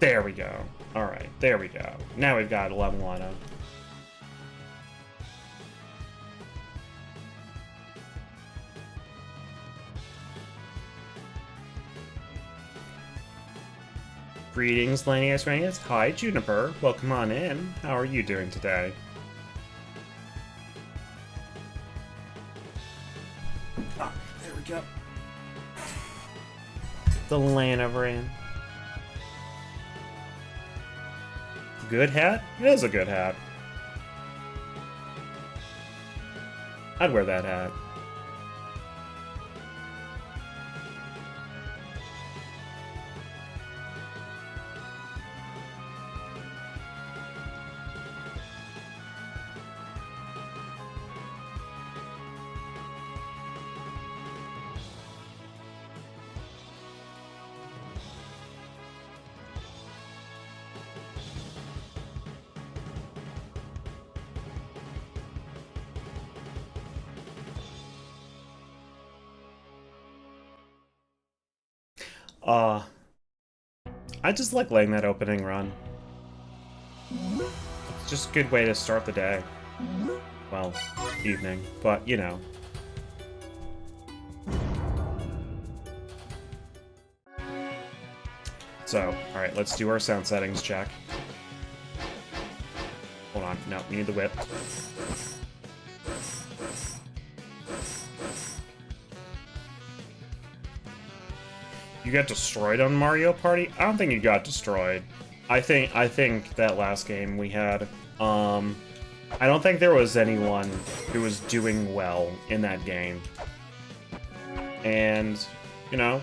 There we go. Alright, there we go. Now we've got Mulana. Greetings, Lanius Ranius. Hi, Juniper. Welcome on in. How are you doing today? Ah, there we go. The Lanavran. Good hat? It is a good hat. I'd wear that hat. I just like laying that opening run. It's just a good way to start the day. Well, evening, but you know. So, alright, let's do our sound settings check. Hold on, no, we need the whip. You got destroyed on Mario Party? I don't think you got destroyed. I think that last game we had, I don't think there was anyone who was doing well in that game. And, you know,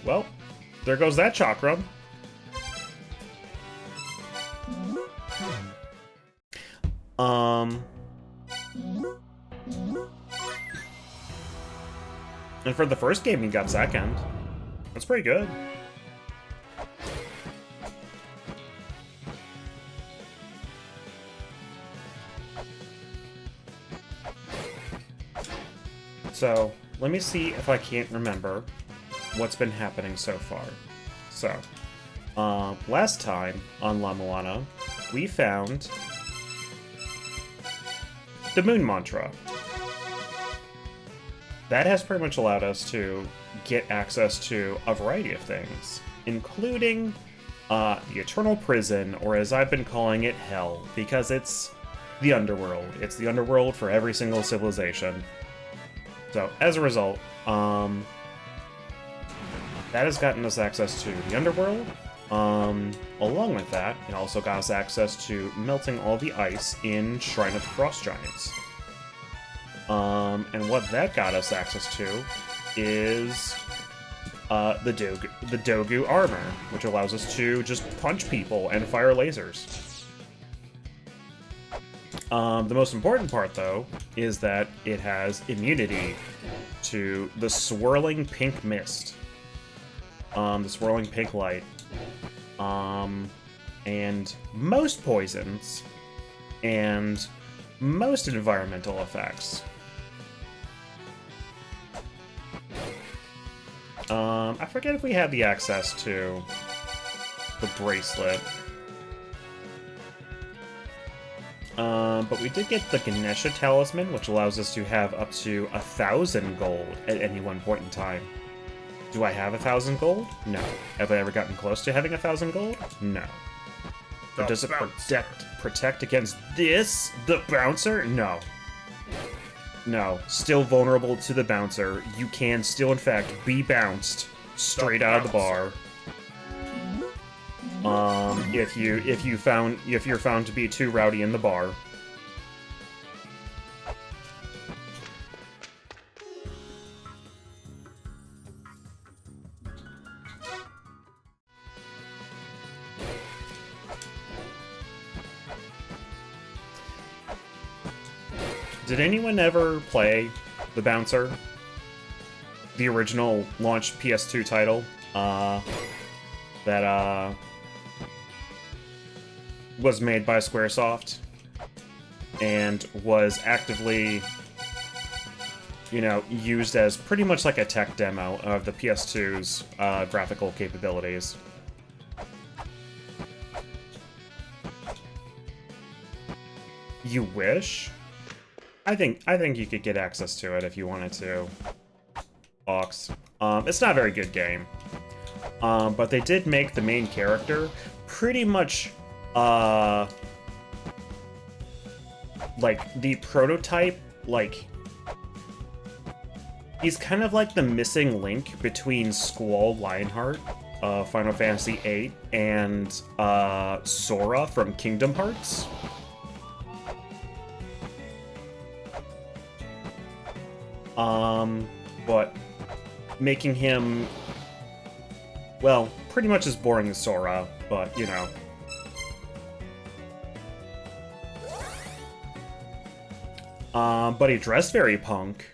well, there goes that chakra. And for the first game, he got second. That's pretty good. So, let me see if I can't remember what's been happening so far. So, last time on La Mulana, we found the Moon Mantra. That has pretty much allowed us to get access to a variety of things, including the Eternal Prison, or as I've been calling it, Hell, because it's the underworld. It's the underworld for every single civilization. So, as a result, that has gotten us access to the underworld. Along with that, it also got us access to melting all the ice in Shrine of the Frost Giants. And what that got us access to is the Dogu armor, which allows us to just punch people and fire lasers. The most important part, though, is that it has immunity to the swirling pink mist, the swirling pink light, and most poisons, and most environmental effects. I forget if we had the access to the bracelet. But we did get the Ganesha Talisman, which allows us to have up to 1,000 gold at any one point in time. Do I have 1,000 gold? No. Have I ever gotten close to having 1,000 gold? No. But does it protect against this? The bouncer? No. No. Still vulnerable to the bouncer. You can still, in fact, be bounced straight out of the bar. If you're found to be too rowdy in the bar. Did anyone ever play The Bouncer? The original launch PS2 title, that, was made by Squaresoft, and was actively you know, used as pretty much like a tech demo of the PS2's graphical capabilities. You wish? I think you could get access to it if you wanted to. Box. It's not a very good game. But they did make the main character pretty much, like, the prototype, like, he's kind of like the missing link between Squall Lionheart, Final Fantasy VIII, and, Sora from Kingdom Hearts. But making him, well, pretty much as boring as Sora, but, you know. But he dressed very punk.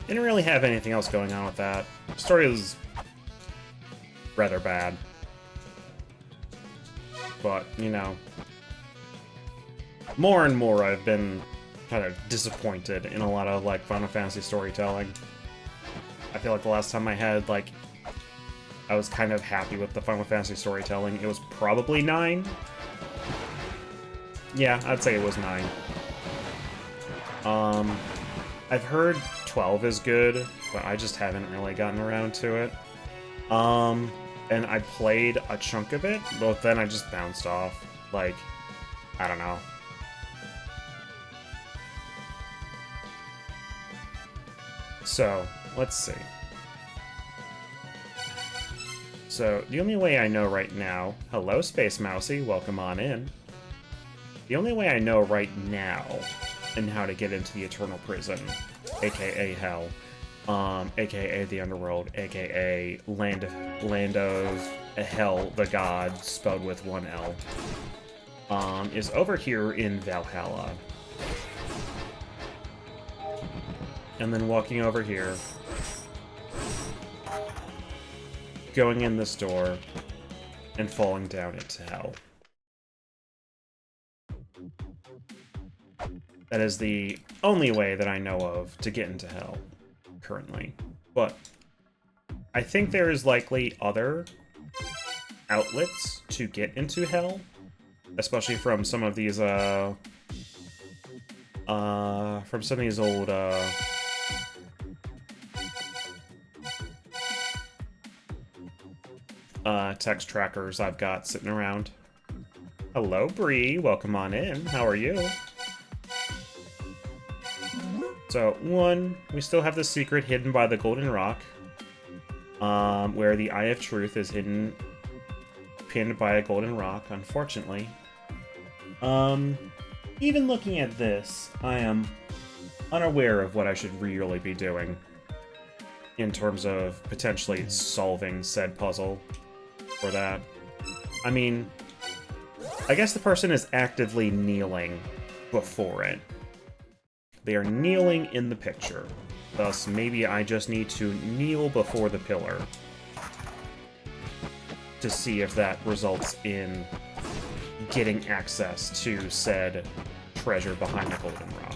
Didn't really have anything else going on with that. The story is rather bad. But, you know, more and more I've been kind of disappointed in a lot of, like, Final Fantasy storytelling. I feel like the last time I had, like, I was kind of happy with the Final Fantasy storytelling, it was probably 9. Yeah, I'd say it was 9. I've heard 12 is good, but I just haven't really gotten around to it. And I played a chunk of it, but then I just bounced off. Like, I don't know. So, let's see. So, the only way I know right now... Hello, Space Mousy, welcome on in. The only way I know right now and how to get into the Eternal Prison, aka Hell, aka the Underworld, aka Land of Hell, the God, spelled with one L, is over here in Valhalla. And then walking over here, going in this door, and falling down into Hell. That is the only way that I know of to get into Hell, currently. But I think there is likely other outlets to get into Hell, especially from some of these, old, text trackers I've got sitting around. Hello, Bree. Welcome on in. How are you? So, 1, we still have the secret hidden by the Golden Rock, where the Eye of Truth is hidden, pinned by a golden rock, unfortunately. Even looking at this, I am unaware of what I should really be doing in terms of potentially solving said puzzle for that. I mean, I guess the person is actively kneeling before it. They are kneeling in the picture. Thus, maybe I just need to kneel before the pillar to see if that results in getting access to said treasure behind the golden rock.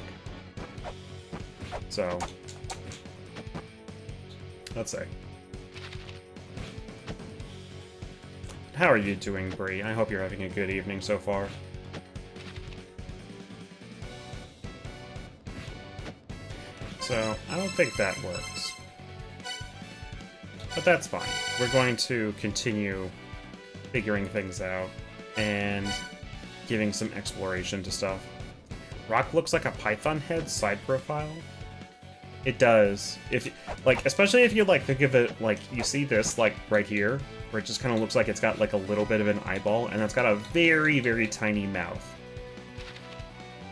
So, let's see. How are you doing, Bree? I hope you're having a good evening so far. So, I don't think that works. But that's fine. We're going to continue figuring things out and giving some exploration to stuff. Rock looks like a python head side profile. It does. If, like, especially if you, like, think of it, like, you see this, like, right here, where it just kind of looks like it's got, like, a little bit of an eyeball, and it's got a very, very tiny mouth.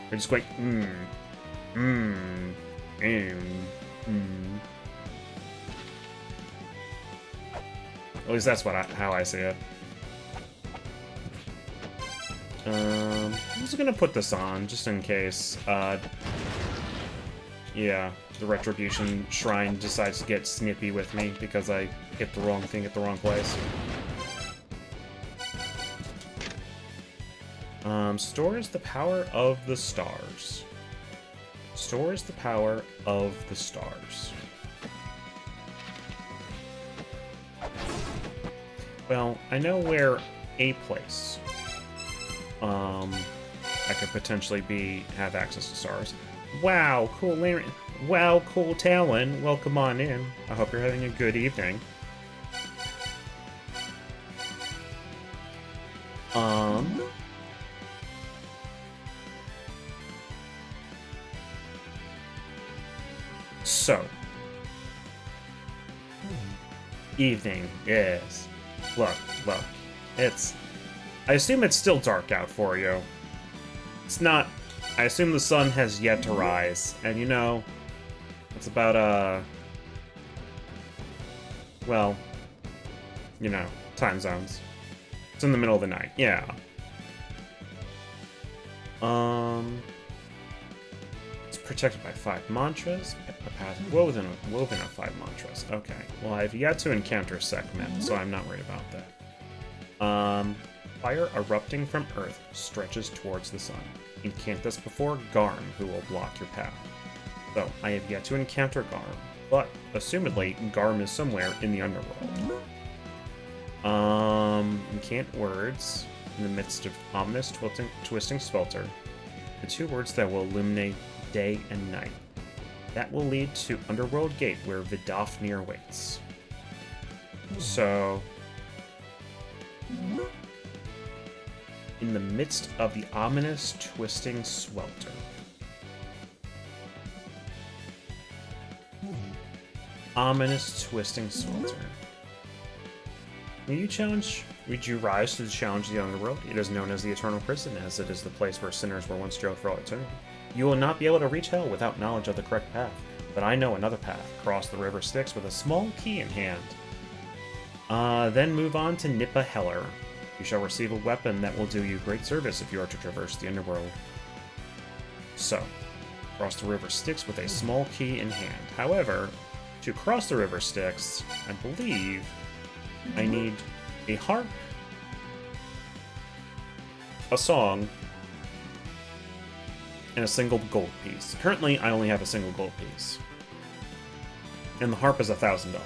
We're just going, At least that's what how I see it. I'm just gonna put this on, just in case. Yeah, the Retribution Shrine decides to get snippy with me because I hit the wrong thing at the wrong place. Stores the power of the stars. Stores the power of the stars. Well, I know where a place I could potentially have access to stars. Wow, cool Larry. Wow, cool Talon. Welcome on in. I hope you're having a good evening. So. Evening, yes. Look. I assume it's still dark out for you. It's not. I assume the sun has yet to rise. And you know, it's about, well, you know, time zones. It's in the middle of the night, yeah. It's protected by 5 mantras. A path woven of 5 mantras. Okay. Well, I've yet to encounter Sekhmet, so I'm not worried about that. Fire erupting from Earth stretches towards the sun. Incant this before Garm, who will block your path. So, I have yet to encounter Garm, but, assumedly, Garm is somewhere in the underworld. Incant words in the midst of ominous twisting swelter. The 2 words that will illuminate day and night. That will lead to Underworld Gate, where Vidofnir waits. So, in the midst of the ominous twisting swelter. Ominous twisting swelter. Would you rise to the challenge of the Underworld? It is known as the Eternal Prison, as it is the place where sinners were once jailed for all eternity. You will not be able to reach Hell without knowledge of the correct path, but I know another path. Cross the river Styx with a small key in hand. Then move on to Nippa Heller. You shall receive a weapon that will do you great service if you are to traverse the Underworld. So, cross the river Styx with a small key in hand. However, to cross the river Styx, I believe I need a harp, a song, and a single gold piece. Currently, I only have a single gold piece. And the harp is $1,000.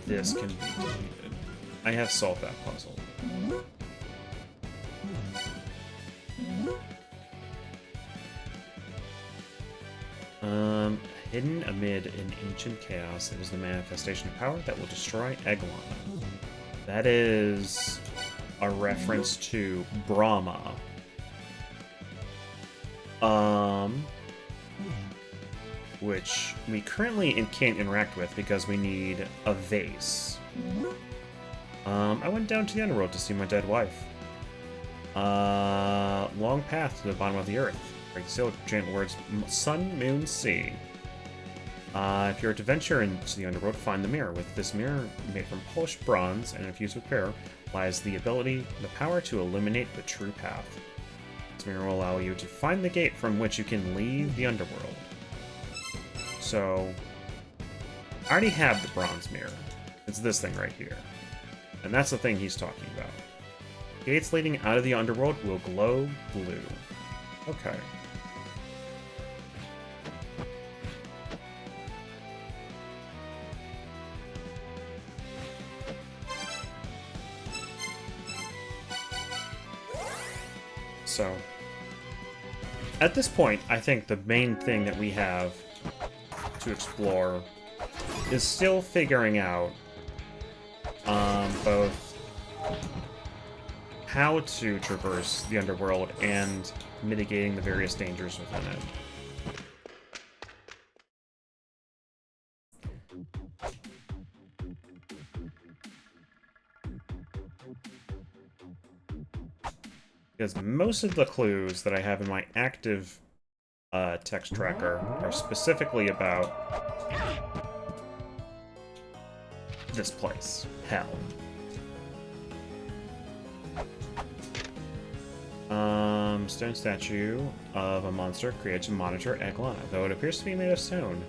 This can be deleted. I have solved that puzzle. Hidden amid an ancient chaos, it is the manifestation of power that will destroy Eglana. That is a reference to Brahma. Which we currently can't interact with because we need a vase. I went down to the Underworld to see my dead wife. Long path to the bottom of the earth. Break the seal, chant words Sun, Moon, Sea. If you're to venture into the Underworld, find the mirror. With this mirror, made from polished bronze and infused with prayer, lies the power to illuminate the true path. This mirror will allow you to find the gate from which you can leave the Underworld. So, I already have the bronze mirror. It's this thing right here. And that's the thing he's talking about. Gates leading out of the Underworld will glow blue. Okay. So, at this point, I think the main thing that we have to explore is still figuring out both how to traverse the Underworld and mitigating the various dangers within it. Because most of the clues that I have in my active text tracker are specifically about this place, hell. Stone statue of a monster created to monitor Eglana, though it appears to be made of stone.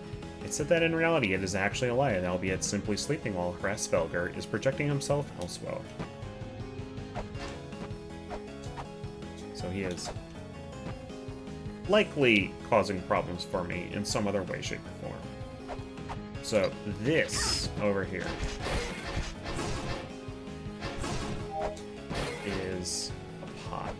It's said that in reality it is actually alive, albeit simply sleeping while Hrasvelger is projecting himself elsewhere. So he is likely causing problems for me in some other way, shape, or form. So this over here is a pot.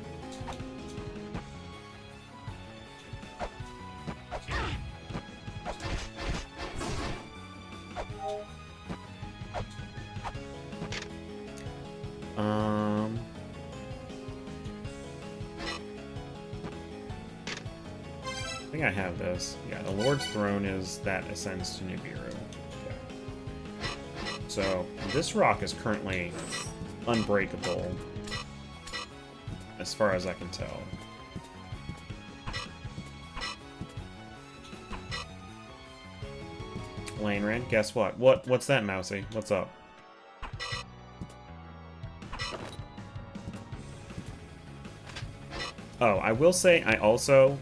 I think I have this. Yeah, the Lord's Throne is that ascends to Nibiru. Okay. So, this rock is currently unbreakable, as far as I can tell. Lane Rand, guess what? What's that, Mousy? What's up? Oh, I will say I also...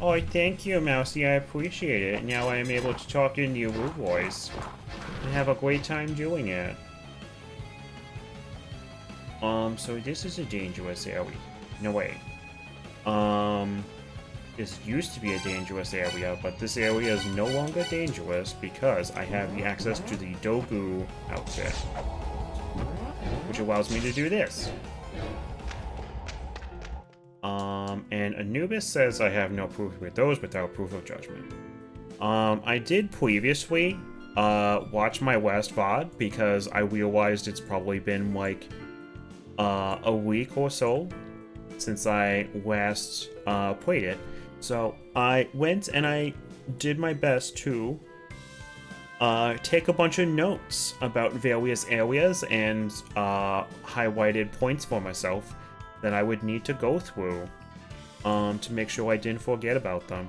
Oh, thank you, Mousy. I appreciate it. Now I am able to talk in your voice and have a great time doing it. So this is a dangerous area. No, wait. This used to be a dangerous area, but this area is no longer dangerous because I have the access to the Dogu outfit, which allows me to do this. And Anubis says I have no proof with those without proof of judgment. I did previously watch my West VOD because I realized it's probably been like a week or so since I last played it. So I went and I did my best to take a bunch of notes about various areas and highlighted points for myself that I would need to go through to make sure I didn't forget about them.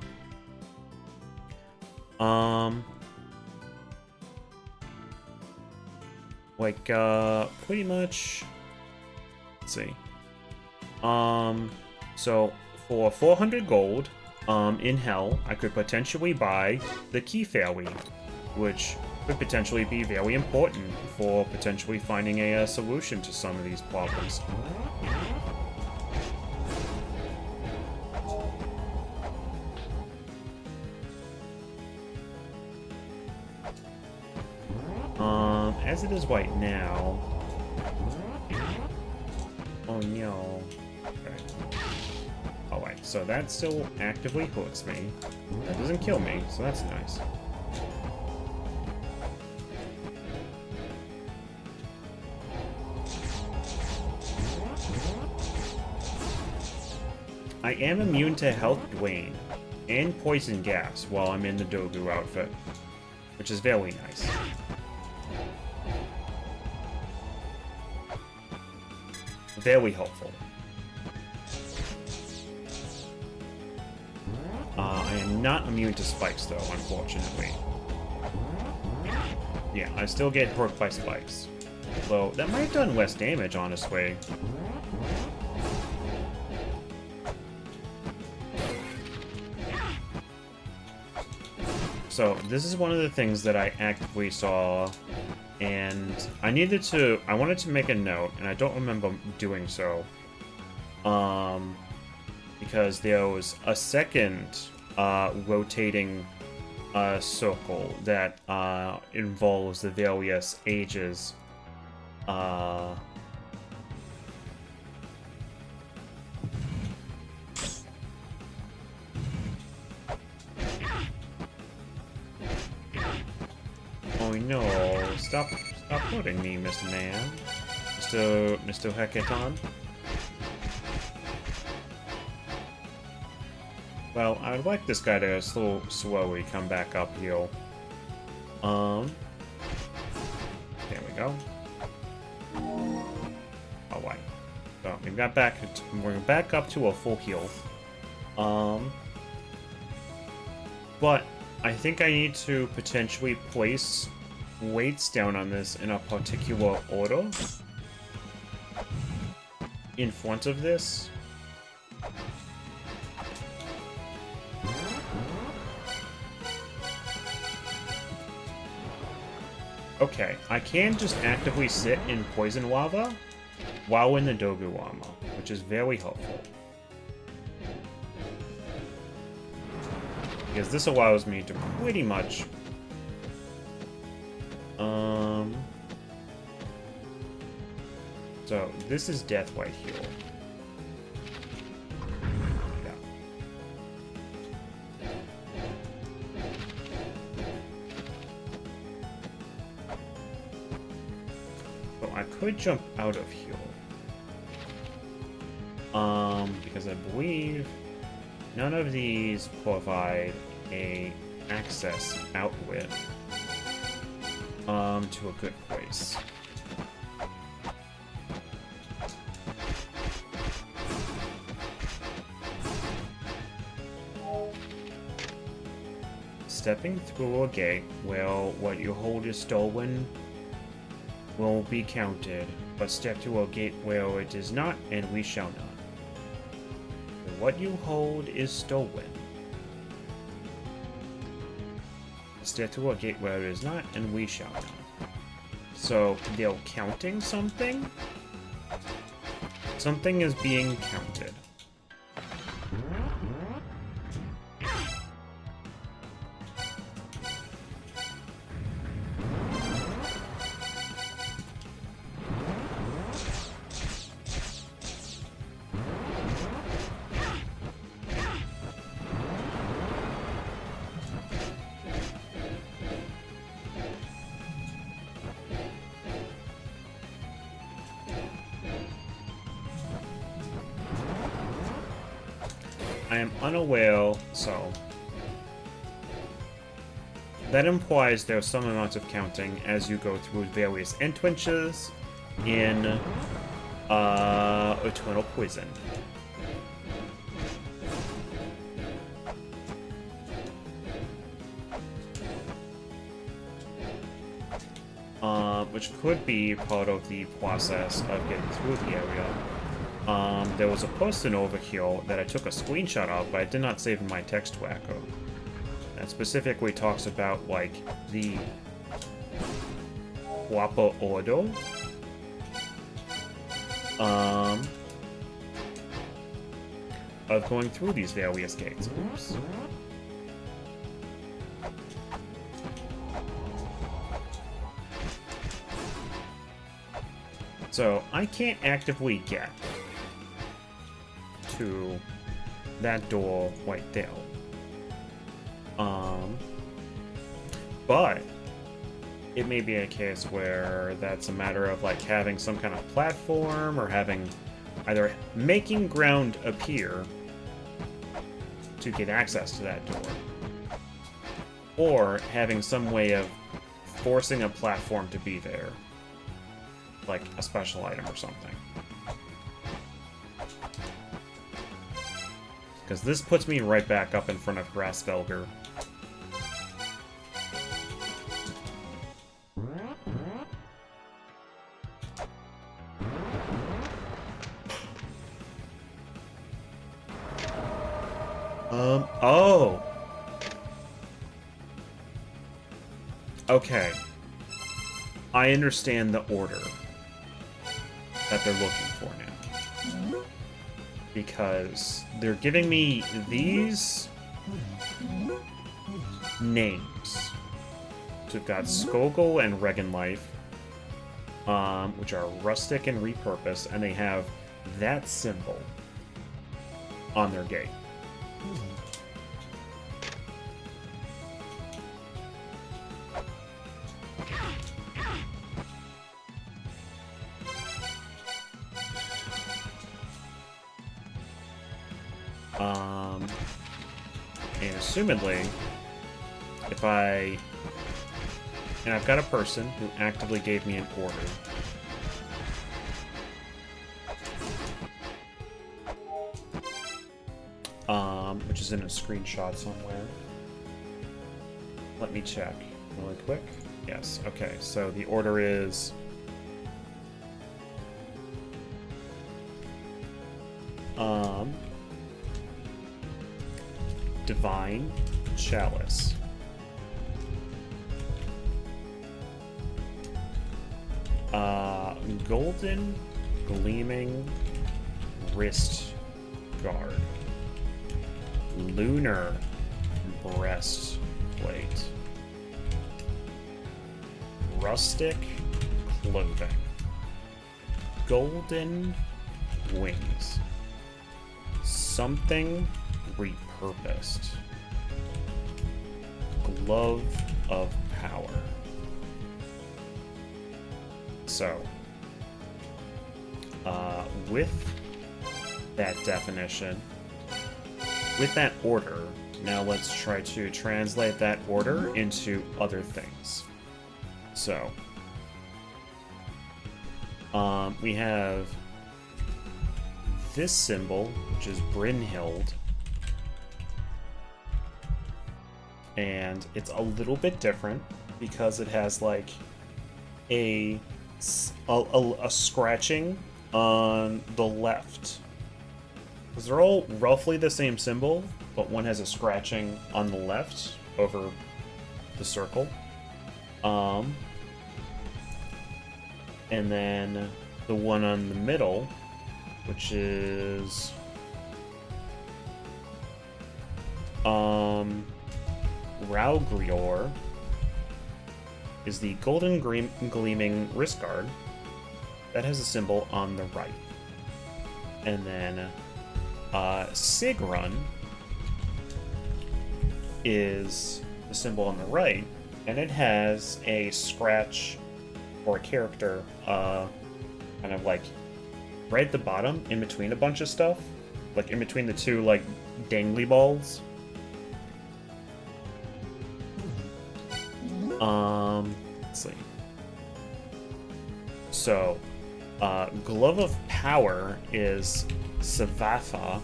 Pretty much, let's see. So for 400 gold, in Hell, I could potentially buy the Key Fairy, which could potentially be very important for potentially finding a solution to some of these problems. As it is right now... Oh no. Okay. Alright, so that still actively hurts me. That doesn't kill me, so that's nice. I am immune to health drain and poison gas while I'm in the Dogu outfit, which is very nice. Very helpful. I am not immune to spikes, though, unfortunately. Yeah, I still get hurt by spikes. Although, that might have done less damage, honestly. So, this is one of the things that I actively saw, and I wanted to make a note, and I don't remember doing so. Because there was a second rotating circle that involves the various ages. Oh no, stop hurting me, Mr. Man. Mr. Hackathon. Well, I would like this guy to slowly come back up here. There we go. Alright. So we're back up to a full heal. But I think I need to potentially place weights down on this in a particular order in front of this. Okay, I can just actively sit in poison lava while in the Dogu armor, which is very helpful. Because this allows me to pretty much... So, this is death right here. Yeah. So I could jump out of here. Because I believe none of these provide a access outlet to a good place. Stepping through a gate where what you hold is stolen will be counted, but step through a gate where it is not, and we shall not. What you hold is stolen. Step through a gate where it is not, and we shall not. So, they're counting something? Something is being counted. I am unaware, so... That implies there's some amount of counting as you go through various entrances in Eternal Prison. Which could be part of the process of getting through the area. There was a person over here that I took a screenshot of, but I did not save in my text tracker. That specifically talks about, like, the proper order of going through these various gates. Oops. So, I can't actively get to that door right there. But it may be a case where that's a matter of like having some kind of platform or having either making ground appear to get access to that door, or having some way of forcing a platform to be there, like a special item or something. Because this puts me right back up in front of Grasfelger. Oh! Okay. I understand the order that they're looking for now. Because they're giving me these names. So we've got Skogel and Regenlife, which are rustic and repurposed, and they have that symbol on their gate. And assumedly, if I... And I've got a person who actively gave me an order. Which is in a screenshot somewhere. Let me check really quick. Yes, okay, so the order is... Divine Chalice. Golden Gleaming Wrist Guard. Lunar Breastplate. Rustic Clothing. Golden Wings. Something Repurposed. Glove of Power. So, with that definition, with that order, now let's try to translate that order into other things. So, we have this symbol, which is Brynhild, and it's a little bit different because it has like a scratching on the left. Because they're all roughly the same symbol, but one has a scratching on the left over the circle. And then the one on the middle, which is Raugrior, is the golden gleaming wrist guard that has a symbol on the right. And then Sigrun is the symbol on the right, and it has a scratch or a character kind of like right at the bottom in between a bunch of stuff, like in between the two like dangly balls. Let's see. So, Glove of Power is Savatha,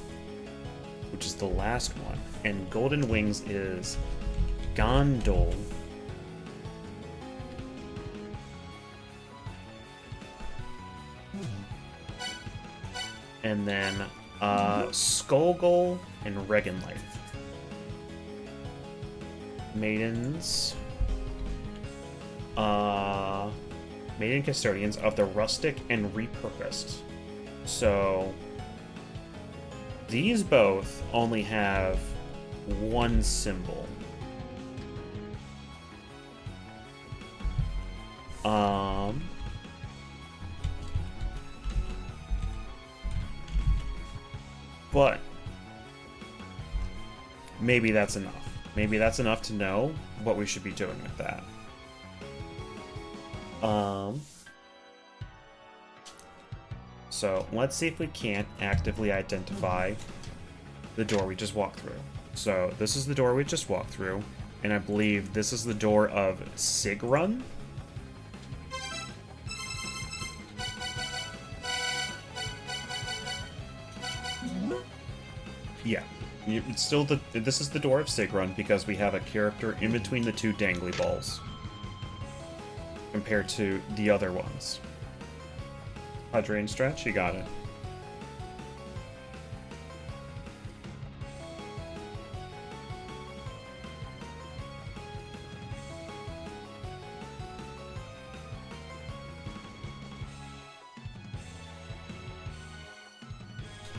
which is the last one, and Golden Wings is Gondol. And then Skullgul and Regenlife. Maidens. Maiden Custodians of the Rustic and Repurposed. So these both only have one symbol. But maybe that's enough. Maybe that's enough to know what we should be doing with that. So let's see if we can't actively identify the door we just walked through. So this is the door we just walked through, and I believe this is the door of Sigrun. Yeah, it's still this is the door of Sigrun because we have a character in between the two dangly balls compared to the other ones. Hadrian stretch, you got it.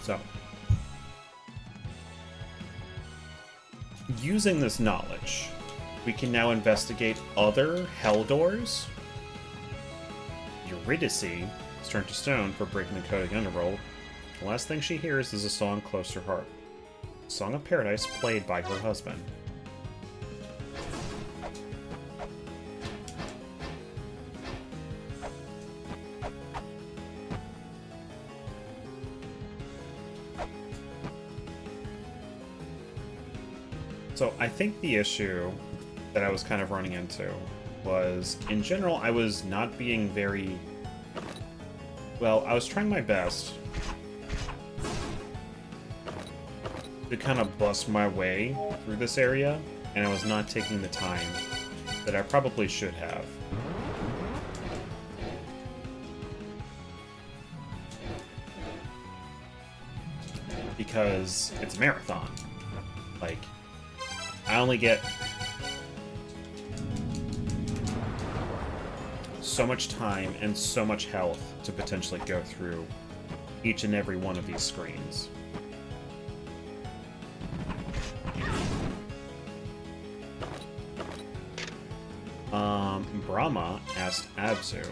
So, using this knowledge, we can now investigate other hell doors. Eurydice is turned to stone for breaking the code of the underworld. The last thing she hears is a song close to her heart. Song of Paradise played by her husband. So I think the issue that I was kind of running into was, in general, I was not being very... Well, I was trying my best to kind of bust my way through this area, and I was not taking the time that I probably should have. Because it's a marathon. Like, I only get so much time and so much health to potentially go through each and every one of these screens. Brahma asked Abzu,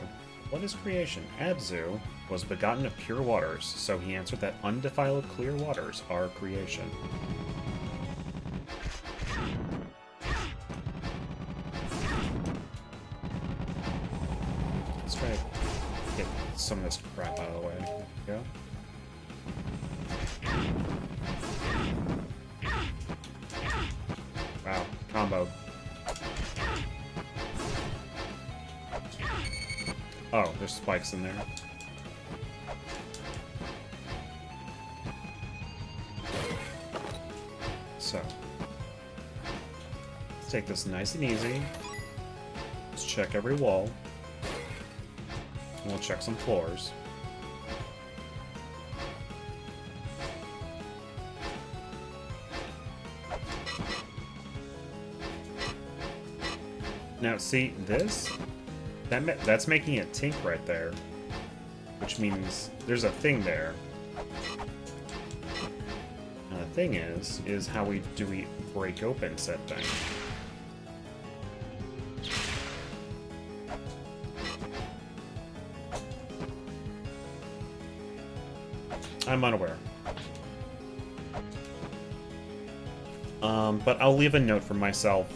"What is creation?" Abzu was begotten of pure waters, so he answered that undefiled clear waters are creation. Let's try to get some of this crap out of the way. There we go. Wow, combo. Oh, there's spikes in there. So, let's take this nice and easy. Let's check every wall. And we'll check some floors. Now, see, this? That's making it tink right there. Which means there's a thing there. And the thing is how we break open said thing. I'm unaware. But I'll leave a note for myself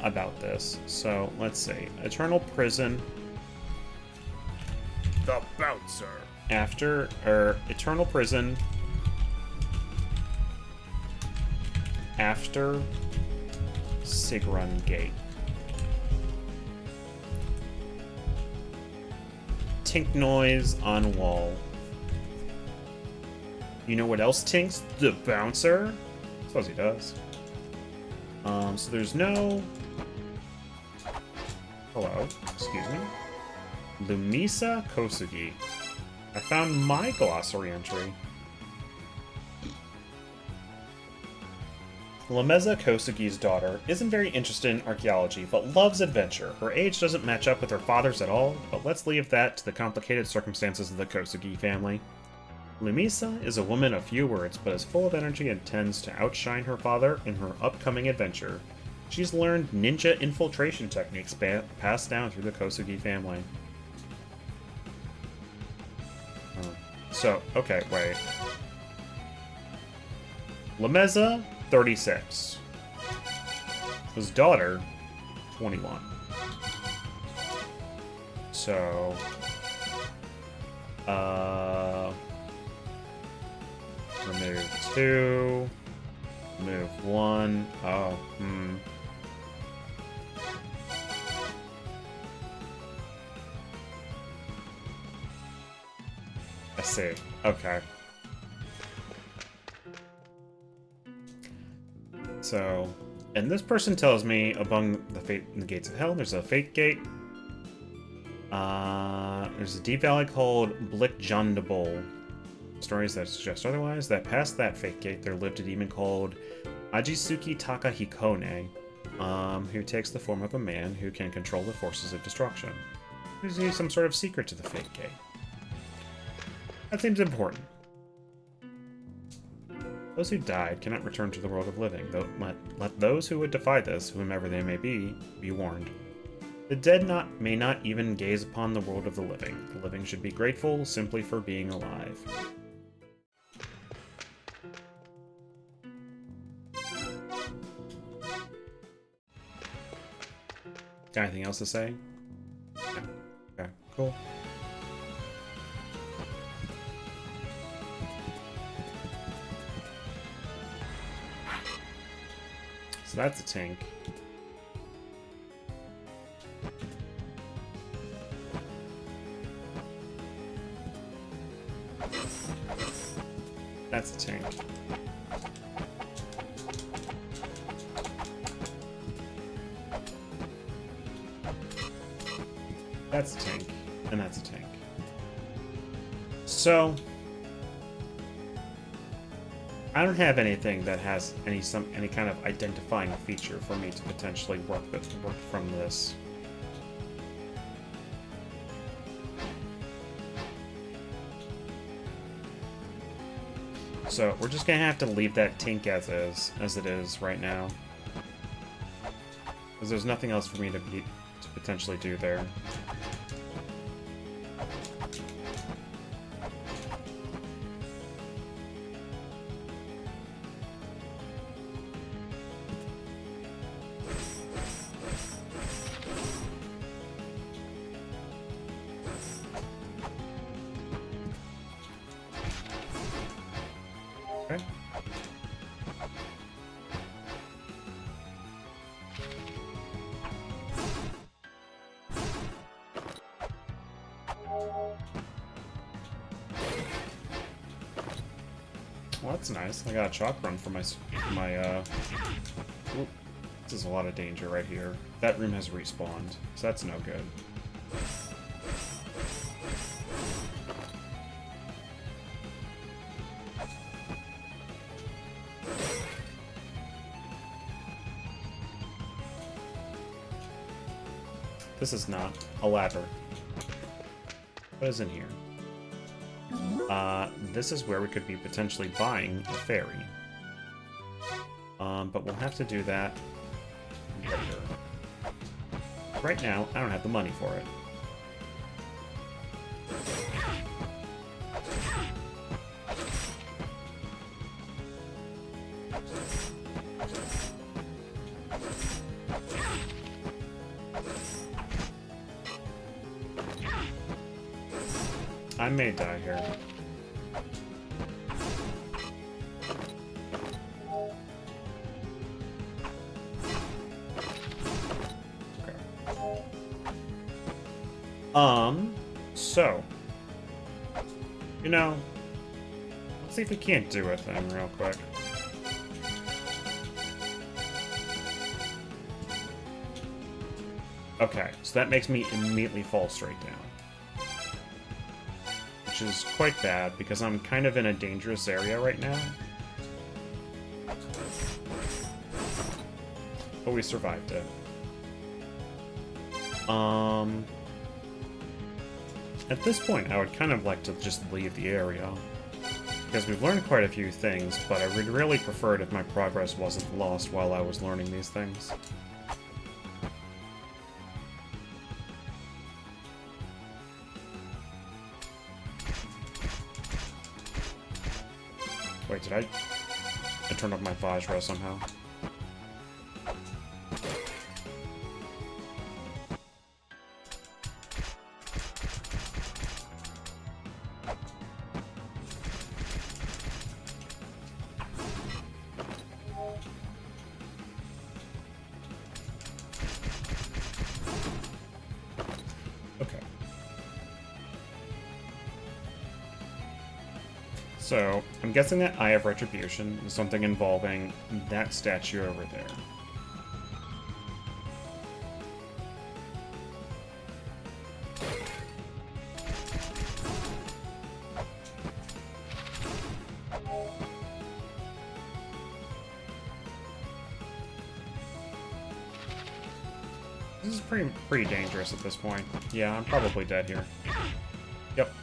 about this. So, let's see. Eternal Prison. The Bouncer. Eternal Prison. After Sigrun Gate. Tink noise on wall. You know what else tinks? The Bouncer? I suppose he does. So there's no... Hello, excuse me. Lumisa Kosugi. I found my glossary entry. Lumeza Kosugi's daughter isn't very interested in archaeology, but loves adventure. Her age doesn't match up with her father's at all, but let's leave that to the complicated circumstances of the Kosugi family. Lumisa is a woman of few words, but is full of energy and tends to outshine her father in her upcoming adventure. She's learned ninja infiltration techniques passed down through the Kosugi family. Oh. So, okay, wait. Lameza, 36. His daughter, 21. So, remove 2, move 1. Oh, I see. Okay. So, and this person tells me among the gates of hell, there's a fate gate. There's a deep valley called Blickjondabol. Stories that suggest otherwise. That past that fate gate, there lived a demon called Ajisuki Takahikone, who takes the form of a man who can control the forces of destruction. There's some sort of secret to the fate gate. That seems important. Those who died cannot return to the world of living, though let those who would defy this, whomever they may be warned. The dead may not even gaze upon the world of the living. The living should be grateful simply for being alive. Got anything else to say? No. Okay, cool. So that's a tank. That's a tank. That's a tank. And that's a tank. So I don't have anything that has any kind of identifying feature for me to potentially work from this. So we're just gonna have to leave that tank as it is right now, because there's nothing else for me to potentially do there. Okay. Well, that's nice. I got a chalk run for my Oop, this is a lot of danger right here. That room has respawned, so that's no good. This is not a ladder. What is in here? This is where we could be potentially buying a ferry. But we'll have to do that later. Right now, I don't have the money for it. I may die here. So, you know, let's see if we can't do a thing real quick. Okay, so that makes me immediately fall straight down. Which is quite bad, because I'm kind of in a dangerous area right now. But we survived it. At this point, I would kind of like to just leave the area, because we've learned quite a few things, but I would really prefer it if my progress wasn't lost while I was learning these things. Wait, did I turned off my Vajra somehow? Okay. So, I'm guessing that Eye of Retribution is something involving that statue over there. This is pretty dangerous at this point. Yeah, I'm probably dead here. Yep.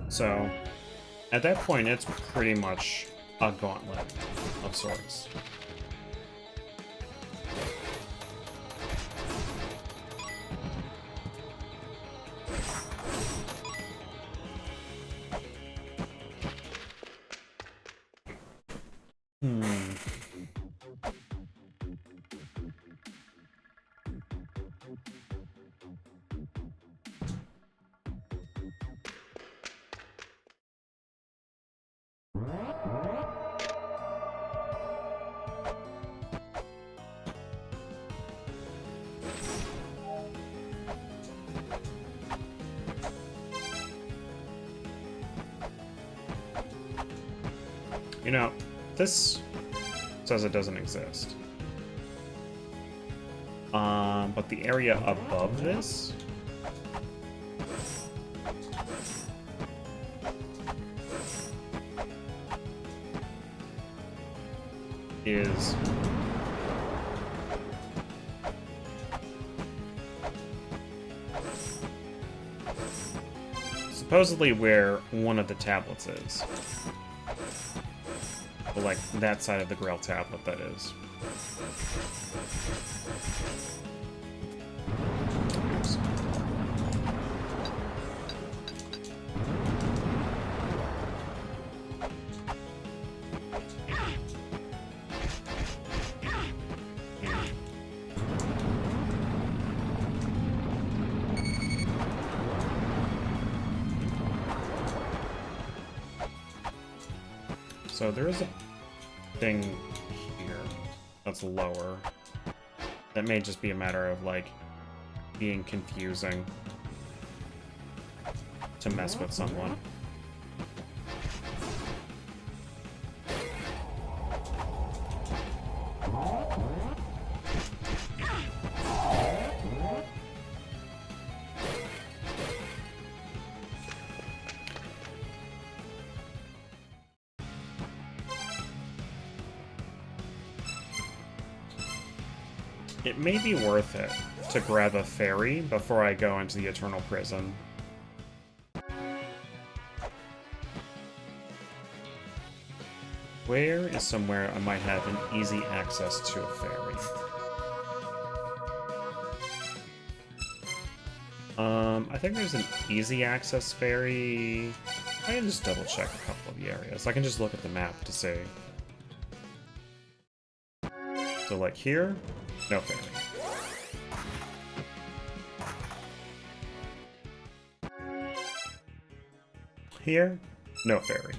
So, at that point, it's pretty much a gauntlet of sorts. You know, this says it doesn't exist. But the area above this is supposedly where one of the tablets is. Well, like, that side of the Grail tablet, that is. Oops. So there is a thing here that's lower. That may just be a matter of, like, being confusing to mess with someone. It may be worth it to grab a ferry before I go into the Eternal Prison. Where is somewhere I might have an easy access to a ferry? I think there's an easy access ferry. I can just double check a couple of the areas. I can just look at the map to see. So like here, no ferry. Here, no ferry.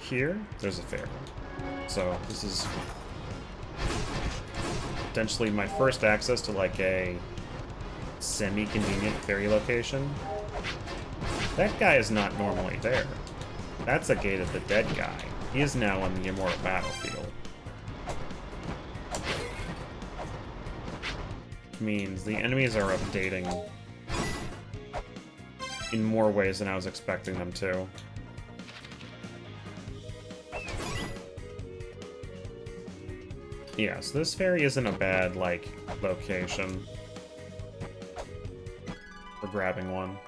Here, there's a ferry. So this is potentially my first access to like a semi-convenient ferry location. That guy is not normally there. That's a Gate of the Dead guy. He is now on the Immortal Battlefield. Means the enemies are updating in more ways than I was expecting them to. Yeah, so this ferry isn't a bad, like, location for grabbing one.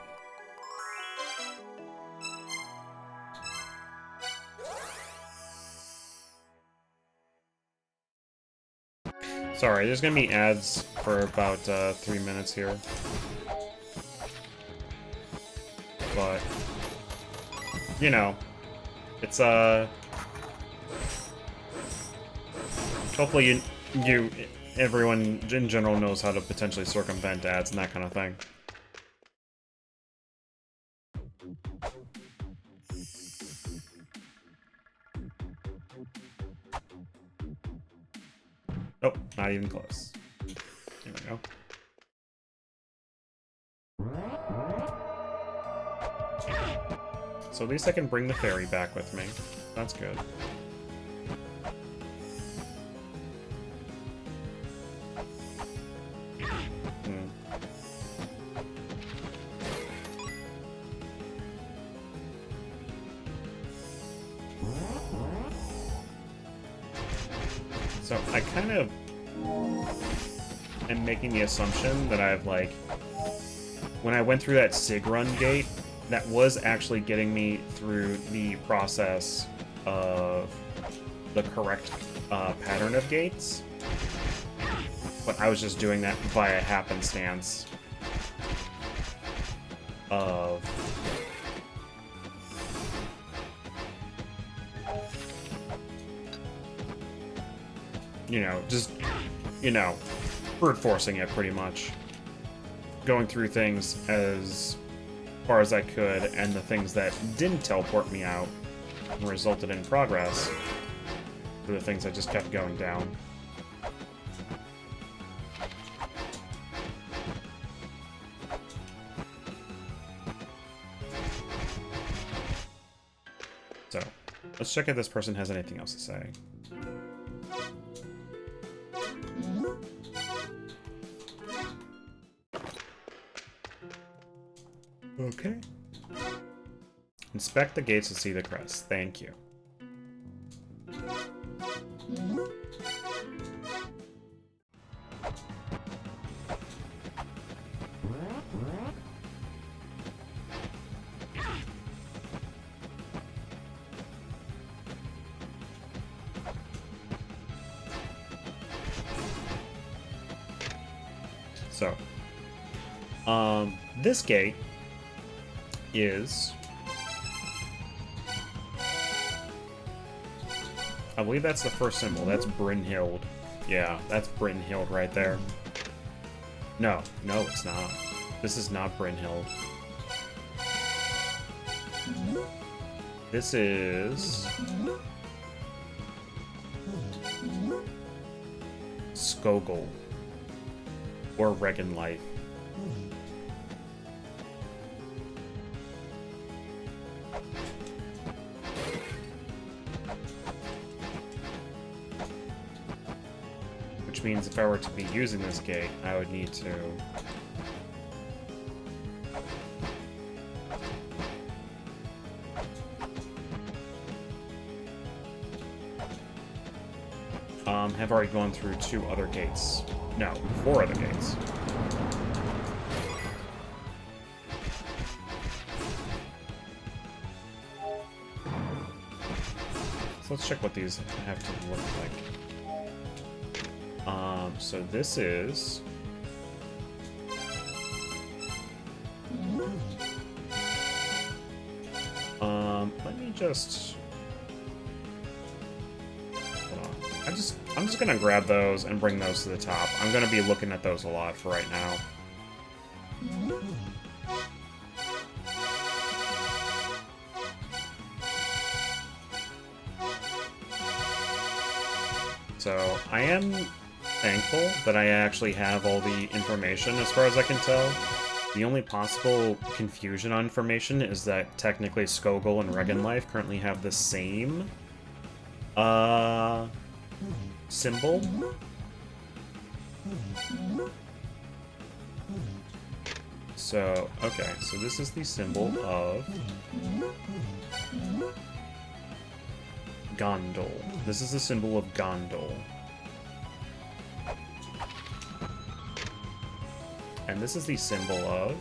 Sorry, there's gonna be ads for about 3 minutes here. But, you know, it's hopefully everyone in general knows how to potentially circumvent ads and that kind of thing. Nope, not even close. There we go. So at least I can bring the ferry back with me. That's good. So I kind of am making the assumption that I've, like, when I went through that SIG run gate, that was actually getting me through the process of the correct pattern of gates, but I was just doing that via happenstance of just, brute forcing it pretty much. Going through things as far as I could, and the things that didn't teleport me out and resulted in progress were the things I just kept going down. So, let's let's check if this person has anything else to say. Okay. Inspect the gates to see the crest. Thank you. So, this gate is, I believe that's the first symbol. That's Brynhild. Yeah, that's Brynhild right there. No, it's not. This is not Brynhild. This is Skogul or Regan Life. Which means if I were to be using this gate, I would need to have already gone through 2 other gates. No, 4 other gates. So let's check what these have to look like. So this is let me just hold on. I'm just gonna grab those and bring those to the top. I'm gonna be looking at those a lot for right now. So I am thankful that I actually have all the information as far as I can tell. The only possible confusion on information is that technically Skogul and Regan Life currently have the same symbol. So, okay, so this is the symbol of Gondol. This is the symbol of Gondol. And this is the symbol of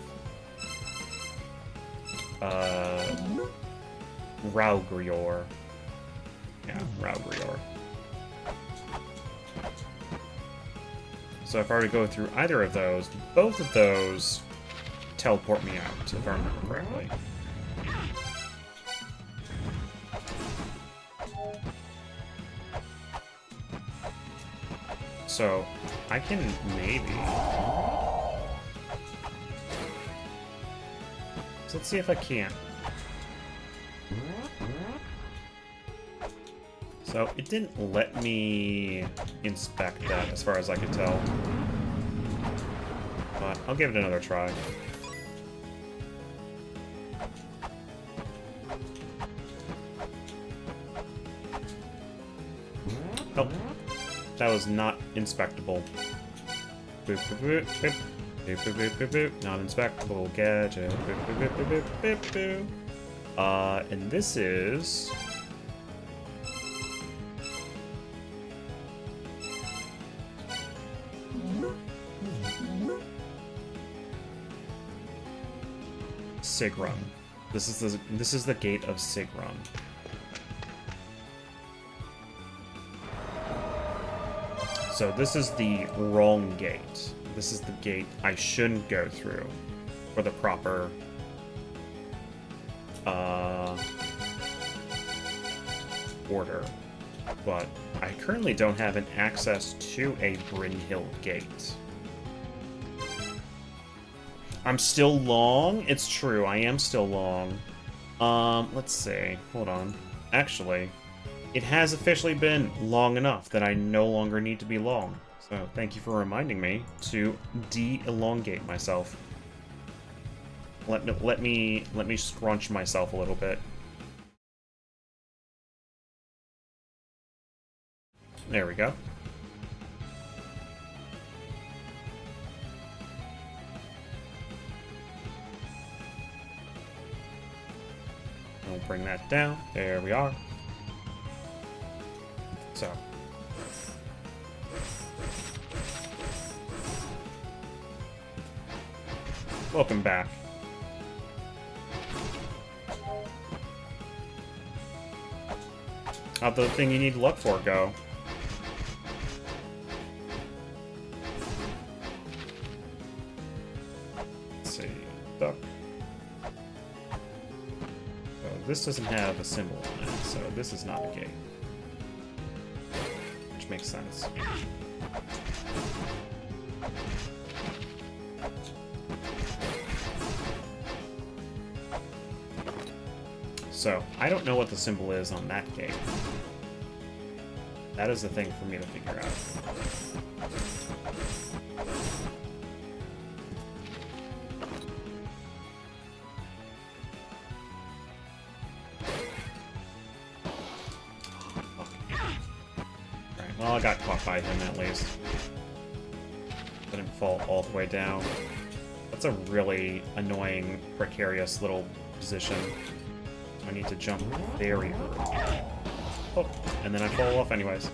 Raugrior. Yeah, Raugrior. So if I were to go through either of those, both of those teleport me out, if I remember correctly. So I can maybe... So let's see if I can. So it didn't let me inspect that as far as I could tell. But I'll give it another try. Oh, that was not inspectable. Boop, boop, boop, boop. Boop, boop, boop, boop, boop. Not inspectable gadget. Boop, boop, boop, boop, boop, boop, boop. And this is... Sigrum. This is the gate of Sigrum. So this is the wrong gate. This is the gate I shouldn't go through for the proper order. But I currently don't have an access to a Brynhild gate. I'm still long? It's true, I am still long. Let's see. Hold on. Actually, it has officially been long enough that I no longer need to be long. So thank you for reminding me to de-elongate myself. Let me scrunch myself a little bit. There we go. We'll bring that down. There we are. So. Welcome back. How'd the thing you need luck for go? Let's see. Duck. So this doesn't have a symbol on it, so this is not a gate. Which makes sense. So, I don't know what the symbol is on that gate. That is the thing for me to figure out. Alright, well, I got caught by him at least. Didn't fall all the way down. That's a really annoying, precarious little position. I need to jump very early. Oh, and then I fall off anyways.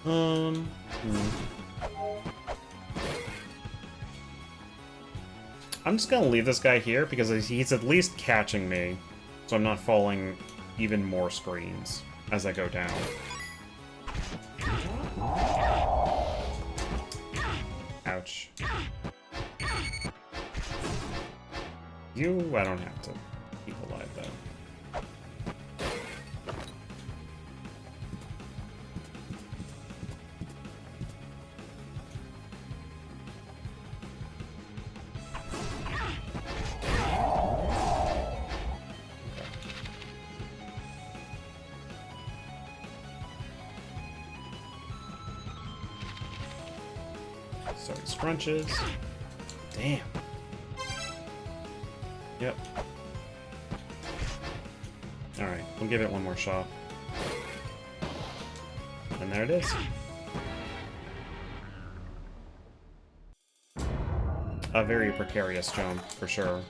I'm just gonna leave this guy here because he's at least catching me, so I'm not falling even more screens as I go down. Ouch. You, I don't have to keep alive, though. Sorry, scrunches. Damn. Yep. Alright, we'll give it one more shot. And there it is. A very precarious jump, for sure.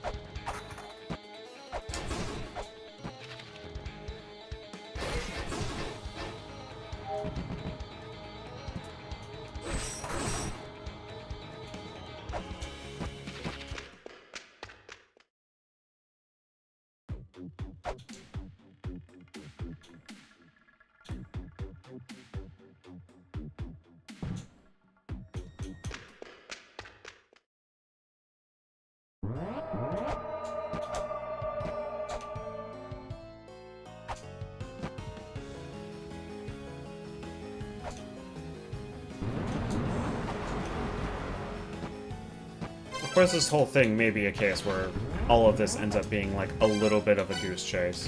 Of course, this whole thing may be a case where all of this ends up being like a little bit of a goose chase.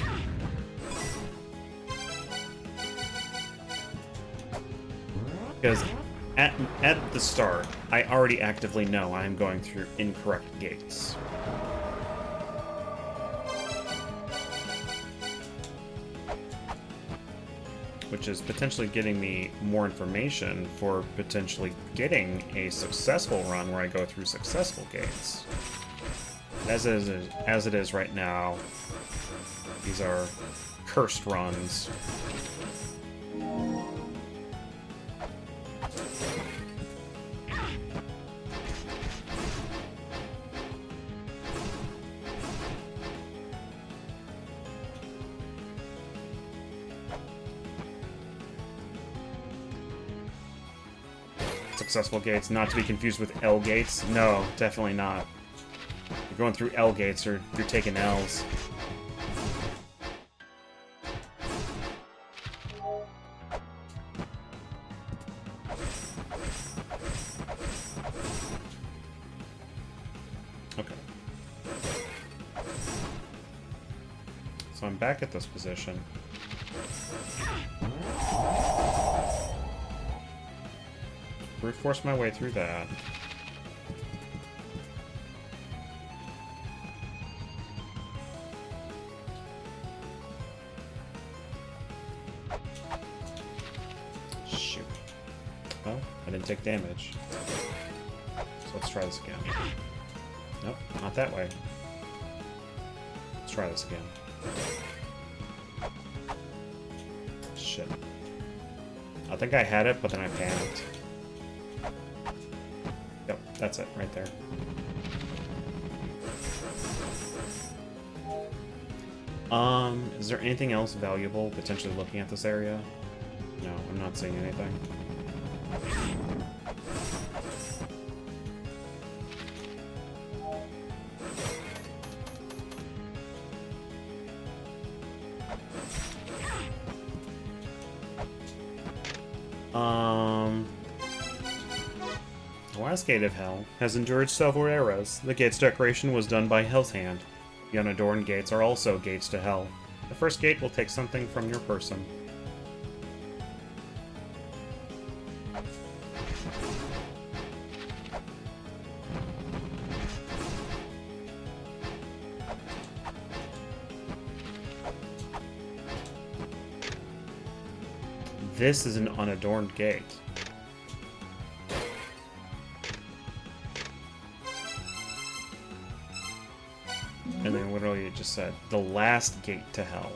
Because at the start, I already actively know I'm going through incorrect gates. Which is potentially getting me more information for potentially getting a successful run where I go through successful gates. As it is right now, these are cursed runs. Successful gates, not to be confused with L gates. No, definitely not. You're going through L gates or you're taking L's. Okay. So I'm back at this position. Brute force my way through that. Shoot. Oh, I didn't take damage. So let's try this again. Nope, not that way. Let's try this again. Shit. I think I had it, but then I panicked. Yep, that's it, right there. Is there anything else valuable potentially looking at this area? No, I'm not seeing anything. The last gate of Hell has endured several eras. The gate's decoration was done by Hell's Hand. The unadorned gates are also gates to Hell. The first gate will take something from your person. This is an unadorned gate. And then literally it just said, the last gate to Hell.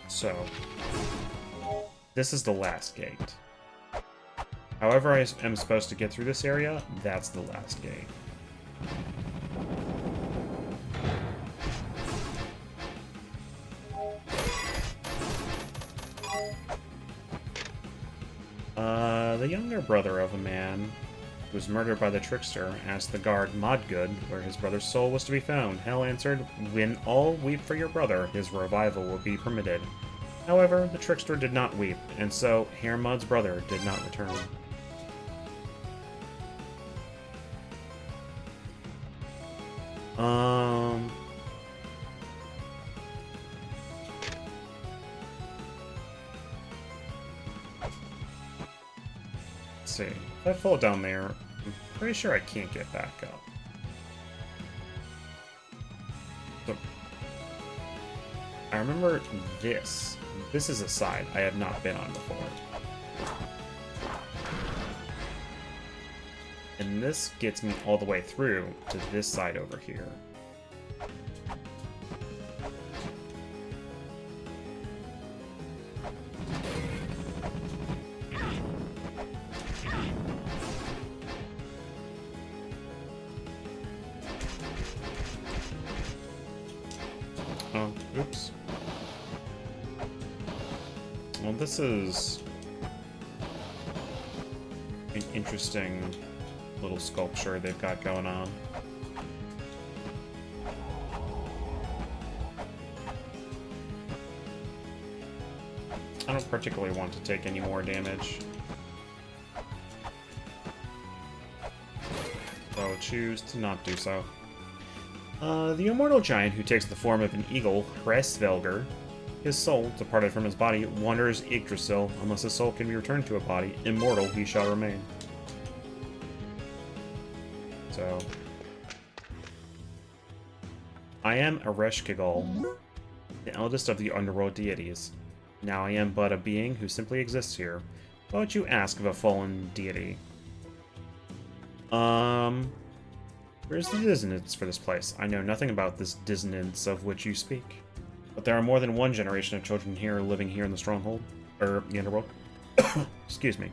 So, this is the last gate. However I am supposed to get through this area, that's the last gate. The younger brother of a man who was murdered by the trickster asked the guard Modgood where his brother's soul was to be found. Hell answered, "When all weep for your brother, his revival will be permitted." However, the trickster did not weep, and so Hermod's brother did not return. Let's see. If I fall down there, I'm pretty sure I can't get back up. So, I remember this. This is a side I have not been on before. And this gets me all the way through to this side over here. Oh, oops. Well, this is an interesting little sculpture they've got going on. I don't particularly want to take any more damage, so I'll choose to not do so. The immortal giant who takes the form of an eagle, Hresvelger, his soul, departed from his body, wanders Yggdrasil. Unless his soul can be returned to a body, immortal he shall remain. So, I am Ereshkigal, the eldest of the underworld deities. Now I am but a being who simply exists here. What would you ask of a fallen deity? Where's the dissonance for this place? I know nothing about this dissonance of which you speak. But there are more than one generation of children here living here in the stronghold, or the underworld. Excuse me.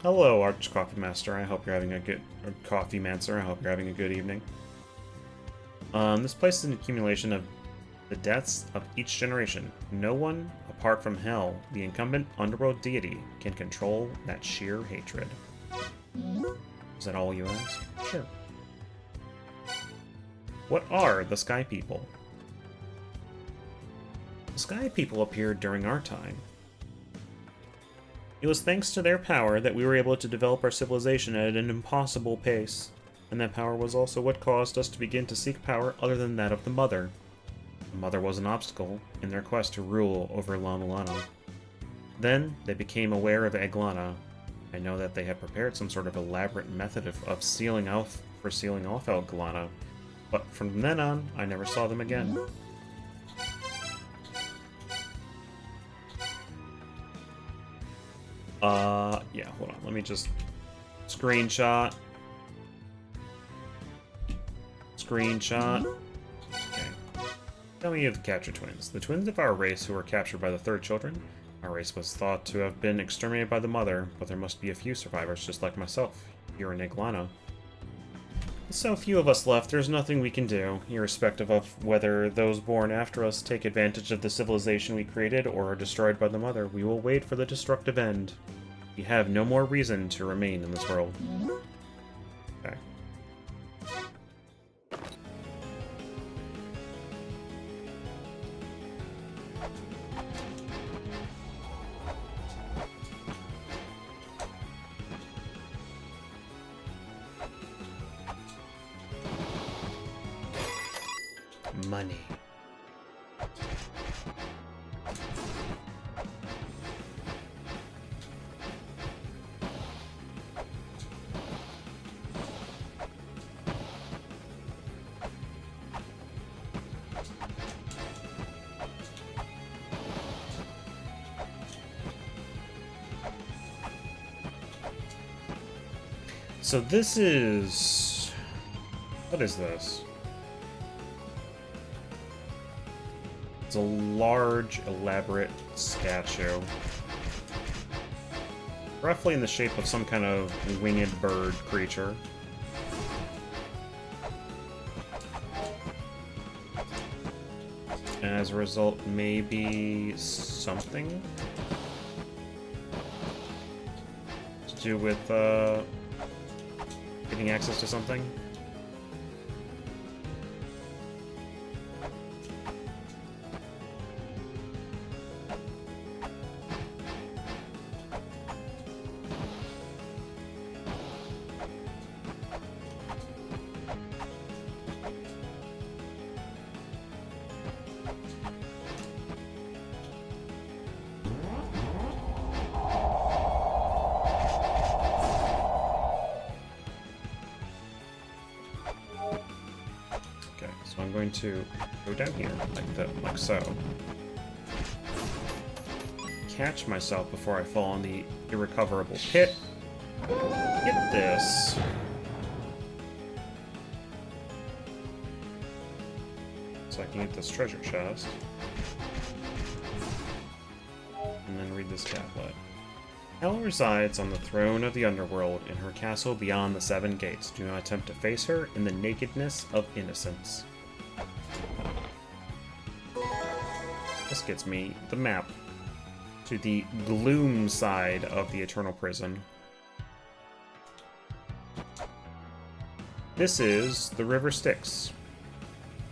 Hello, Arch Coffee Master. I hope you're having a good... Or Coffee Mancer. I hope you're having a good evening. This place is an accumulation of the deaths of each generation. No one, apart from Hell, the incumbent underworld deity, can control that sheer hatred. Is that all you ask? Sure. What are the Sky People? The Sky People appeared during our time. It was thanks to their power that we were able to develop our civilization at an impossible pace, and that power was also what caused us to begin to seek power other than that of the Mother. The Mother was an obstacle in their quest to rule over La Mulana. Then they became aware of Eglana. I know that they have prepared some sort of elaborate method of sealing off Mulana, but from then on, I never saw them again. Yeah, hold on, let me just screenshot. Okay. Tell me of the captured twins. The twins of our race who were captured by the third children. Our race was thought to have been exterminated by the mother, but there must be a few survivors just like myself, here in Mulana. With so few of us left, there's nothing we can do, irrespective of whether those born after us take advantage of the civilization we created or are destroyed by the mother. We will wait for the destructive end. We have no more reason to remain in this world. Okay. Money. So this is... What is this? It's a large, elaborate statue. Roughly in the shape of some kind of winged bird creature. And as a result, maybe something to do with, getting access to something? To go down here, like so. Catch myself before I fall in the irrecoverable pit. Get this. So I can get this treasure chest. And then read this tablet. Hell resides on the throne of the underworld in her castle beyond the 7 gates. Do not attempt to face her in the nakedness of innocence. This gets me the map to the gloom side of the Eternal Prison. This is the River Styx.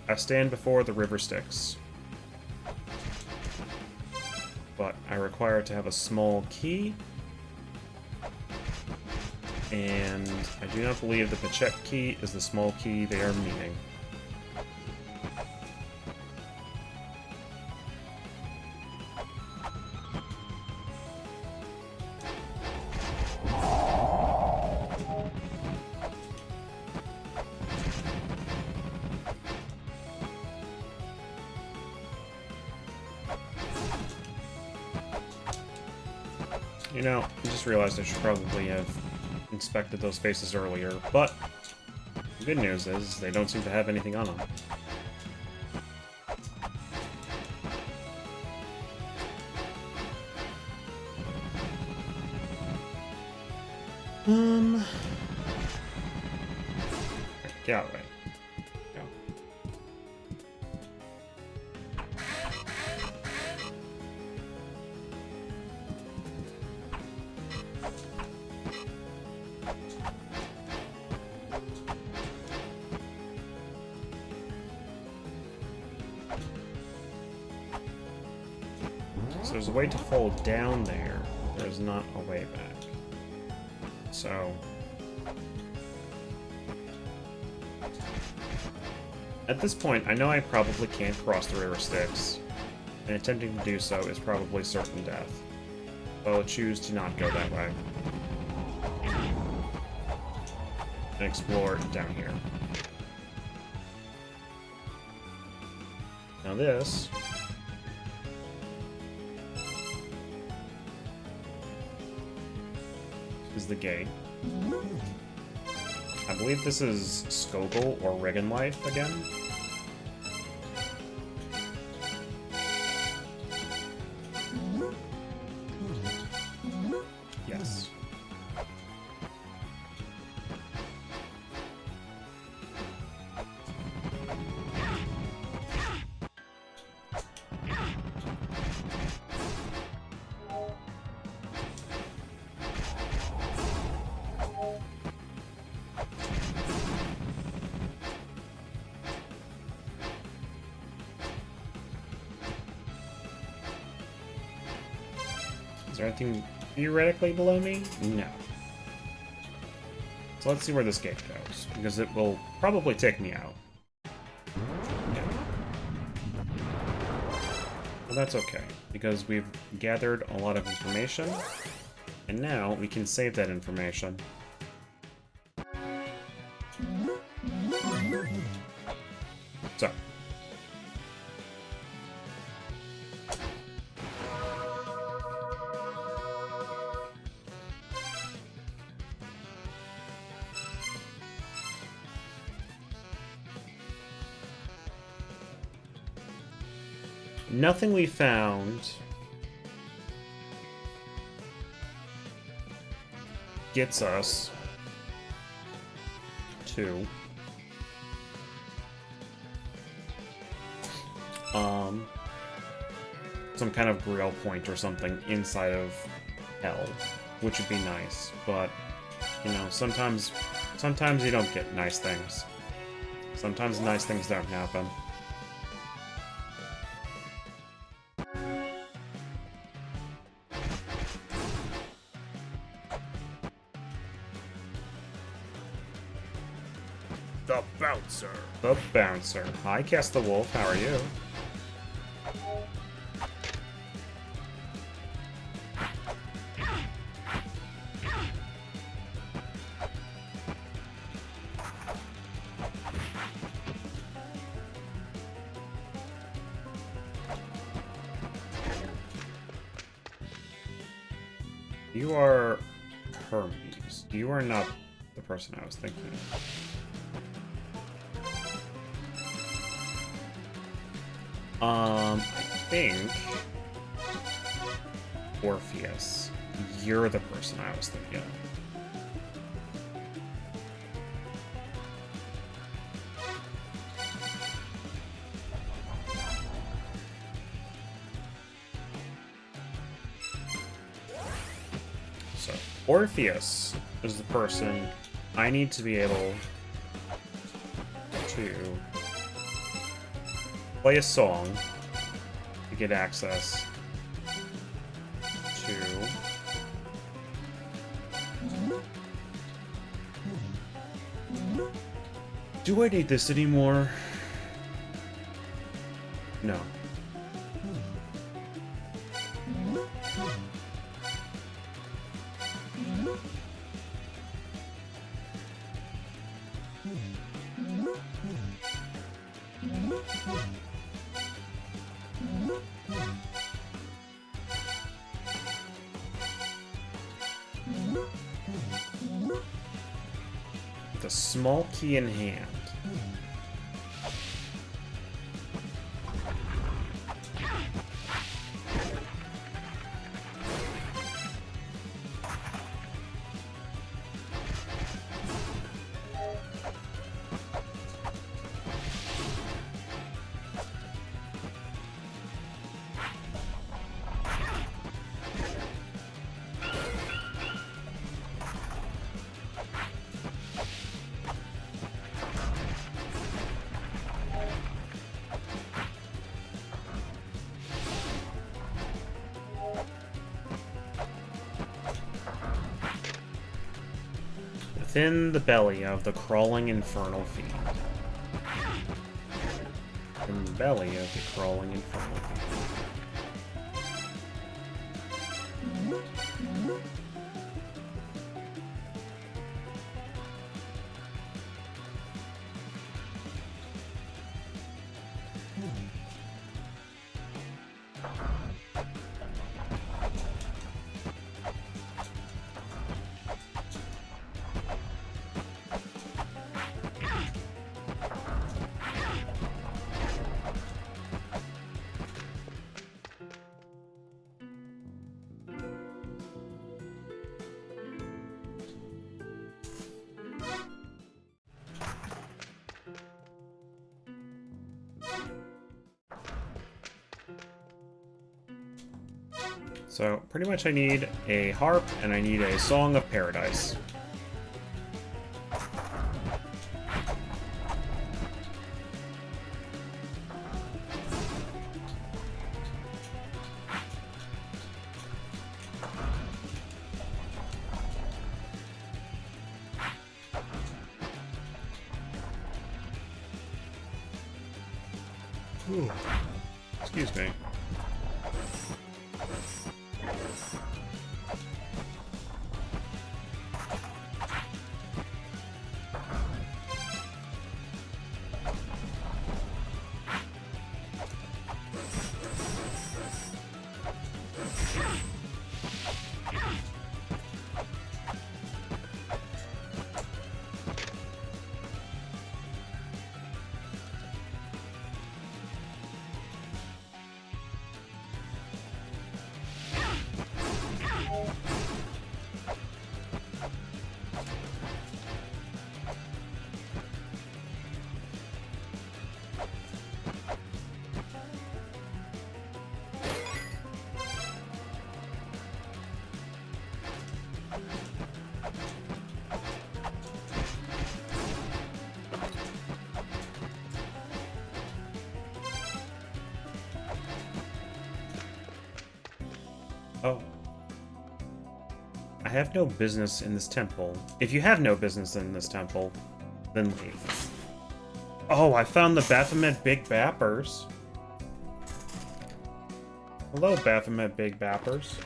I stand before the River Styx. But I require to have a small key. And I do not believe the Pachette key is the small key they are meaning. You know, I just realized I should probably have inspected those faces earlier, but the good news is they don't seem to have anything on them. Get out of the way. Go. So there's a way to fall down there. There's not a way back. So... At this point, I know I probably can't cross the River Styx, and attempting to do so is probably certain death. So I'll choose to not go that way. and explore down here. Now this is the gate. I believe this is Skogel or Regan Life again. Yes. Is there anything theoretically below me? No. So let's see where this gate goes, because it will probably take me out. Yeah. Well, that's okay, because we've gathered a lot of information, and now we can save that information. So. Nothing we found gets us to some kind of grail point or something inside of hell, which would be nice, but you know, sometimes you don't get nice things. Sometimes nice things don't happen. The Bouncer. The Bouncer. Hi, Cast the Wolf. How are you? You are Hermes. You are not the person I was thinking of. I think Orpheus. You're the person I was thinking of. So, Orpheus is the person I need to be able to play a song to get access to do I need this anymore? No. With a small key in hand. Within the belly of the crawling infernal fiend. In the belly of the crawling infernal fiend. So, pretty much I need a harp, and I need a Song of Paradise. Ooh. Excuse me. Oh. I have no business in this temple. If you have no business in this temple, then leave. Oh, I found the Baphomet Big Bappers. Hello, Baphomet Big Bappers.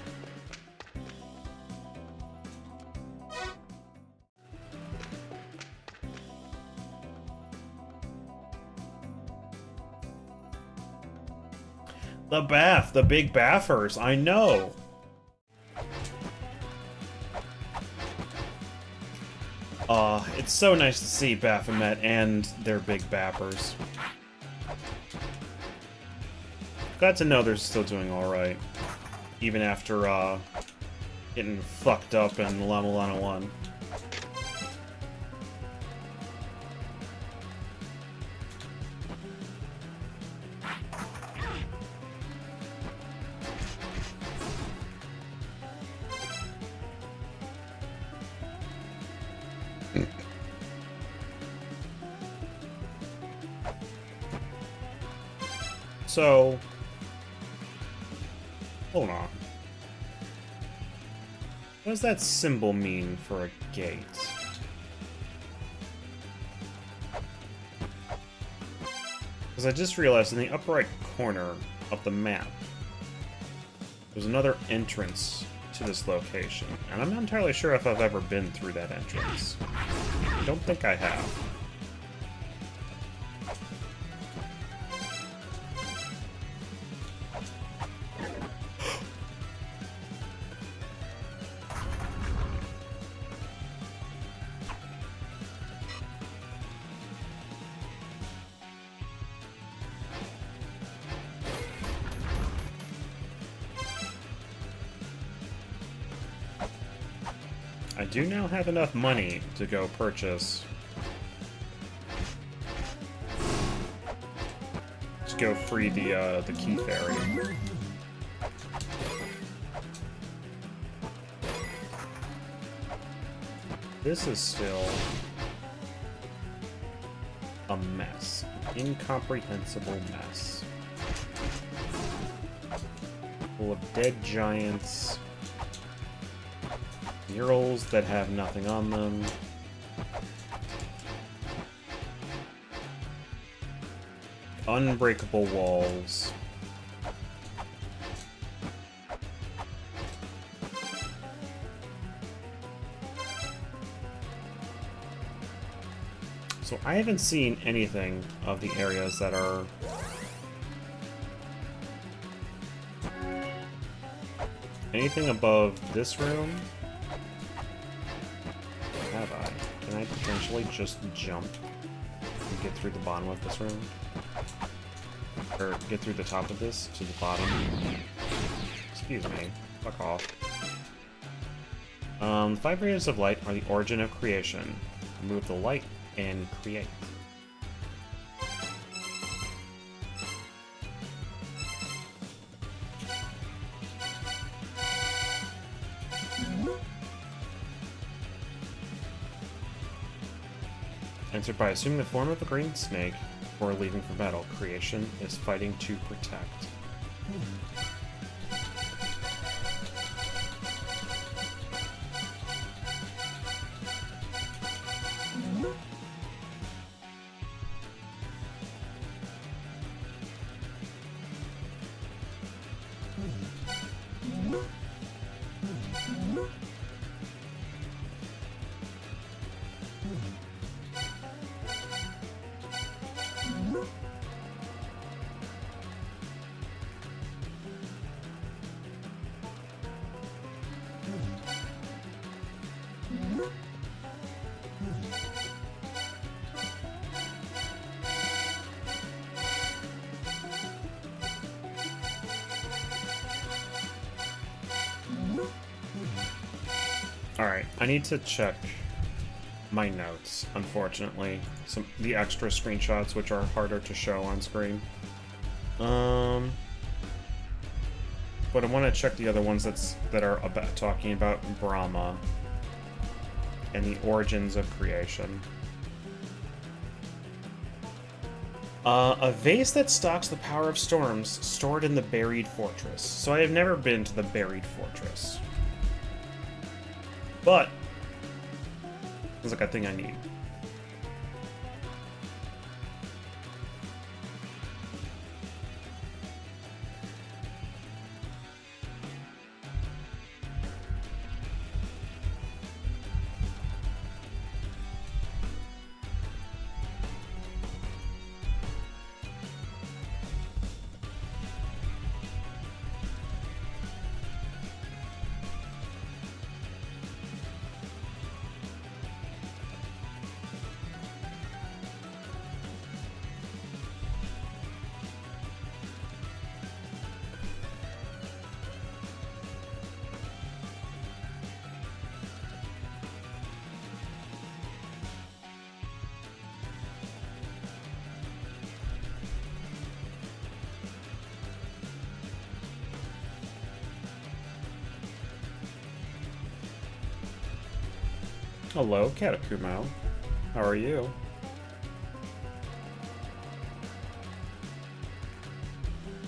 The Big Baffers, I know. It's so nice to see Baphomet and their Big Bappers. Glad to know they're still doing alright. Even after, getting fucked up in Mulana 1. So, hold on. What does that symbol mean for a gate? Because I just realized in the upper right corner of the map, there's another entrance to this location, and I'm not entirely sure if I've ever been through that entrance. I don't think I have. I do now have enough money to go purchase. To go free the key fairy. This is still a mess. An incomprehensible mess. Full of dead giants. Murals that have nothing on them. Unbreakable walls. So I haven't seen anything of the areas that are anything above this room. Have I? Can I potentially just jump and get through the bottom of this room? Or get through the top of this to the bottom? Excuse me. Fuck off. 5 areas of light are the origin of creation. Remove the light and create. Answered by assuming the form of a green snake or leaving for battle. Creation is fighting to protect. Alright, I need to check my notes, unfortunately. The extra screenshots, which are harder to show on screen. But I want to check the other ones that are about talking about Brahma and the origins of creation. A vase that stocks the power of storms, stored in the buried fortress. So I have never been to the buried fortress. But it's like a thing I need. Hello, Katakumo. How are you?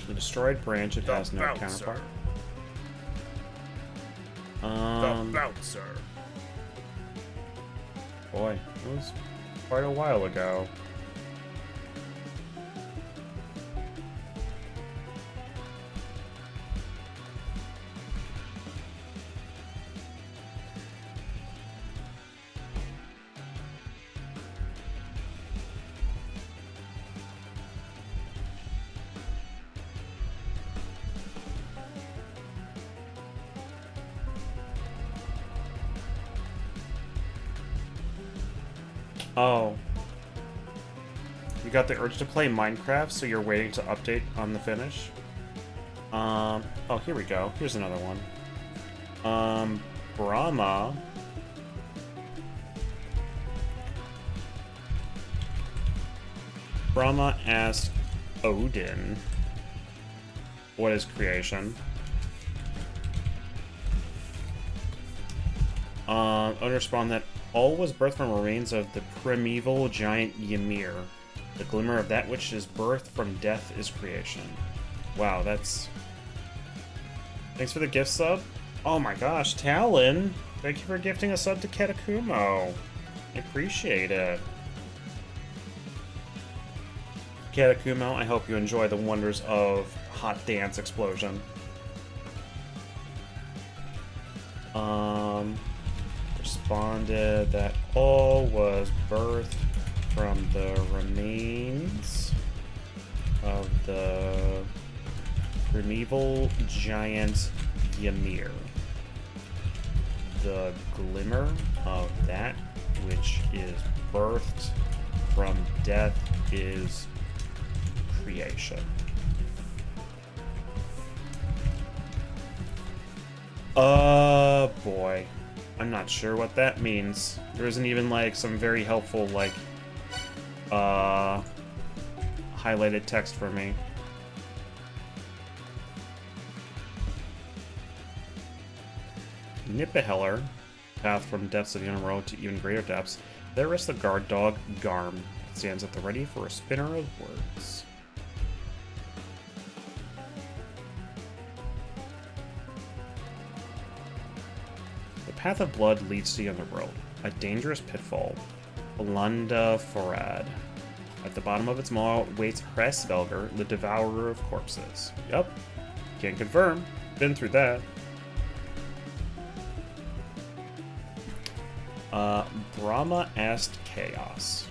The destroyed branch, it has no counterpart. The bouncer. Boy, it was quite a while ago. Oh. You got the urge to play Minecraft, so you're waiting to update on the finish? Oh, here we go. Here's another one. Brahma. Brahma asked Odin, what is creation? Odin responded that all was birthed from remains of the primeval giant Ymir. The glimmer of that which is birthed from death is creation. Wow, that's... Thanks for the gift sub. Oh my gosh, Talon! Thank you for gifting a sub to Katakumo. I appreciate it. Katakumo, I hope you enjoy the wonders of Hot Dance Explosion. Responded that all was birthed from the remains of the primeval giant Ymir. The glimmer of that which is birthed from death is creation. Boy. I'm not sure what that means. There isn't even, like, some very helpful, like, highlighted text for me. Nippeheller, path from depths of the unknown world to even greater depths. There is the guard dog, Garm. It stands at the ready for a spinner of words. The path of blood leads to the underworld, a dangerous pitfall. Belanda Forad. At the bottom of its maw waits Hresvelger, the devourer of corpses. Yup. Can confirm. Been through that. Brahma asked Chaos.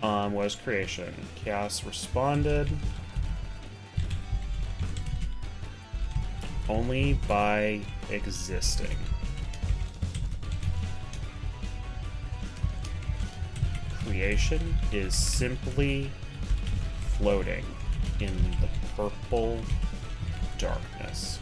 Was creation. Chaos responded only by existing. Creation is simply floating in the purple darkness.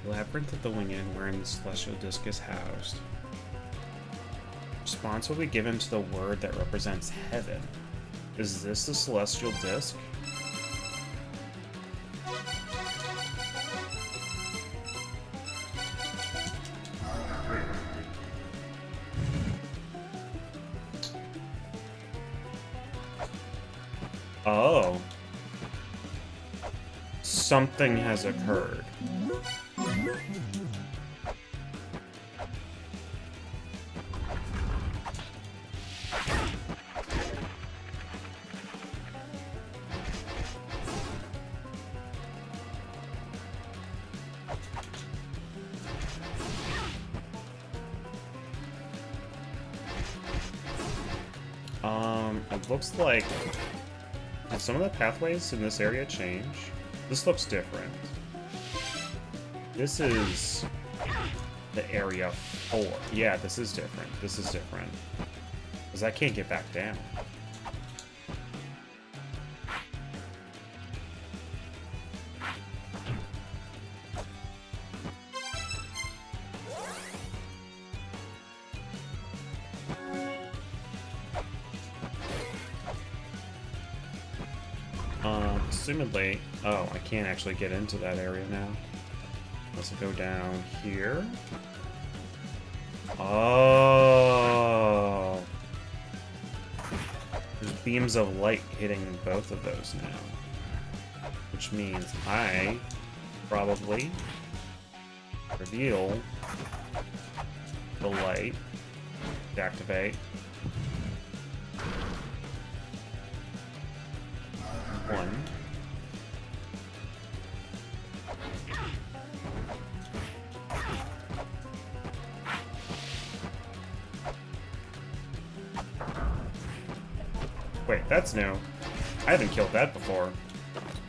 Labyrinth of the Winged, wherein the celestial disc is housed. Response will be given to the word that represents heaven. Is this the celestial disc? Oh. Something has occurred. It looks like... Did some of the pathways in this area change? This looks different. This is... the area 4. Yeah, this is different. This is different. Because I can't get back down. Assumedly... Oh, I can't actually get into that area now. Let's go down here. Oh! There's beams of light hitting both of those now. Which means I probably reveal the light to activate. 1. Wait, that's new. I haven't killed that before.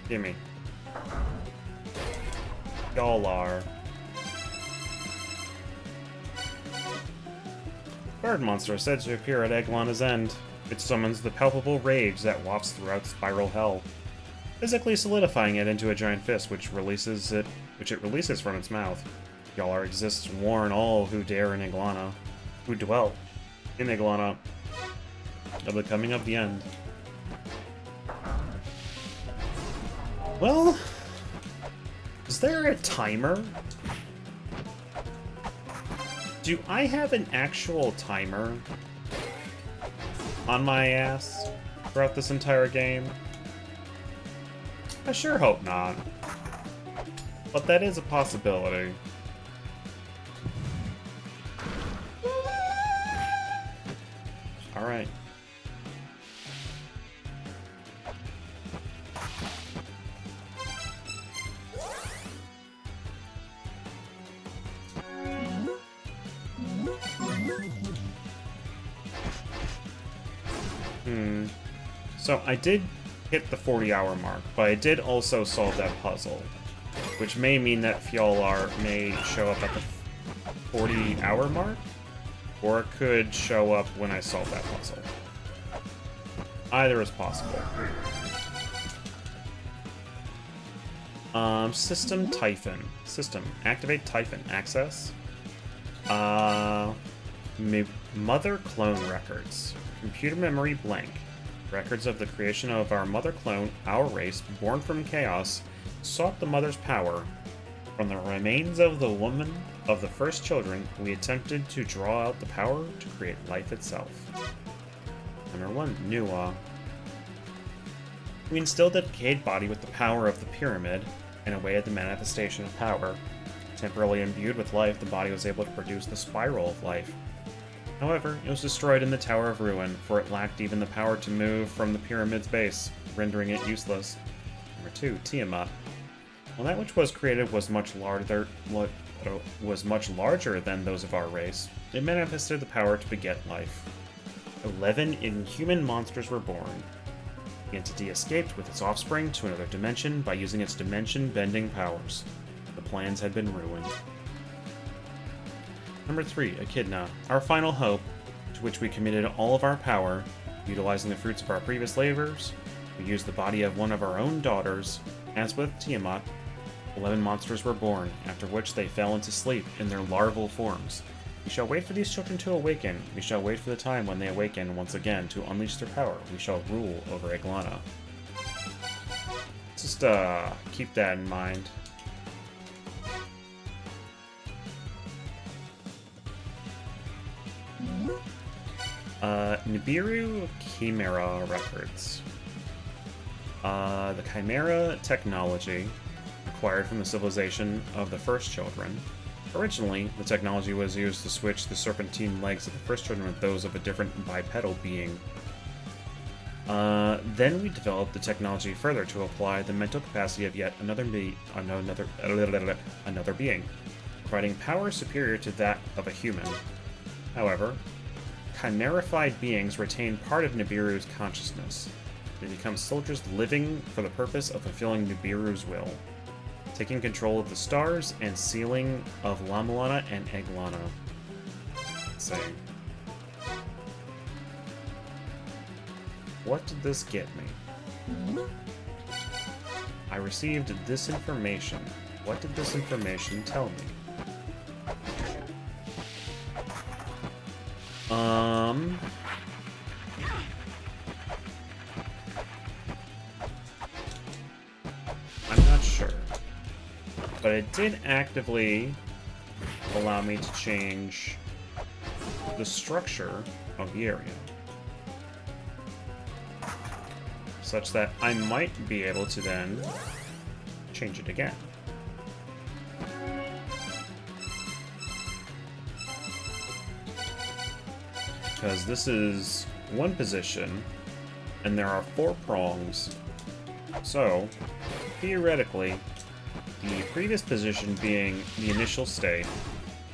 Gimme. Galar. Bird monster is said to appear at Eglana's end. It summons the palpable rage that wafts throughout Spiral Hell, physically solidifying it into a giant fist, which it releases from its mouth. Galar exists to warn all who dare in Eglana, who dwell in Eglana, of the coming of the end. Well, is there a timer? Do I have an actual timer on my ass throughout this entire game? I sure hope not. But that is a possibility. Alright. So I did hit the 40-hour mark, but I did also solve that puzzle, which may mean that Fjalar may show up at the 40-hour mark. Or it could show up when I solve that puzzle. Either is possible. System Typhon. System. Activate Typhon. Access. Mother clone records. Computer memory blank. Records of the creation of our mother clone, our race, born from chaos, sought the mother's power. From the remains of the woman of the first children, we attempted to draw out the power to create life itself. Number 1, Nuwa. We instilled the decayed body with the power of the pyramid and awaited the manifestation of power. Temporarily imbued with life, the body was able to produce the spiral of life. However, it was destroyed in the Tower of Ruin, for it lacked even the power to move from the pyramid's base, rendering it useless. Number 2, Tiamat. While that which was created was much larger than those of our race, it manifested the power to beget life. 11 inhuman monsters were born. The entity escaped with its offspring to another dimension by using its dimension-bending powers. The plans had been ruined. Number 3, Echidna, our final hope, to which we committed all of our power, utilizing the fruits of our previous labors. We used the body of one of our own daughters. As with Tiamat, 11 monsters were born, after which they fell into sleep in their larval forms. We shall wait for these children to awaken. We shall wait for the time when they awaken once again to unleash their power. We shall rule over Eglana. Just, keep that in mind. Nibiru Chimera Records. The Chimera technology acquired from the civilization of the first children. Originally, the technology was used to switch the serpentine legs of the first children with those of a different bipedal being. Then we developed the technology further to apply the mental capacity of yet another being, providing power superior to that of a human. However, chimerified beings retain part of Nibiru's consciousness. They become soldiers living for the purpose of fulfilling Nibiru's will, taking control of the stars and sealing of La Mulana and Eglana. Let's see. What did this get me? I received this information. What did this information tell me? I'm not sure. But it did actively allow me to change the structure of the area, such that I might be able to then change it again. Because this is one position, and there are 4 prongs, so theoretically, the previous position being the initial state,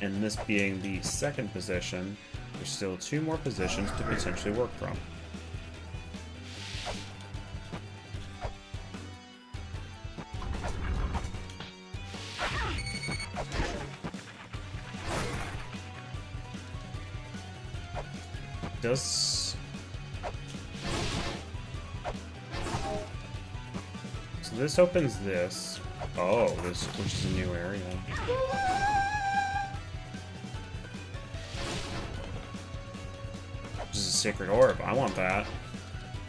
and this being the second position, there's still 2 more positions to potentially work from. So this opens this. Oh, this which is a new area. This is a sacred orb. I want that.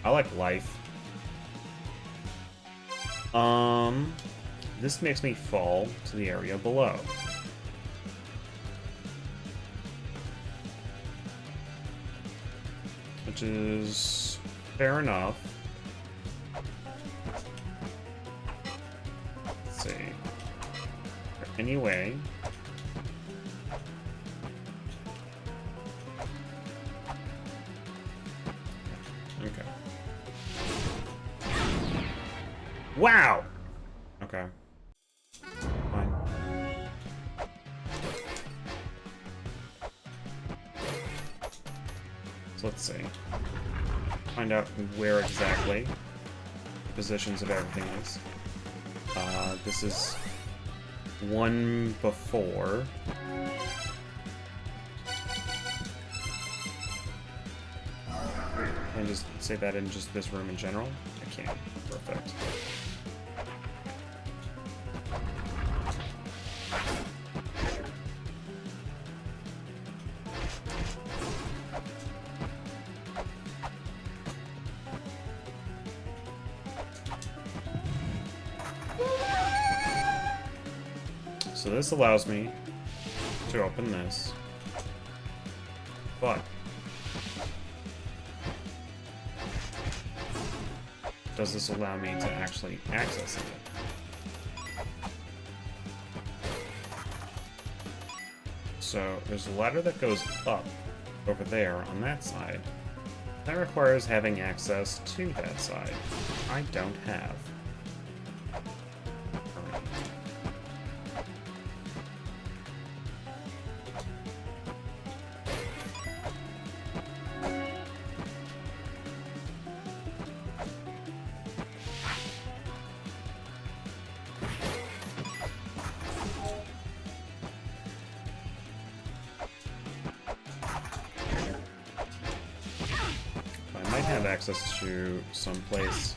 I like life. This makes me fall to the area below. Which is fair enough. Let's see. Anyway. Okay. Wow! Okay. Fine. So let's see. Find out where exactly the positions of everything is. This is one before. Can I just say that in just this room in general? I can. Perfect. So this allows me to open this, but does this allow me to actually access it? So there's a ladder that goes up over there on that side. That requires having access to that side. I don't have. Access to some place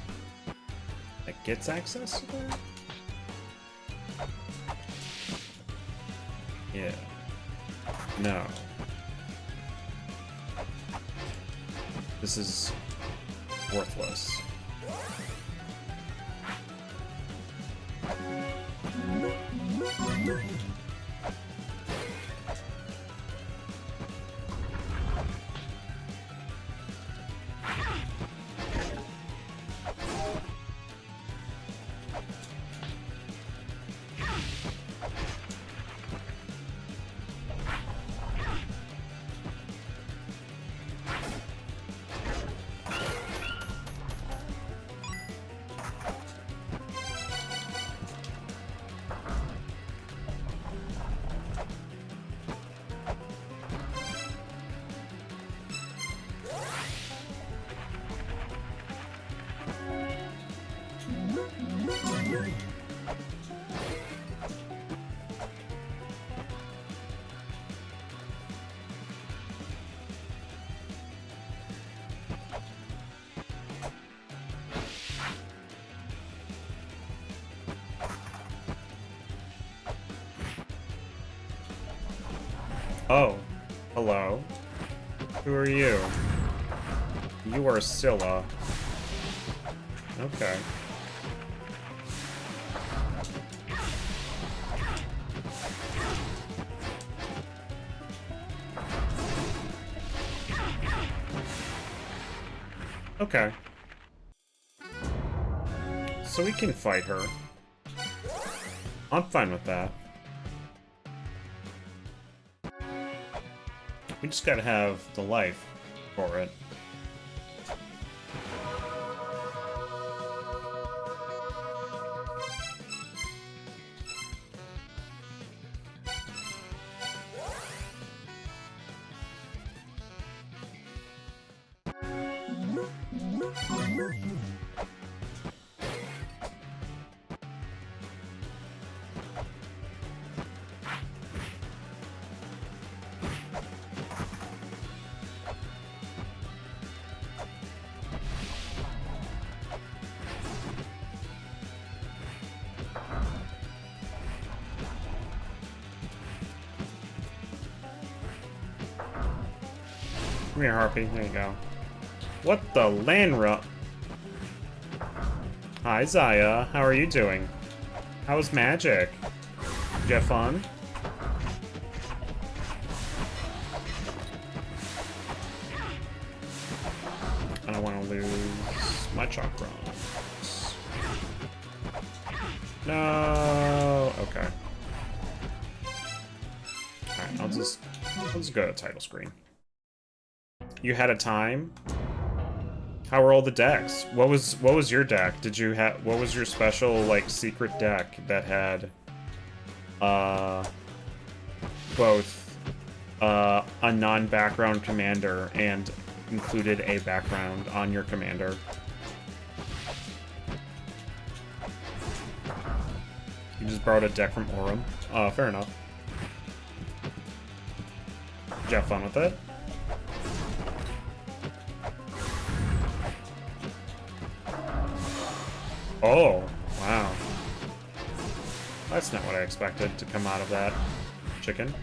that gets access to that? Yeah. No. This is worthless. Oh, hello. Who are you? You are Scylla. Okay. Okay. So we can fight her. I'm fine with that. We just gotta have the life for it. Come here, Harpy. There you go. What the Landra? Hi, Zaya. How are you doing? How was magic? Did you have fun? I don't want to lose my chakrams. No. Okay. Alright, I'll just go to title screen. You had a time? How were all the decks? What was your deck? Did you have what was your special like secret deck that had both a non-background commander and included a background on your commander? You just borrowed a deck from Aurum? Fair enough. Did you have fun with it? Oh, wow. That's not what I expected to come out of that chicken.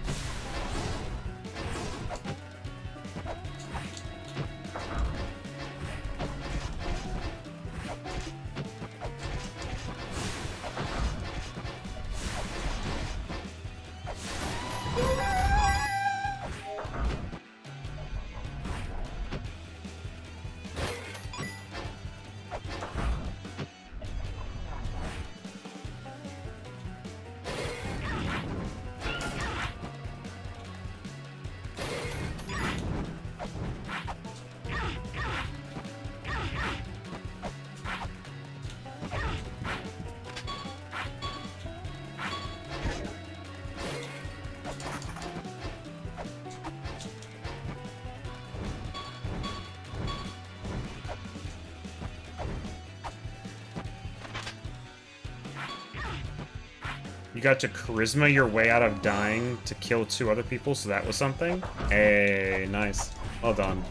You got to charisma your way out of dying to kill 2 other people, so that was something? Hey, nice. Well done.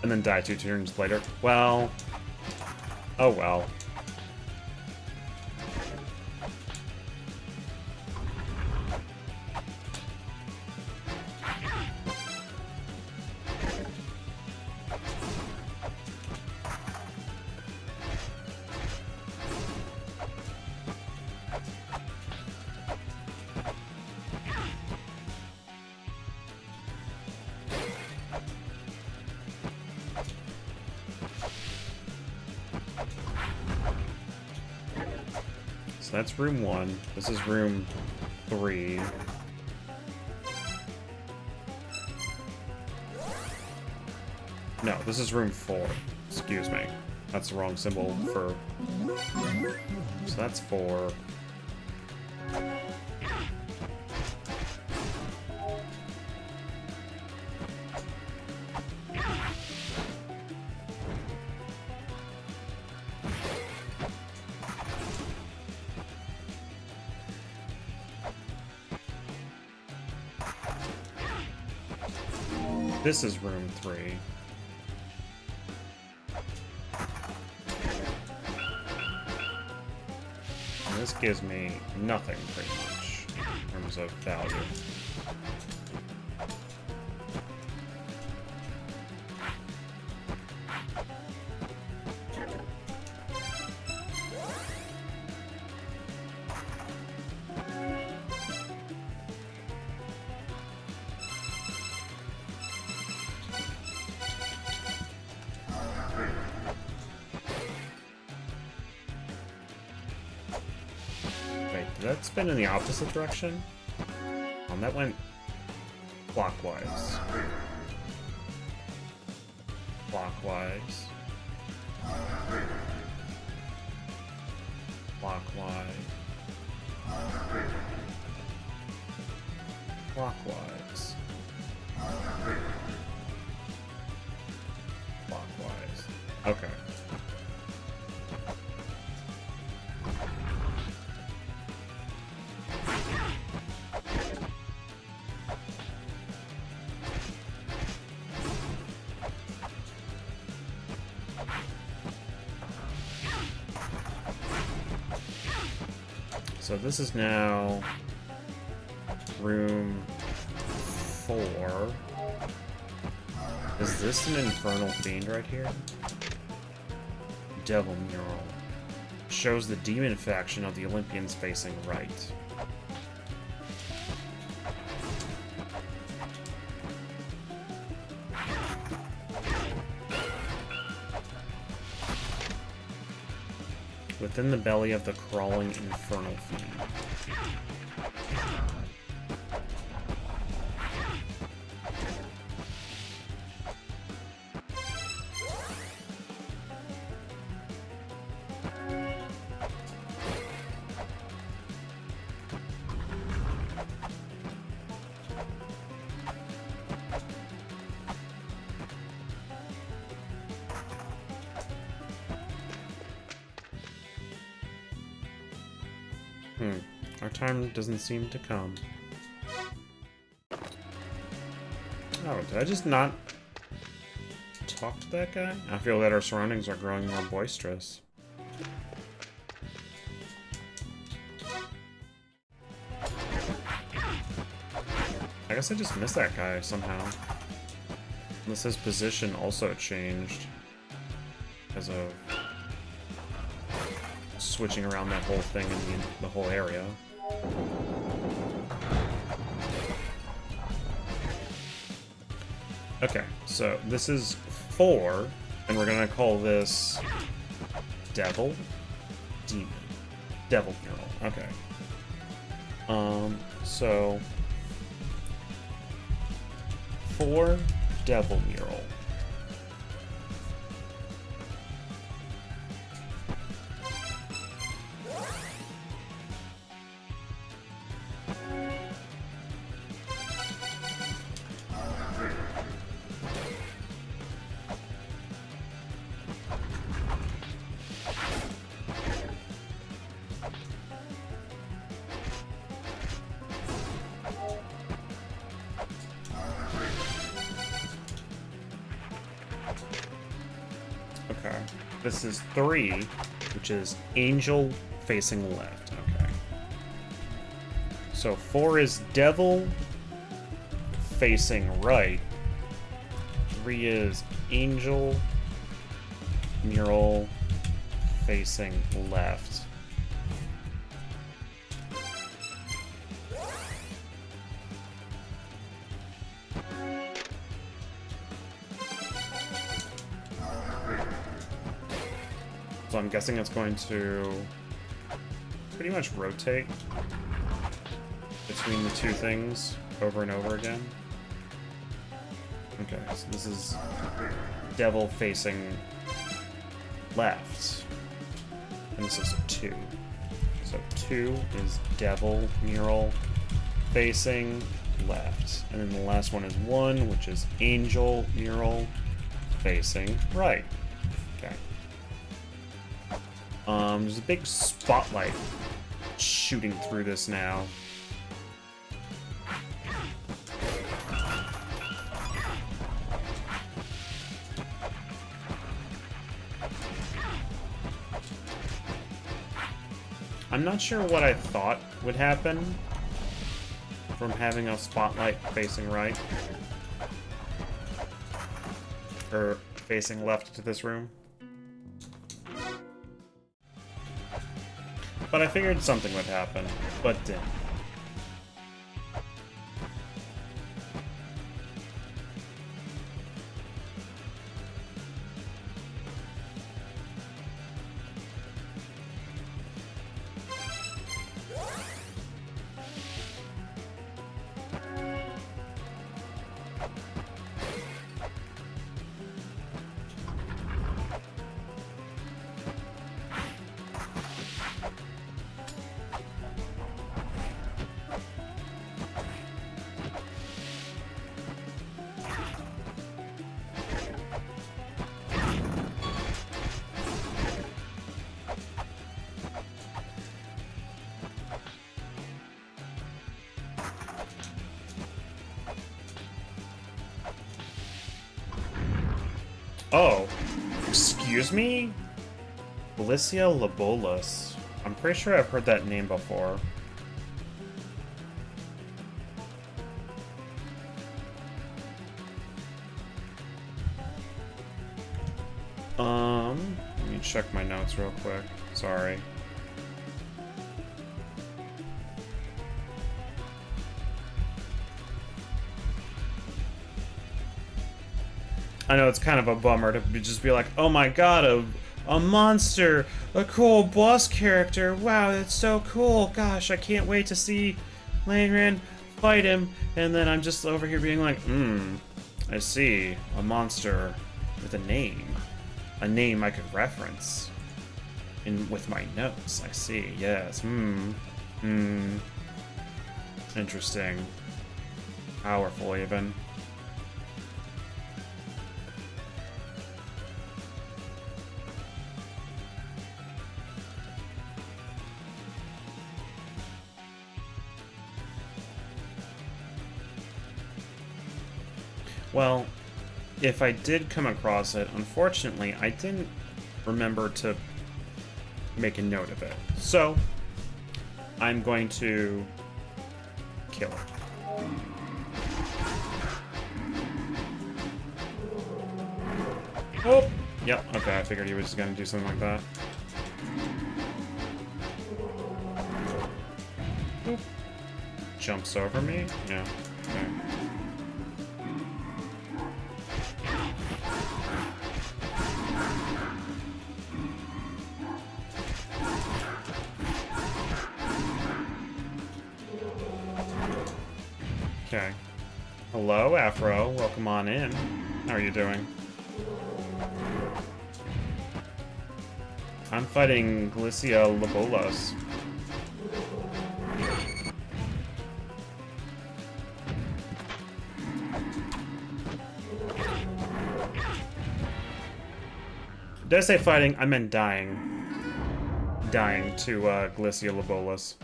And then die 2 turns later. Well... Oh well. So that's room 1. This is room 3. No, this is room 4. Excuse me. That's the wrong symbol for... So that's 4. This is room 3. And this gives me nothing, pretty much, in terms of value. Did that spin in the opposite direction? That went clockwise. Clockwise. Clockwise. Clockwise. Clockwise. Okay. So this is now room 4. Is this an infernal fiend right here? Devil mural. Shows the demon faction of the Olympians facing right. Within the belly of the crawling infernal fiend. Our time doesn't seem to come. Oh, did I just not... talk to that guy? I feel that our surroundings are growing more boisterous. I guess I just missed that guy somehow. Unless his position also changed because of switching around that whole thing in the whole area. Okay, so this is 4, and we're gonna call this Devil? Demon. Devil mural, okay. So 4 Devil mural. Okay. This is 3, which is Angel facing left. Okay. So 4 is Devil facing right. 3 is Angel mural facing left. So I'm guessing it's going to pretty much rotate between the two things over and over again. Okay, so this is Devil facing left. And this is 2. So 2 is Devil mural facing left. And then the last one is 1, which is Angel mural facing right. Okay. There's a big spotlight shooting through this now. I'm not sure what I thought would happen from having a spotlight facing right. Or facing left to this room. But I figured something would happen, but didn't. Oh, excuse me? Belicia Labolus. I'm pretty sure I've heard that name before. Let me check my notes real quick. Sorry. I know it's kind of a bummer to just be like, oh my god, a monster, a cool boss character, wow, that's so cool, gosh, I can't wait to see Lanran fight him, and then I'm just over here being like, I see, a monster with a name I could reference with my notes, I see, yes, interesting, powerful even. Well, if I did come across it, unfortunately, I didn't remember to make a note of it. So, I'm going to kill it. Oh! Yep, okay, I figured he was gonna do something like that. Boop. Jumps over me? Yeah, okay. Okay. Hello, Afro. Welcome on in. How are you doing? I'm fighting Glycia Lobolos. Did I say fighting? I meant dying. Dying to Glycia Lobolos.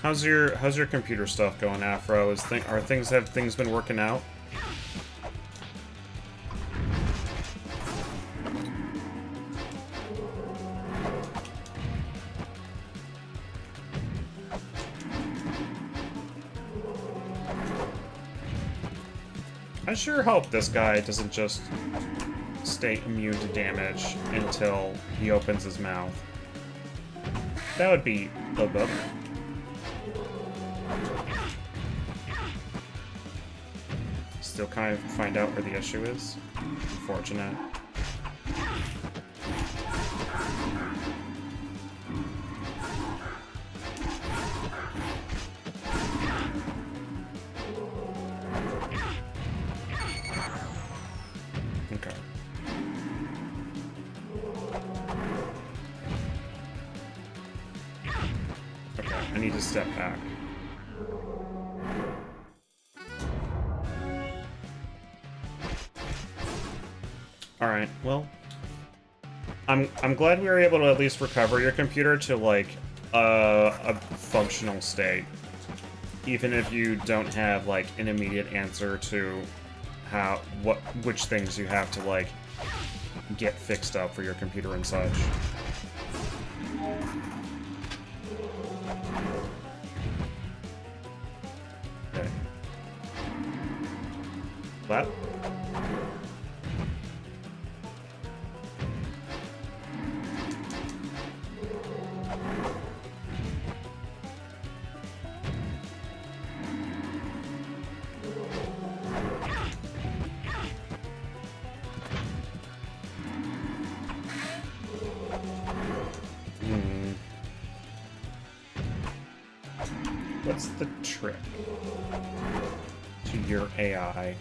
How's your computer stuff going, Afro? Have things been working out? I sure hope this guy doesn't just stay immune to damage until he opens his mouth. That would be a bummer. Still kind of find out where the issue is. Unfortunate. Okay. Okay, I need to step back. Alright, well, I'm glad we were able to at least recover your computer to, like, a functional state. Even if you don't have, like, an immediate answer to which things you have to, like, get fixed up for your computer and such. Okay. What? What's the trick to your AI?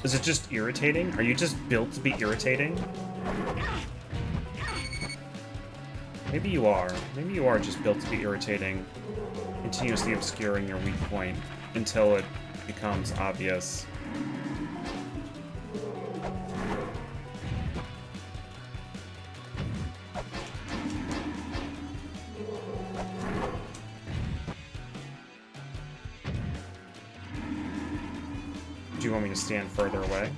Is it just irritating? Are you just built to be irritating? Maybe you are. Maybe you are just built to be irritating, continuously obscuring your weak point until it becomes obvious. Do you want me to stand further away?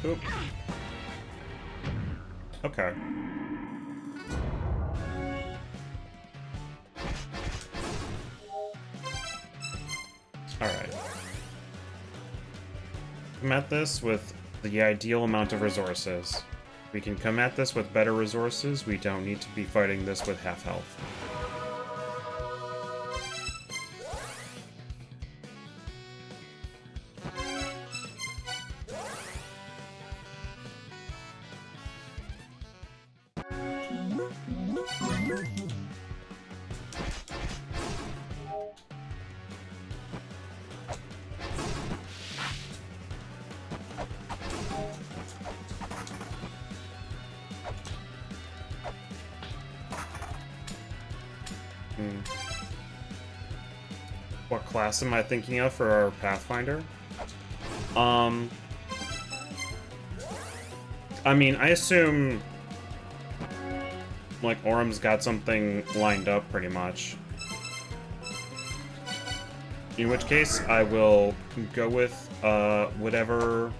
Oop. Okay. Alright. Come at this with the ideal amount of resources. We can come at this with better resources. We don't need to be fighting this with half health. What class am I thinking of for our Pathfinder? I mean, I assume, like, Orum's got something lined up, pretty much. In which case, I will go with, whatever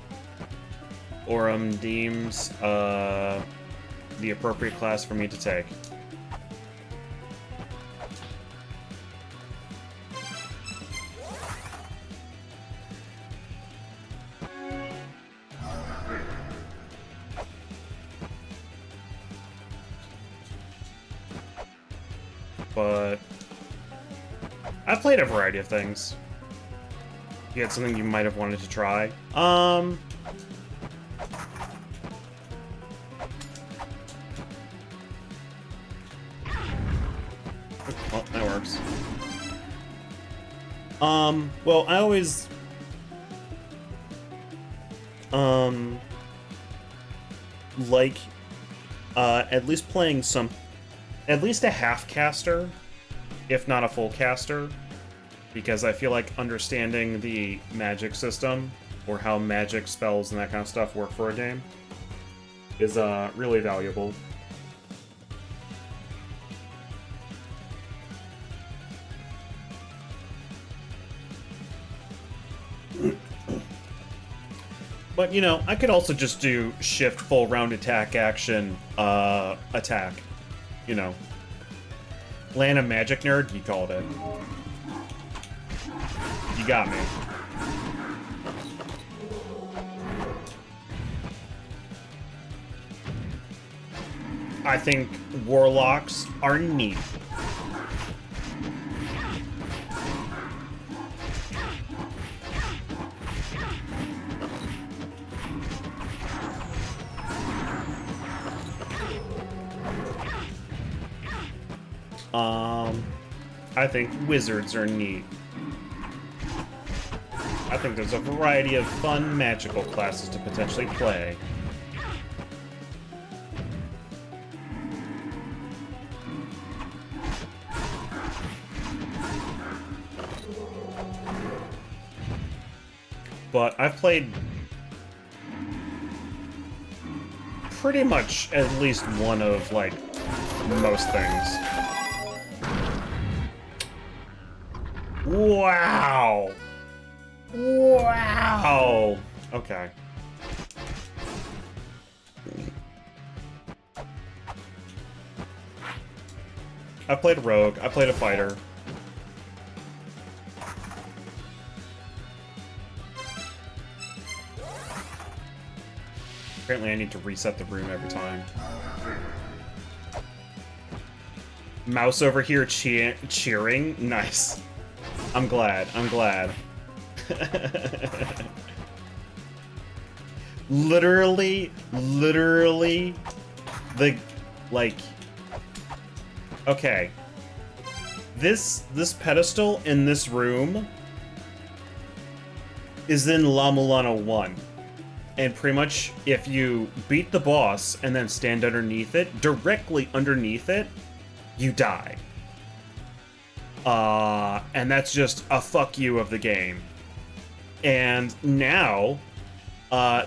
Orum deems, the appropriate class for me to take. But I've played a variety of things. You had something you might have wanted to try. Oh, that works. Well, I always like at least playing at least a half caster, if not a full caster, because I feel like understanding the magic system, or how magic spells and that kind of stuff work for a game, is really valuable. But, you know, I could also just do shift full round attack action attack. You know, Lana Magic Nerd, you called it. You got me. I think warlocks are neat. I think wizards are neat. I think there's a variety of fun magical classes to potentially play. But I've played pretty much at least one of, like, most things. Wow! Wow! Okay. I played a rogue. I played a fighter. Apparently I need to reset the room every time. Mouse over here cheering? Nice. I'm glad. I'm glad. literally, like, okay. This pedestal in this room is in La Mulana 1. And pretty much, if you beat the boss and then stand underneath it, directly underneath it, you die. And that's just a fuck you of the game. And now,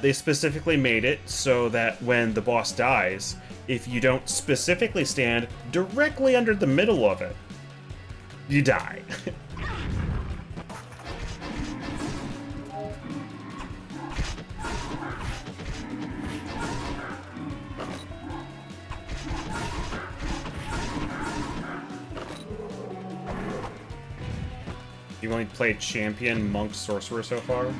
they specifically made it so that when the boss dies, if you don't specifically stand directly under the middle of it, you die. You've only played Champion, Monk, Sorcerer so far?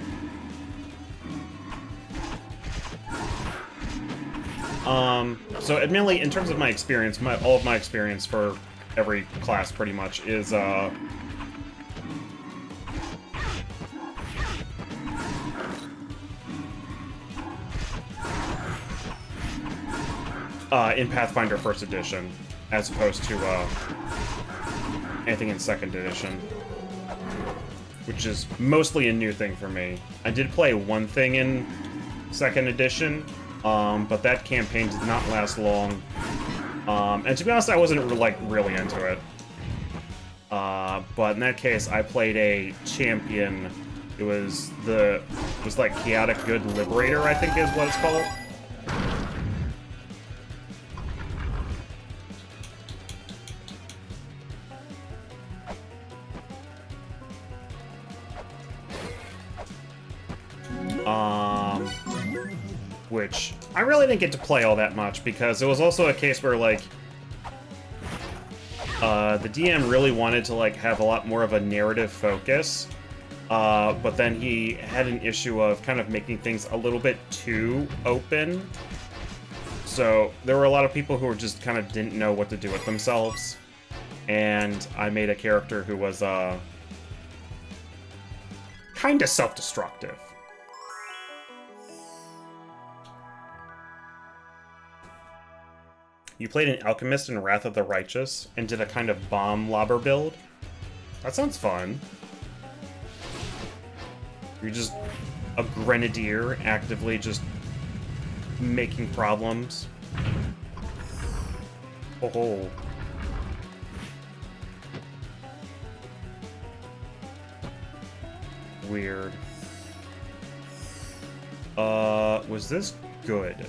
So admittedly, in terms of my experience, all of my experience for every class pretty much is, in Pathfinder 1st Edition, as opposed to, anything in 2nd Edition. Which is mostly a new thing for me. I did play one thing in 2nd Edition, but that campaign did not last long. And to be honest, I wasn't, like, really into it. But in that case, I played a champion. It was like Chaotic Good Liberator, I think is what it's called. Which I really didn't get to play all that much because it was also a case where, like, the DM really wanted to, like, have a lot more of a narrative focus, but then he had an issue of kind of making things a little bit too open. So there were a lot of people who were just kind of didn't know what to do with themselves, and I made a character who was, kind of self-destructive. You played an Alchemist in Wrath of the Righteous and did a kind of bomb lobber build? That sounds fun. You're just a grenadier actively just making problems. Oh. Weird. Was this good?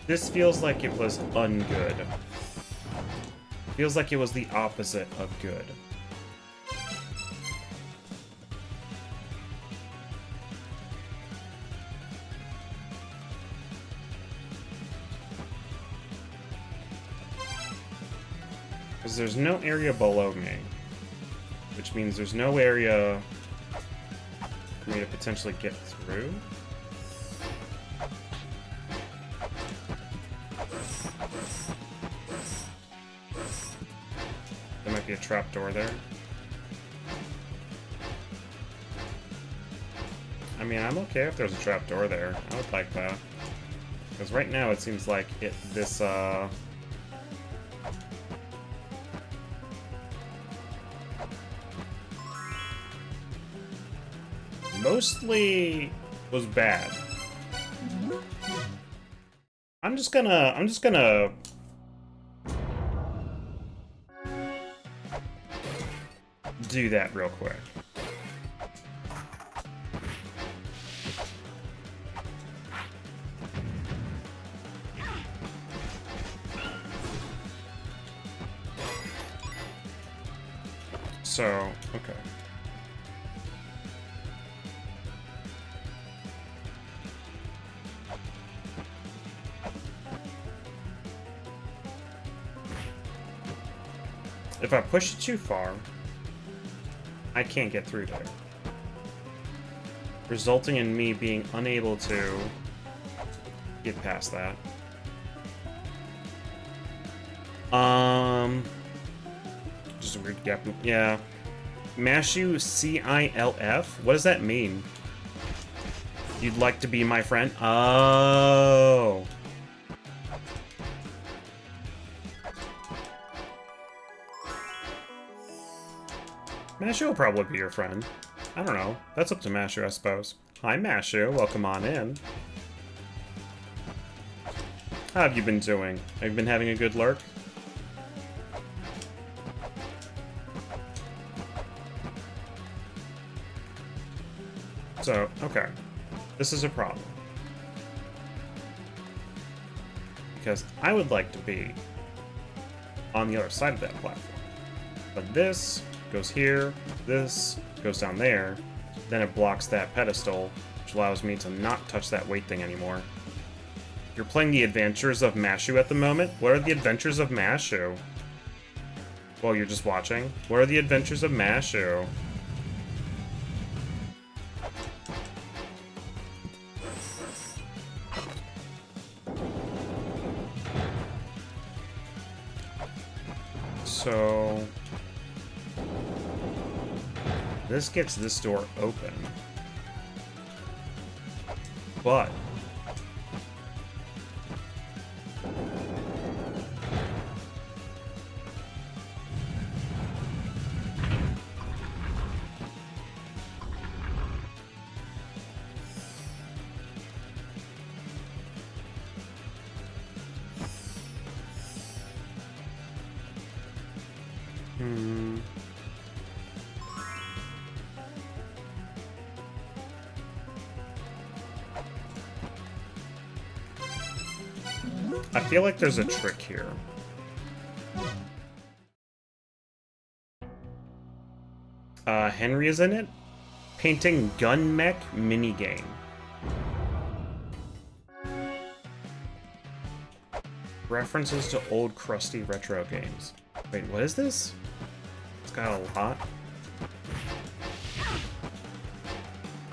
This feels like it was ungood. Feels like it was the opposite of good. Because there's no area below me. Which means there's no area for me to potentially get through. There might be a trapdoor there. I mean, I'm okay if there's a trapdoor there. I would like that. Because right now it seems like this mostly was bad. I'm just gonna do that real quick. So, okay. If I push it too far, I can't get through there. Resulting in me being unable to get past that. Just a weird gap. Yeah. Mashu CILF? What does that mean? You'd like to be my friend? Oh. Mashu will probably be your friend. I don't know. That's up to Mashu, I suppose. Hi, Mashu. Welcome on in. How have you been doing? Have you been having a good lurk? So, okay. This is a problem. Because I would like to be on the other side of that platform. But this goes here, this goes down there, then it blocks that pedestal, which allows me to not touch that weight thing anymore. You're playing the Adventures of Mashu at the moment? What are the Adventures of Mashu? Well, you're just watching. What are the Adventures of Mashu? So this gets this door open, but I feel like there's a trick here. Henry is in it. Painting gun mech minigame. References to old crusty retro games. Wait, what is this? It's got a lot.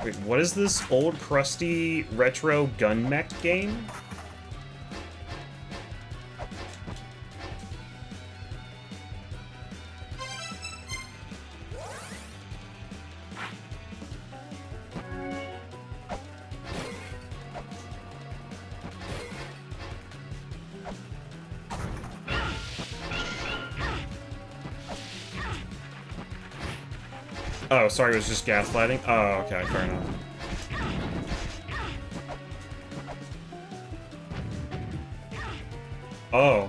Wait, what is this old crusty retro gun mech game? Oh, sorry, it was just gaslighting? Oh, okay, fair enough. Oh.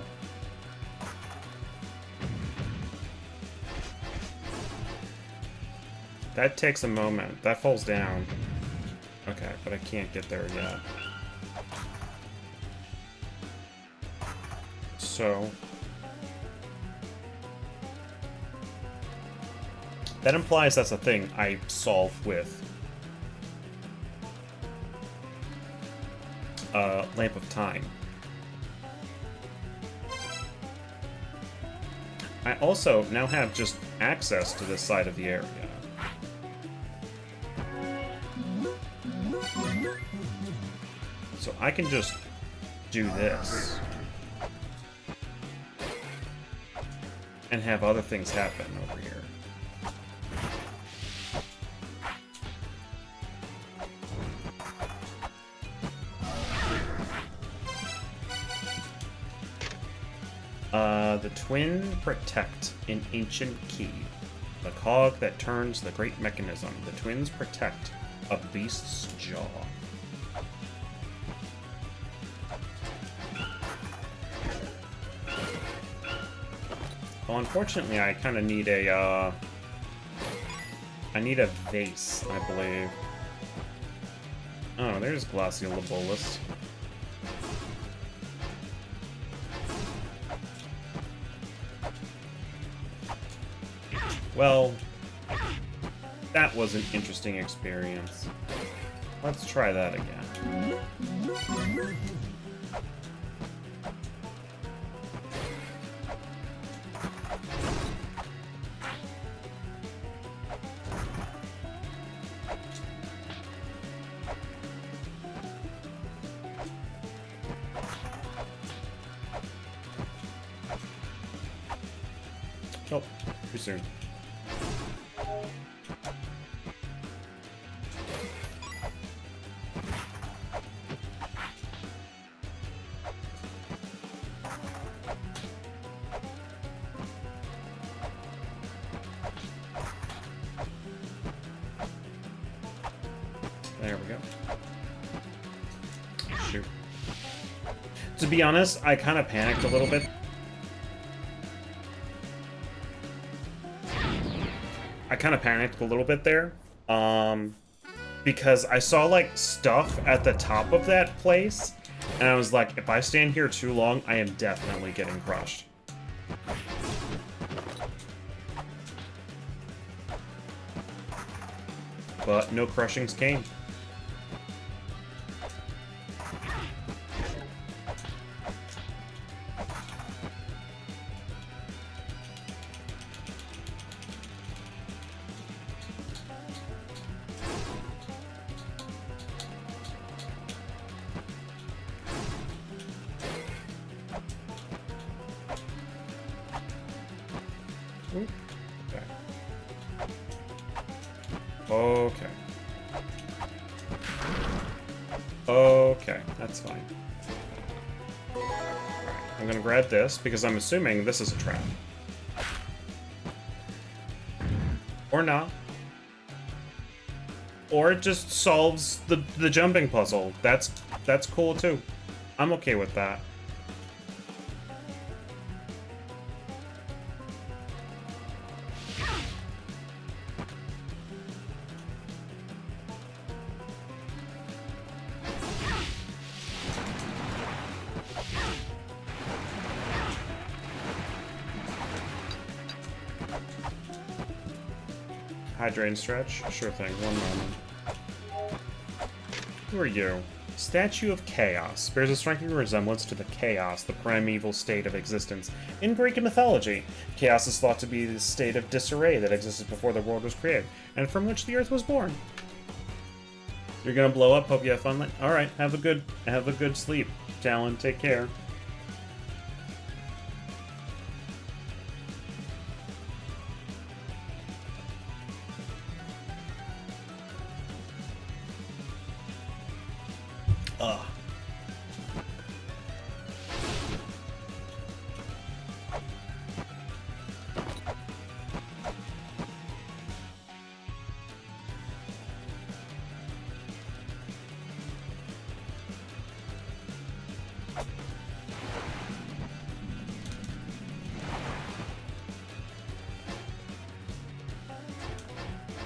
That takes a moment. That falls down. Okay, but I can't get there yet. So... that implies that's a thing I solve with Lamp of Time. I also now have just access to this side of the area. So I can just do this. And have other things happen over here. The Twin protect an ancient key. The cog that turns the great mechanism. The twins protect a beast's jaw. Well, unfortunately, I kind of need a, I need a vase, I believe. Oh, there's Glaciolabolus. Well, that was an interesting experience. Let's try that again. Oh, too soon. There we go. Shoot. To be honest, I kind of panicked a little bit. There. Because I saw, like, stuff at the top of that place, and I was like, if I stand here too long, I am definitely getting crushed. But no crushings came. Okay. Okay, that's fine. Right, I'm gonna grab this, because I'm assuming this is a trap. Or not. Or it just solves the jumping puzzle. That's cool too. I'm okay with that. Hydrate and stretch? Sure thing, one moment. Who are you? Statue of Chaos. Bears a striking resemblance to the chaos, the primeval state of existence. In Greek mythology, chaos is thought to be the state of disarray that existed before the world was created, and from which the earth was born. You're gonna blow up, hope you have fun. Alright, have a good sleep. Talon, take care. Ugh.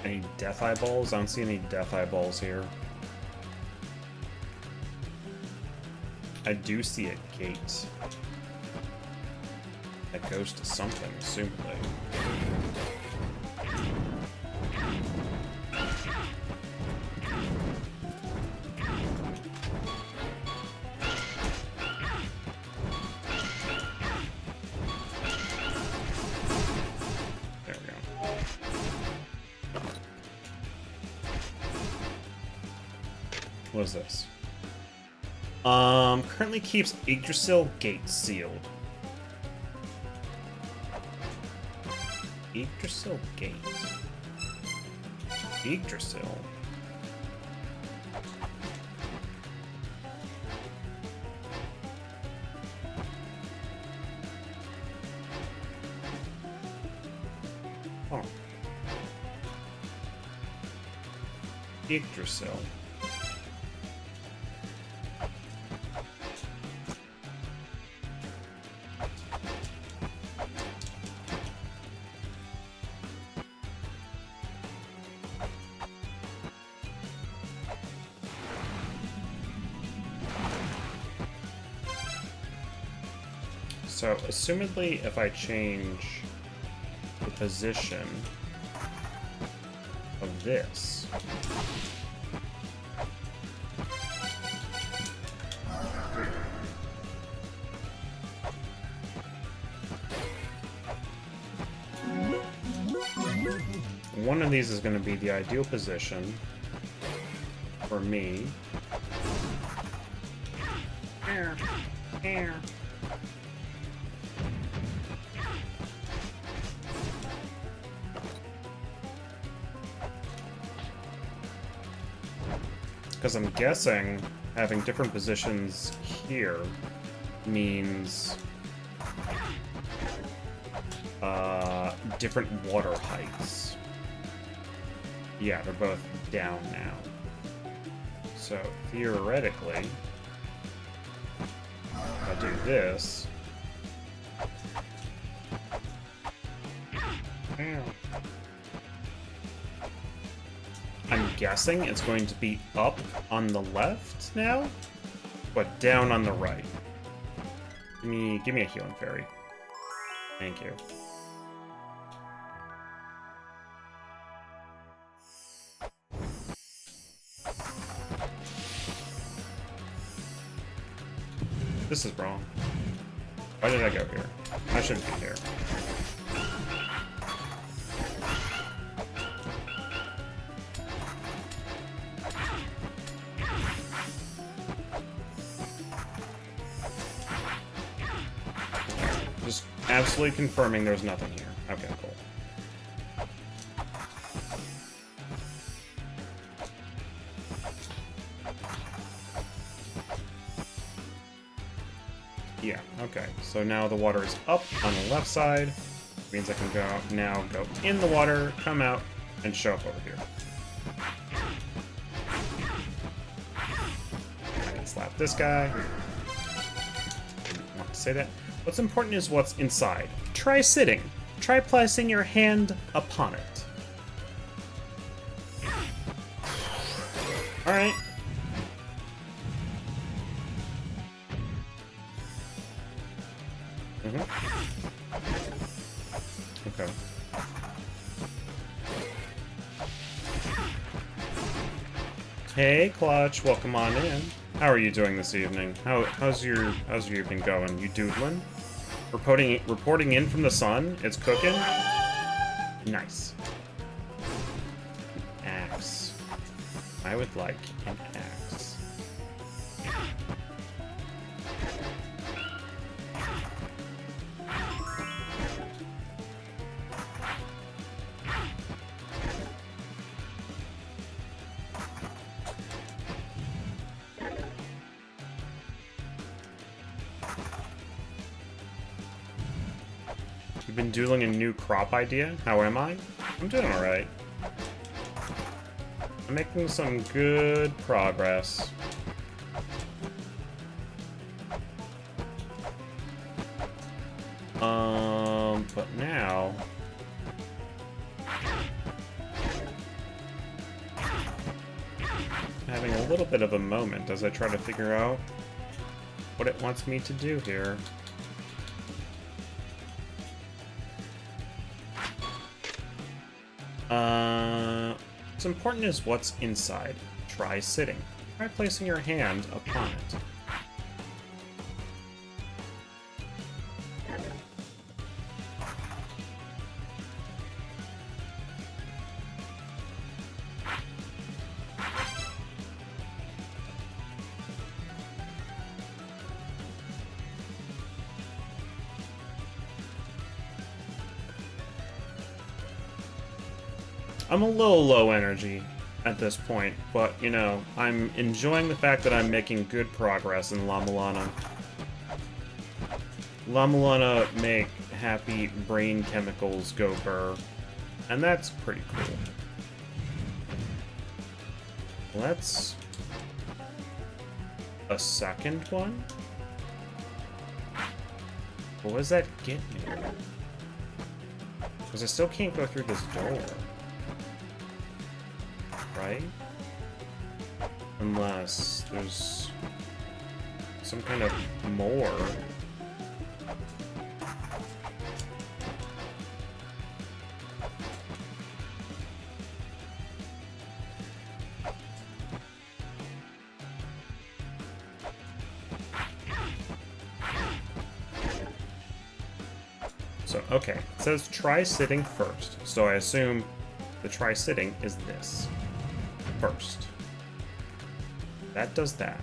Any death eyeballs? I don't see any death eyeballs here. I do see a gate that goes to something, assumably. There we go. What is this? Currently keeps Yggdrasil gate sealed. Yggdrasil gate. Yggdrasil. Oh. Yggdrasil. So, assumedly, if I change the position of this, one of these is going to be the ideal position for me. Because I'm guessing having different positions here means different water heights. Yeah, they're both down now. So theoretically, if I do this, I'm guessing it's going to be up on the left now, but down on the right. Give me a healing fairy. Thank you. This is wrong. Why did I go here? I shouldn't be here. Just absolutely confirming there's nothing here. Okay, cool. Yeah, okay. So now the water is up on the left side. Means I can go in the water, come out, and show up over here. I can slap this guy. Didn't want to say that. What's important is what's inside. Try sitting. Try placing your hand upon it. Alright. Okay. Hey, Clutch, welcome on in. How are you doing this evening? How's your evening going? You doodling? Reporting in from the sun? It's cooking? Nice. An axe. I would like an axe. You've been doodling a new crop idea? How am I? I'm doing alright. I'm making some good progress. But now... having a little bit of a moment as I try to figure out what it wants me to do here. What's important is what's inside. Try sitting. Try placing your hand upon it. I'm a little low energy at this point, but, you know, I'm enjoying the fact that I'm making good progress in La Mulana. La Mulana make happy brain chemicals go burr, and that's pretty cool. Let's... a second one? What does that get me? Because I still can't go through this door. Right? Unless there's some kind of more. So, okay. It says try sitting first. So I assume the try sitting is this. First. That does that.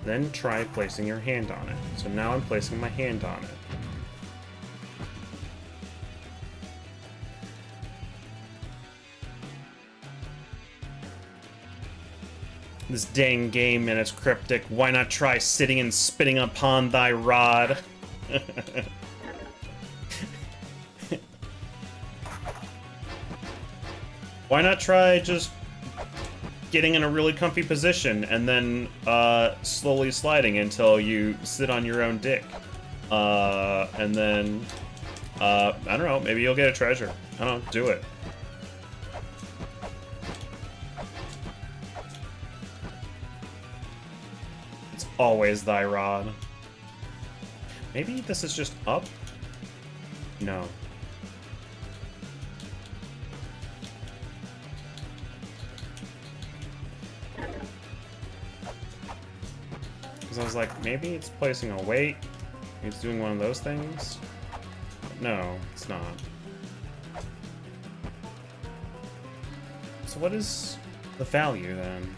Then try placing your hand on it. So now I'm placing my hand on it. This dang game and it's cryptic. Why not try sitting and spitting upon thy rod? Why not try just getting in a really comfy position and then slowly sliding until you sit on your own dick? And then, I don't know, maybe you'll get a treasure. I don't know, do it. Always thy rod. Maybe this is just up? No. Because I was like, maybe it's placing a weight. Maybe it's doing one of those things. No, it's not. So what is the value then?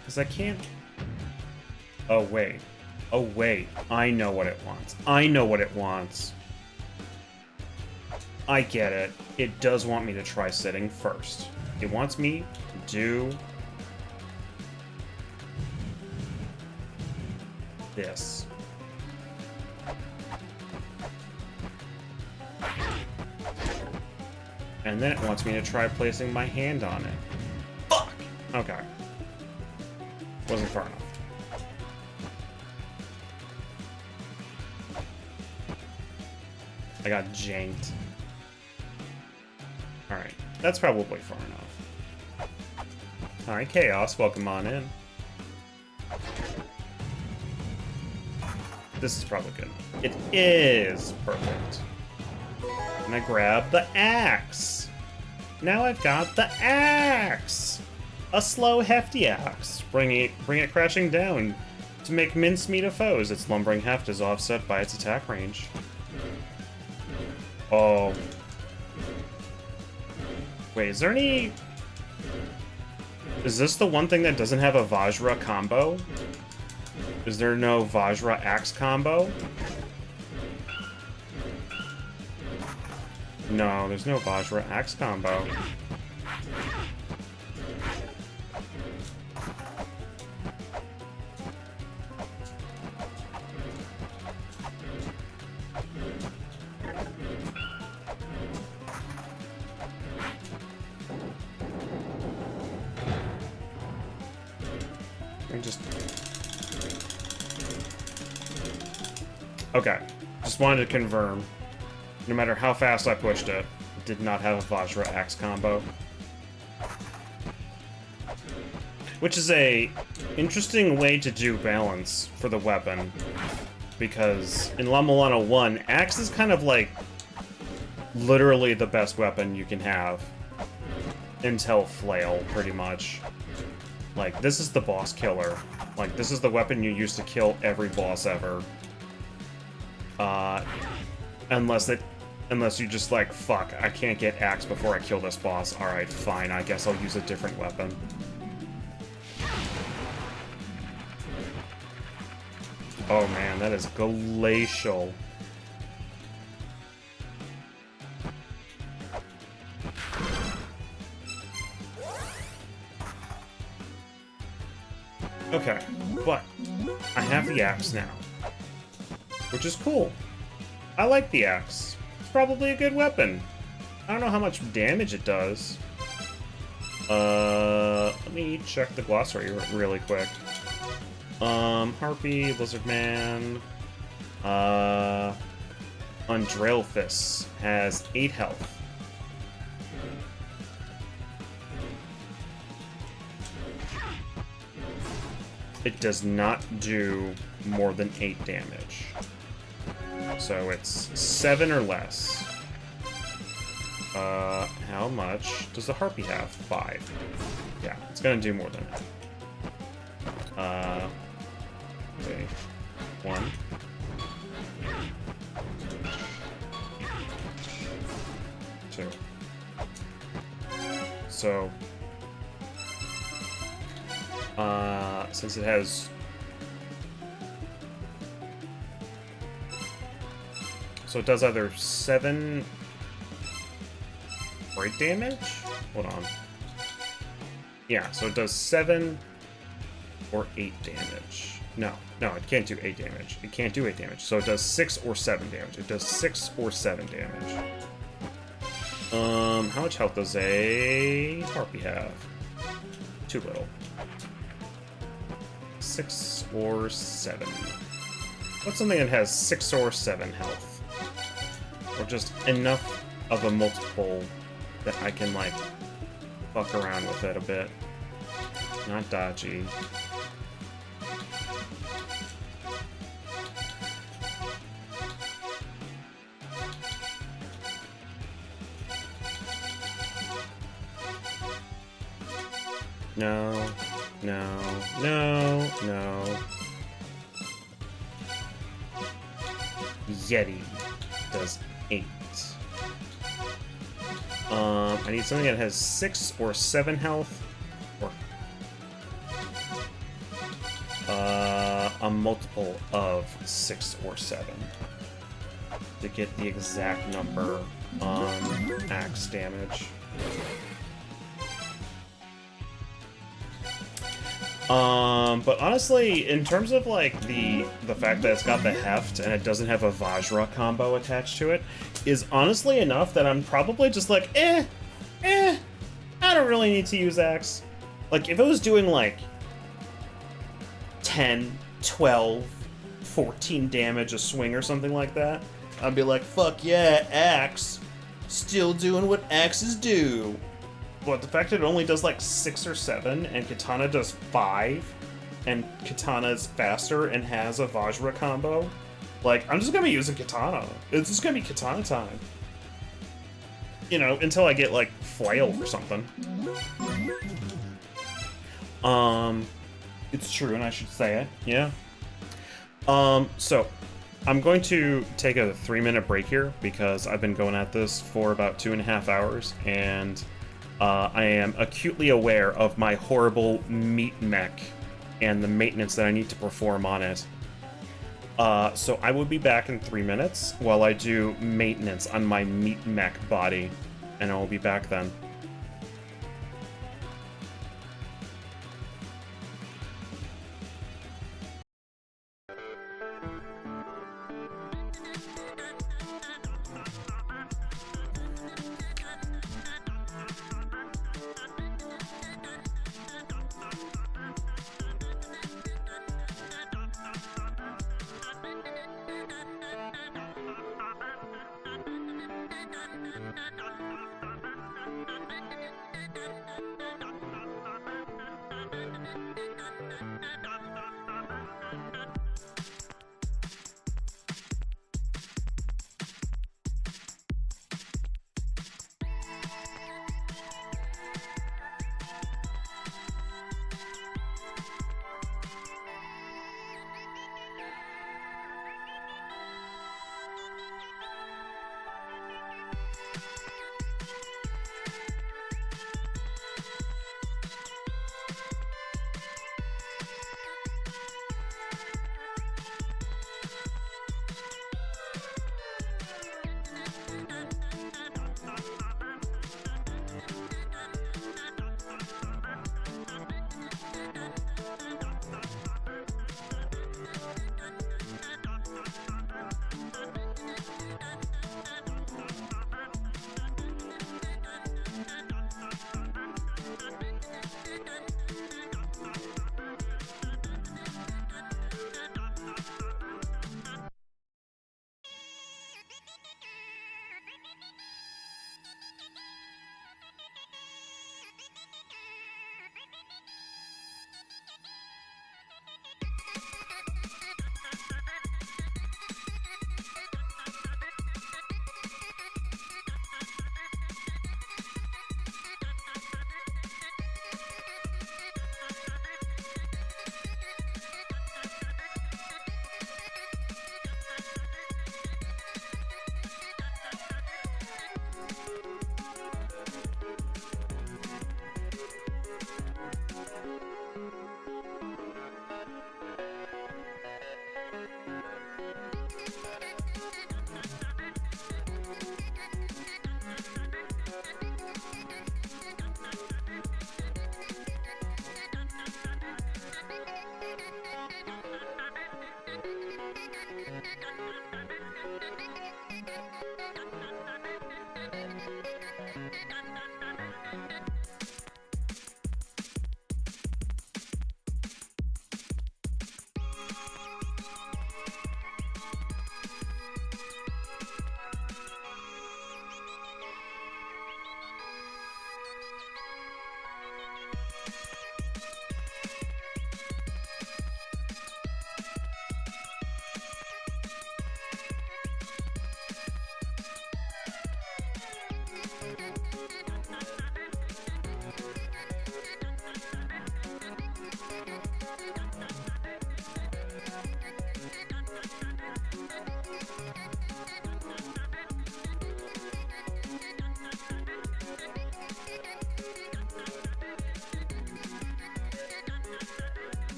Because I can't... Oh, wait. Oh, wait. I know what it wants. I know what it wants. I get it. It does want me to try sitting first. It wants me to do... this. And then it wants me to try placing my hand on it. Fuck! Okay. Wasn't far enough. I got janked. Alright, that's probably far enough. Alright, Chaos, welcome on in. This is probably good. It is perfect. And I grab the axe. Now I've got the axe. A slow, hefty axe. Bring it crashing down to make mincemeat of foes. Its lumbering heft is offset by its attack range. Oh. Wait, is there any... Is this the one thing that doesn't have a Vajra combo? Is there no Vajra axe combo? No, there's no Vajra axe combo. Okay, just wanted to confirm. No matter how fast I pushed it, it did not have a Vajra axe combo. Which is a interesting way to do balance for the weapon. Because in La Mulana 1, axe is kind of like literally the best weapon you can have. Until flail, pretty much. Like, this is the boss killer. Like, this is the weapon you use to kill every boss ever. Unless you just like, fuck, I can't get axe before I kill this boss. Alright, fine, I guess I'll use a different weapon. Oh man, that is glacial. Okay, but I have the axe now. Which is cool. I like the axe. It's probably a good weapon. I don't know how much damage it does. Let me check the glossary really quick. Harpy, Lizardman, Undrailfist has 8 health. It does not do more than 8 damage. So it's 7 or less. How much does the Harpy have? 5. Yeah, it's gonna do more than that. Okay. 1. 2. So, since it has... So it does either 7 or 8 damage? Hold on. Yeah, so it does 7 or 8 damage. No, it can't do 8 damage. It can't do 8 damage. So it does 6 or 7 damage. It does 6 or 7 damage. How much health does a Harpy have? Too little. 6 or 7. What's something that has 6 or 7 health? Or just enough of a multiple that I can, like, fuck around with it a bit. Not dodgy. No, no, no, no. Yeti does 8. I need something that has 6 or 7 health, or a multiple of 6 or 7 to get the exact number on axe damage. But honestly, in terms of like the fact that it's got the heft and it doesn't have a Vajra combo attached to it, is honestly enough that I'm probably just like, I don't really need to use axe. Like, if it was doing like 10, 12, 14 damage a swing or something like that, I'd be like, fuck yeah, axe. Still doing what axes do. But the fact that it only does like 6 or 7 and katana does 5 and katana is faster and has a Vajra combo, like, I'm just gonna be using katana. It's just gonna be katana time. You know, until I get like flail or something. It's true and I should say it, yeah. So I'm going to take a 3-minute break here because I've been going at this for about 2.5 hours, and I am acutely aware of my horrible meat mech and the maintenance that I need to perform on it. So I will be back in 3 minutes while I do maintenance on my meat mech body, and I will be back then.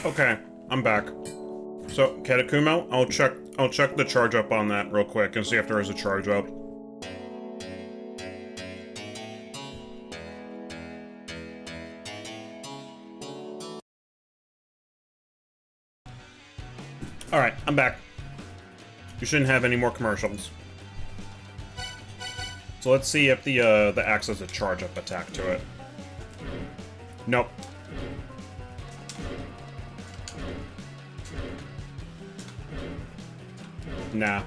Okay, I'm back. So, Katakumo, I'll check the charge up on that real quick and see if there is a charge up. Alright, I'm back. You shouldn't have any more commercials. So let's see if the axe has a charge up attack to it. Nope. Nah.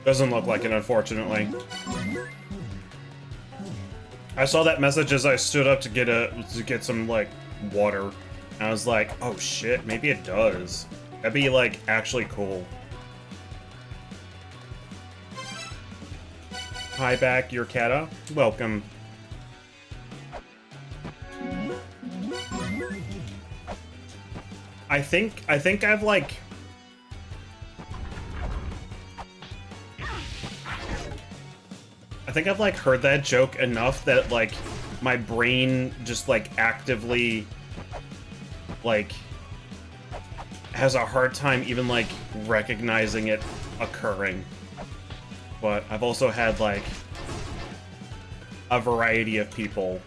Doesn't look like it, unfortunately. I saw that message as I stood up to get some, like, water. I was like, oh shit, maybe it does. That'd be, like, actually cool. Hi back, your Kata. Welcome. I think I've, like... I think I've, like, heard that joke enough that, like, my brain just, like, actively, like, has a hard time even, like, recognizing it occurring. But I've also had, like, a variety of people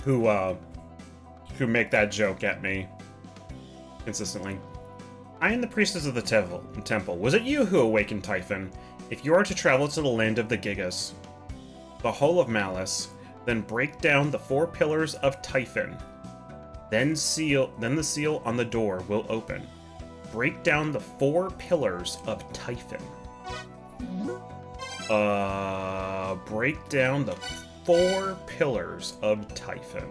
who make that joke at me consistently. I am the priestess of the temple. Was it you who awakened Typhon? If you are to travel to the land of the Gigas, the Hole of Malice, then break down the 4 pillars of Typhon. Then the seal on the door will open. Break down the 4 pillars of Typhon. Break down the 4 pillars of Typhon.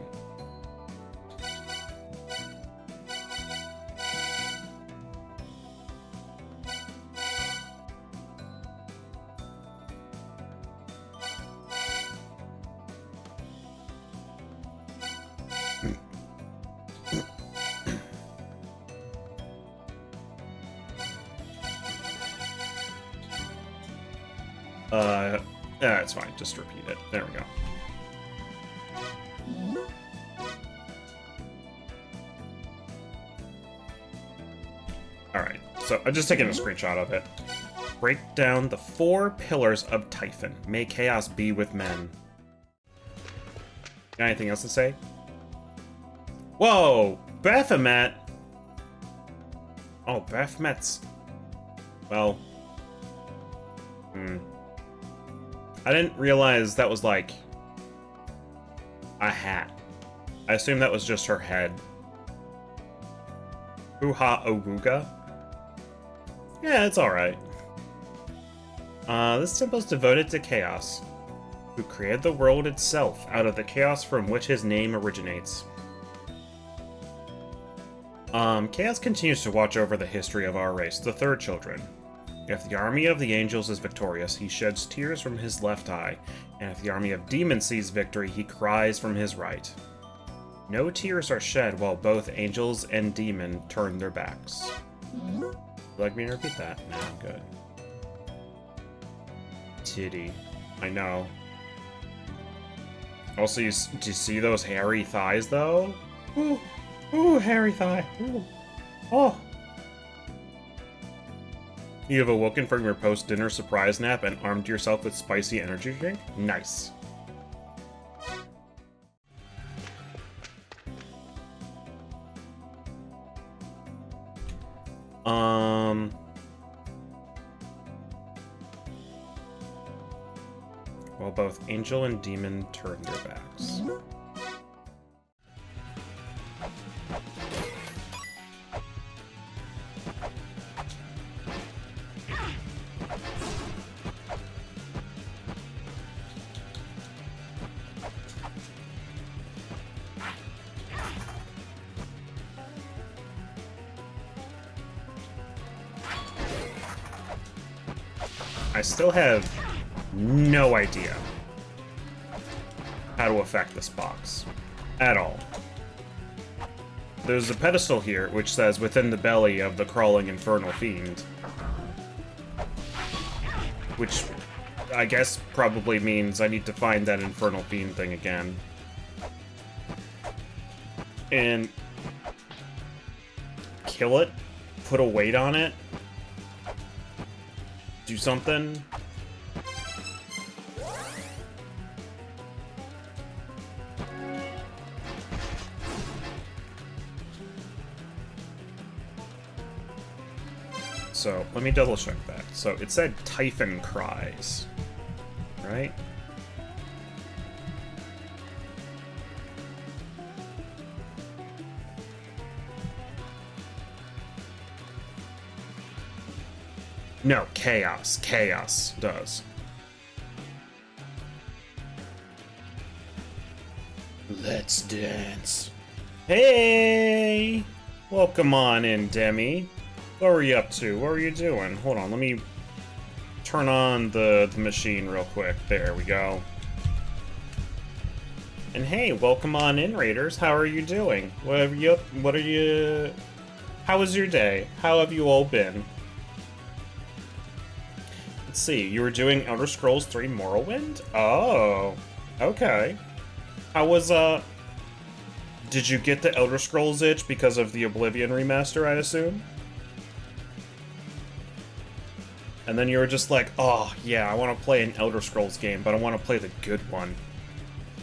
It's fine. Just repeat it. There we go. Alright, so I'm just taking a screenshot of it. Break down the 4 pillars of Typhon. May chaos be with men. Got anything else to say? Whoa! Baphomet! Oh, Baphomet's... Well... I didn't realize that was, like, a hat. I assumed that was just her head. Uha Oguga? Yeah, it's alright. This temple is devoted to Chaos, who created the world itself out of the chaos from which his name originates. Chaos continues to watch over the history of our race, the Third Children. If the army of the angels is victorious, he sheds tears from his left eye, and if the army of demons sees victory, he cries from his right. No tears are shed while both angels and demon turn their backs. Would you like me to repeat that? Nah, I'm good. Titty. I know. Also, do you see those hairy thighs, though? Ooh, ooh, hairy thigh. Ooh. Oh. You have awoken from your post-dinner surprise nap and armed yourself with spicy energy drink? Nice. While both angel and demon turn their backs. I still have no idea how to affect this box. At all. There's a pedestal here which says within the belly of the crawling infernal fiend. Which I guess probably means I need to find that infernal fiend thing again. and kill it, put a weight on it, do something. So, let me double check that. So, it said Typhon Cries, right? No, Chaos. Chaos does. Let's dance. Hey! Welcome on in, Demi. What were you up to? What were you doing? Hold on, let me turn on the machine real quick. There we go. And hey, welcome on in, Raiders. How are you doing? How was your day? How have you all been? Let's see, you were doing Elder Scrolls 3 Morrowind? Oh, okay. How was, did you get the Elder Scrolls itch because of the Oblivion remaster, I assume? And then you were just like, oh, yeah, I want to play an Elder Scrolls game, but I want to play the good one.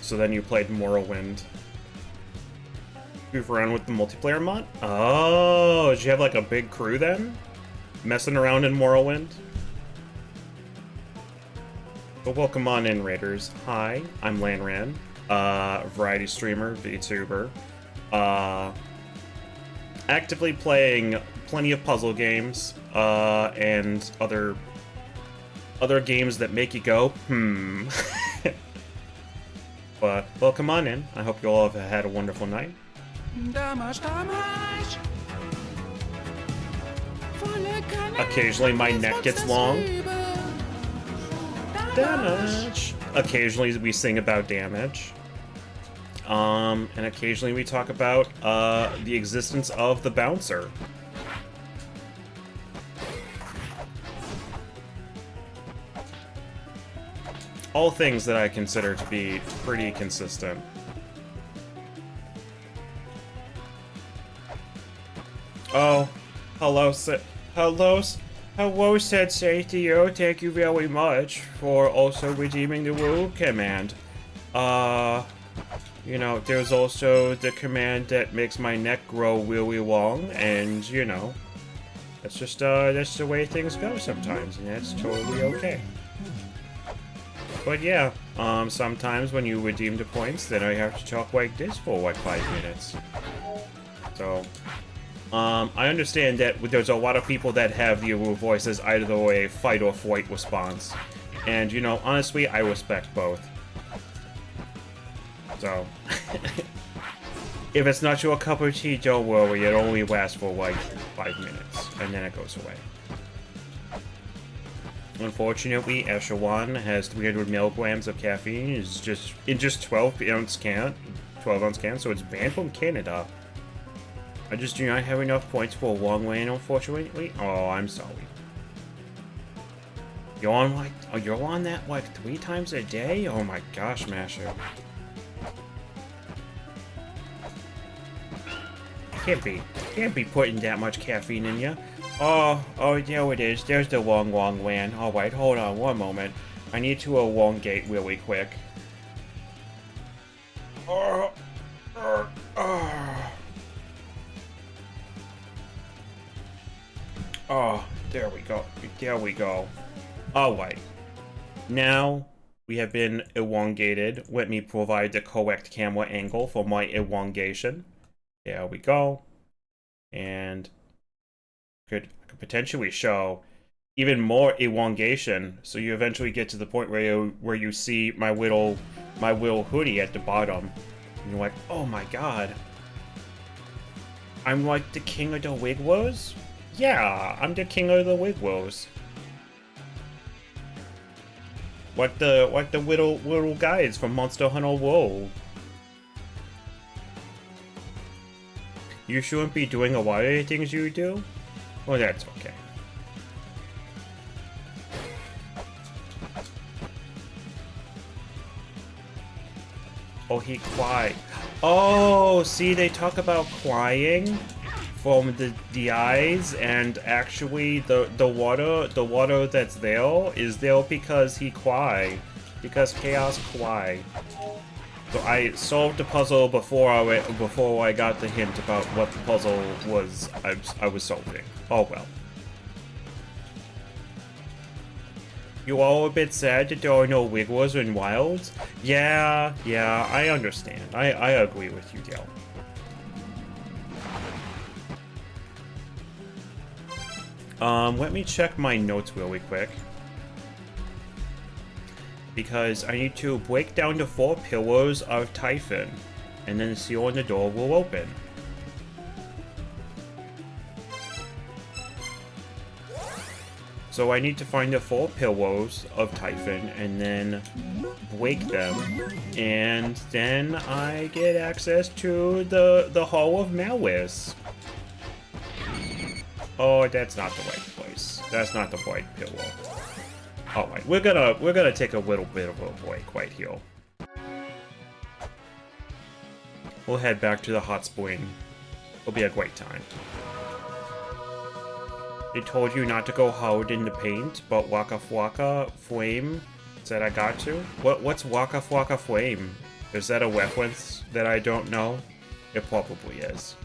So then you played Morrowind. Goof around with the multiplayer mod? Oh, did you have like a big crew then? Messing around in Morrowind? But welcome on in, Raiders. Hi, I'm Lanran, variety streamer, VTuber. Actively playing plenty of puzzle games, and other games that make you go, But welcome on in. I hope you all have had a wonderful night. Occasionally my neck gets long. Damage! Occasionally we sing about damage. And occasionally we talk about, the existence of the bouncer. All things that I consider to be pretty consistent. Oh, hello, hello, Sensei Theo. Thank you very much for also redeeming the rule command. You know, there's also the command that makes my neck grow really long, and, you know, that's just, that's the way things go sometimes, and that's totally okay. But yeah, sometimes when you redeem the points, then I have to talk like this for, like, 5 minutes. So, I understand that there's a lot of people that have the Aru voice as either a fight or flight response. And, you know, honestly, I respect both. So, if it's not your cup of tea, don't worry, it only lasts for like 5 minutes, and then it goes away. Unfortunately, Echelon has 300 milligrams of caffeine. It's just in just 12-ounce can, so it's banned from Canada. I just do not have enough points for a long lane, unfortunately. Oh, I'm sorry. You're on like, oh, you're on that like 3 times a day? Oh my gosh, Masher. Can't be putting that much caffeine in you. Oh, there it is. There's the long land. Alright, hold on one moment. I need to elongate really quick. Oh, there we go. There we go. Alright. Now, we have been elongated. Let me provide the correct camera angle for my elongation. There we go. And could potentially show even more elongation, so you eventually get to the point where you see my little hoodie at the bottom, and you're like, oh my god, I'm like the king of the Wigwos? Yeah, I'm the king of the Wigwos. Like the little guys from Monster Hunter World. You shouldn't be doing a lot of the things you do? Well, that's okay. Oh, he cried. Oh, see, they talk about crying from the eyes, and actually the water that's there is there because he cry, because Chaos cry. So I solved the puzzle before I got the hint about what the puzzle was I was solving. Oh well. You all a bit sad that there are no Wigglers in Wilds? Yeah, I understand. I agree with you, Dale. Let me check my notes really quick. Because I need to break down the 4 pillars of Typhon, and then the seal on the door will open. So I need to find the 4 pillars of Typhon, and then break them, and then I get access to the Hall of Malice. Oh, that's not the right place. That's not the right pillar. Alright, we're gonna take a little bit of a break right here. We'll head back to the hot spring. It'll be a great time. They told you not to go hard in the paint, but Waka Waka Flame said I got to? What's Waka Waka Flame? Is that a reference that I don't know? It probably is.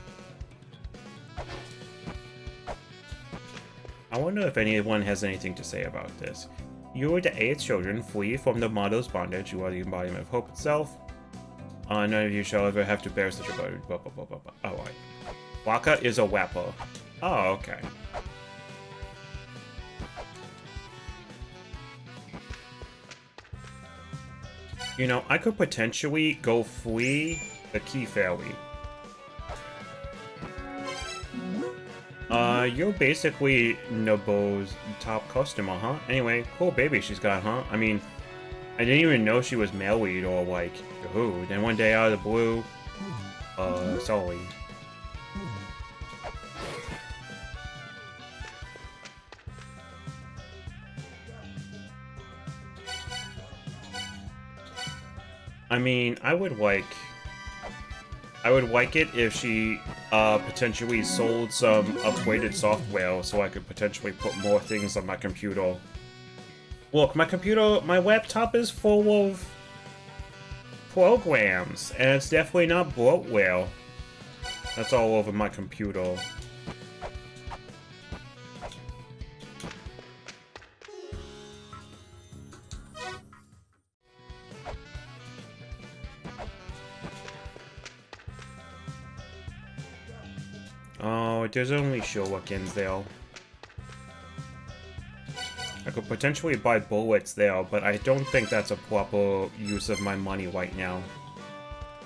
I wonder if anyone has anything to say about this. You are the 8 children, flee from the mother's bondage. You are the embodiment of hope itself. None of you shall ever have to bear such a burden. Blah, blah, blah, blah, blah. Alright. Waka is a wapper. Oh, okay. You know, I could potentially go flee the Key Fairy. You're basically Nobu's top customer, huh? Anyway, cool baby she's got, huh? I mean, I didn't even know she was married or like, who. Then one day out of the blue, sorry. I mean, I would like it if she potentially sold some upgraded software so I could potentially put more things on my computer. Look, my laptop is full of programs, and it's definitely not bloatware. That's all over my computer. Oh, there's only shurikens there. I could potentially buy bullets there, but I don't think that's a proper use of my money right now.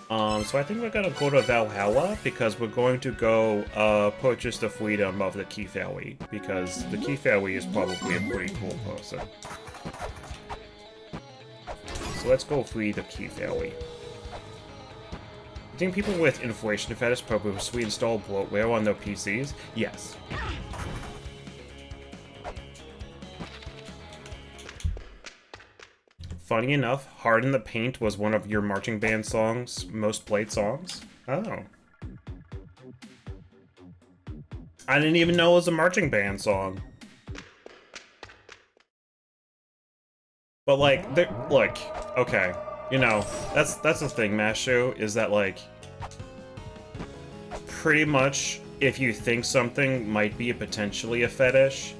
So I think we're gonna go to Valhalla, because we're going to go, purchase the freedom of the Key Fairy, because the Key Fairy is probably a pretty cool person. So let's go free the Key Fairy. I think people with inflation fetish purposely install bloatware on their PCs? Yes. Funny enough, Hard in the Paint was one of your marching band songs, most played songs? Oh. I didn't even know it was a marching band song. But like, look, okay. You know, that's the thing, Mashu, is that, like, pretty much, if you think something might be potentially a fetish,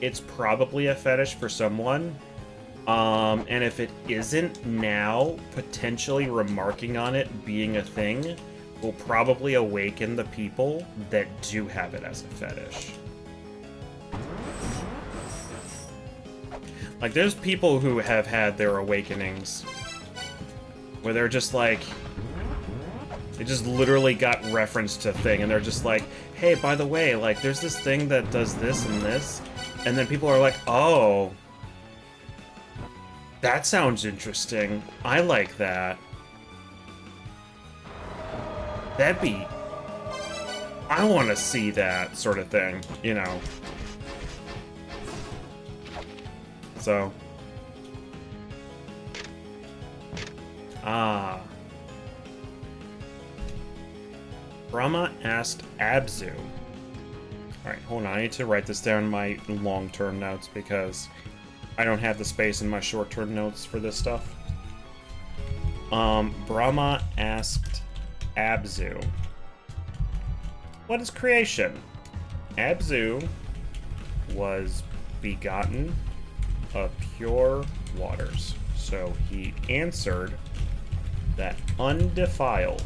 it's probably a fetish for someone. And if it isn't now, potentially remarking on it being a thing will probably awaken the people that do have it as a fetish. Like, there's people who have had their awakenings where they're just like, they just literally got reference to thing, and they're just like, hey, by the way, like, there's this thing that does this and this, and then people are like, oh, that sounds interesting. I like that. That'd be, I want to see that sort of thing, you know. So. Brahma asked Abzu. Alright, hold on. I need to write this down in my long-term notes because I don't have the space in my short-term notes for this stuff. Brahma asked Abzu, what is creation? Abzu was begotten of pure waters. So he answered that undefiled,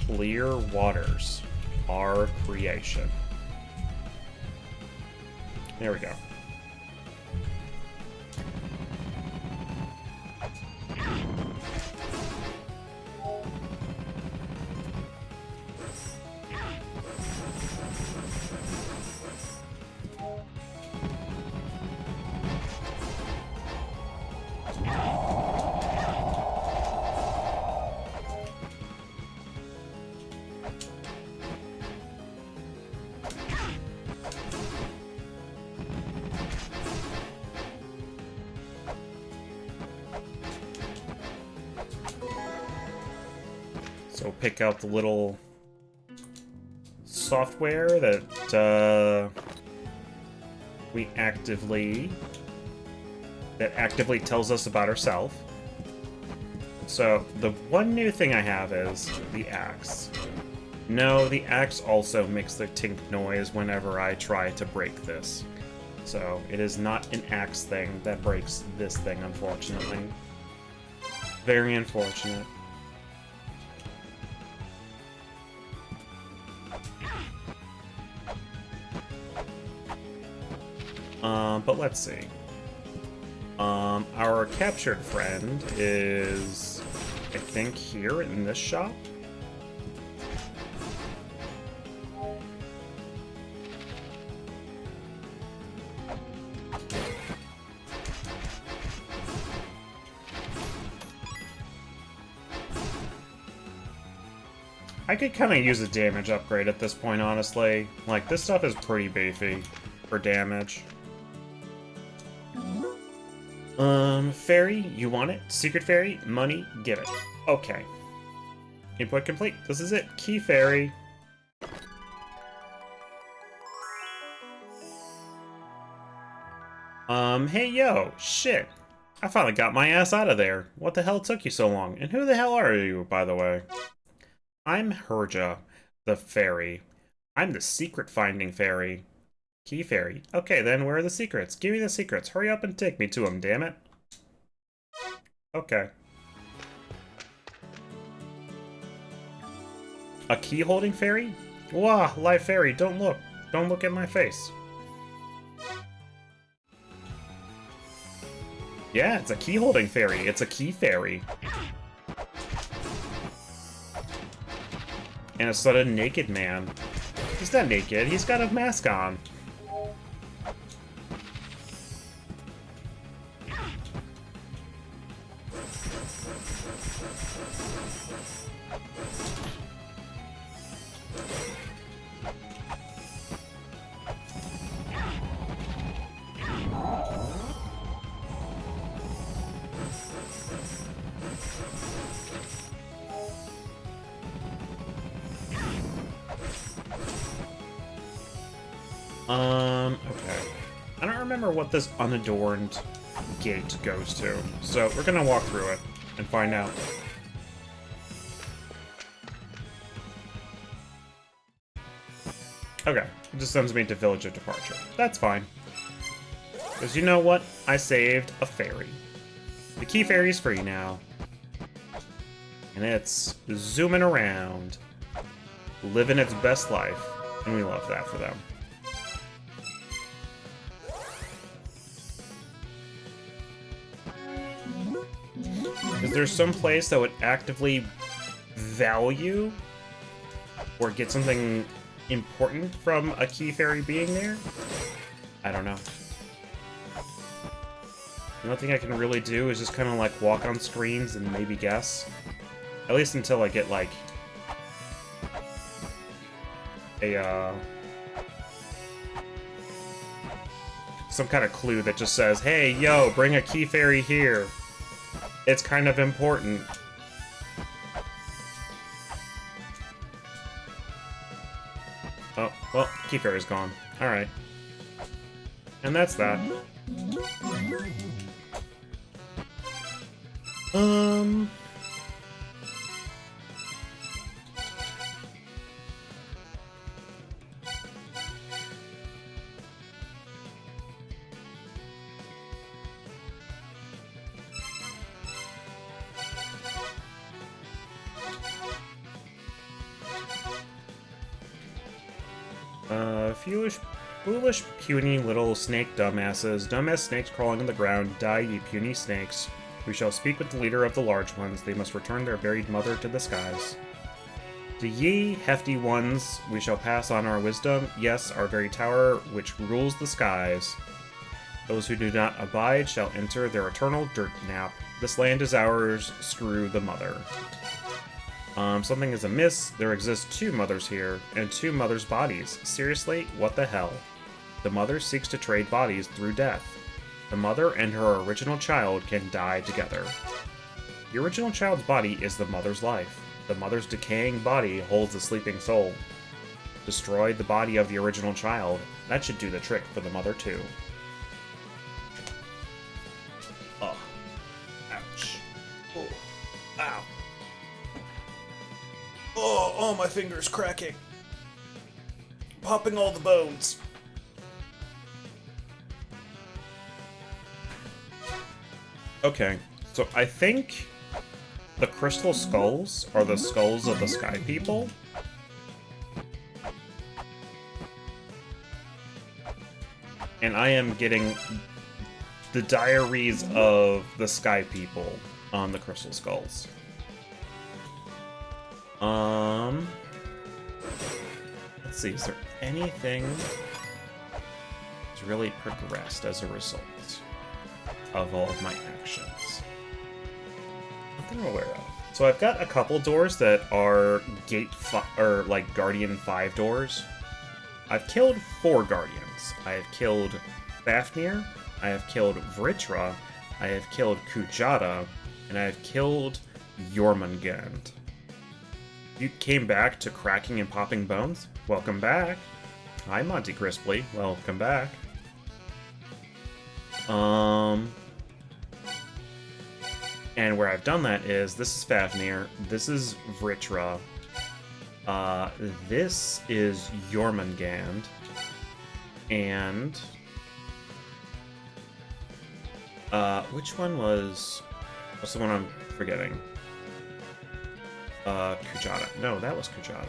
clear waters are creation. There we go. So pick out the little software that that actively tells us about ourselves. So the one new thing I have is the axe. No, the axe also makes the tink noise whenever I try to break this. So it is not an axe thing that breaks this thing, unfortunately. Very unfortunate. But let's see. Our captured friend is, I think, here in this shop. I could kind of use a damage upgrade at this point, honestly. Like, this stuff is pretty beefy for damage. Fairy, you want it? Secret fairy, money, give it. Okay. Input complete. This is it. Key fairy. Hey yo, shit. I finally got my ass out of there. What the hell took you so long? And who the hell are you, by the way? I'm Herja, the fairy. I'm the secret finding fairy. Key fairy. Okay, then where are the secrets? Give me the secrets. Hurry up and take me to them, damn it. Okay. A key holding fairy? Wah, live fairy, don't look. Don't look at my face. Yeah, it's a key holding fairy. It's a key fairy. And a sudden naked man. He's not naked, he's got a mask on. Okay. I don't remember what this unadorned gate goes to, so we're gonna walk through it and find out. Okay, it just sends me to Village of Departure. That's fine. Because you know what? I saved a fairy. The key fairy's free now. And it's zooming around, living its best life, and we love that for them. Is there some place that would actively value or get something important from a key fairy being there? I don't know. The only thing I can really do is just kind of like walk on screens and maybe guess. At least until I get like a some kind of clue that just says, hey, yo, bring a key fairy here. It's kind of important. key fairy's gone. Alright. And that's that. Foolish, puny little snake dumbasses. Dumbass snakes crawling on the ground, die, ye puny snakes. We shall speak with the leader of the large ones. They must return their buried mother to the skies. To ye, hefty ones, we shall pass on our wisdom. Yes, our very tower, which rules the skies. Those who do not abide shall enter their eternal dirt nap. This land is ours, screw the mother. Something is amiss. There exist two mothers here, and two mothers' bodies. Seriously? What the hell? The mother seeks to trade bodies through death. The mother and her original child can die together. The original child's body is the mother's life. The mother's decaying body holds the sleeping soul. Destroy the body of the original child. That should do the trick for the mother, too. Oh. Ouch. Oh. Ow. Oh, my finger's cracking. Popping all the bones. Okay, so I think the crystal skulls are the skulls of the sky people. And I am getting the diaries of the sky people on the crystal skulls. Let's see, is there anything that's really progressed as a result of all of my actions? Nothing I'm aware of. So I've got a couple doors that are like Guardian 5 doors. I've killed 4 Guardians. I have killed Fafnir, I have killed Vritra, I have killed Kujata, and I have killed Jormungand. You came back to cracking and popping bones? Welcome back. Hi, Monty Crisply. Welcome back. And where I've done that is, this is Fafnir, this is Vritra, this is Jormungand, and which one was, what's the one I'm forgetting? Kujata. No, that was Kujata.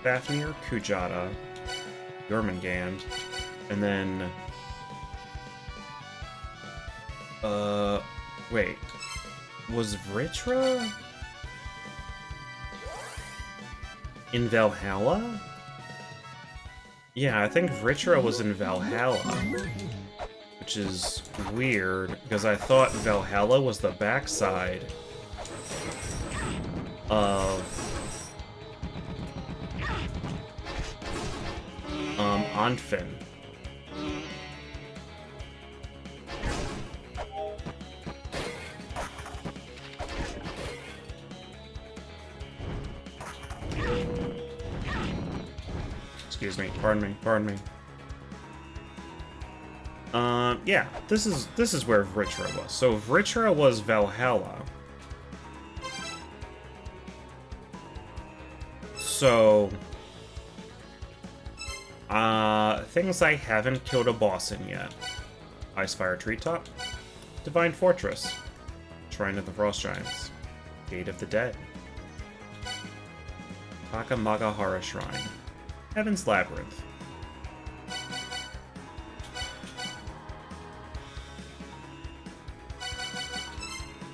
Fafnir, Kujata, Jormungand, and then wait. Was Vritra in Valhalla? Yeah, I think Vritra was in Valhalla. Which is weird, because I thought Valhalla was the backside of Anfinn. Excuse me, pardon me. Yeah, this is where Vritra was. So Vritra was Valhalla. So, things I haven't killed a boss in yet. Icefire Treetop, Divine Fortress, Shrine of the Frost Giants, Gate of the Dead, Takamagahara Shrine, Heaven's Labyrinth.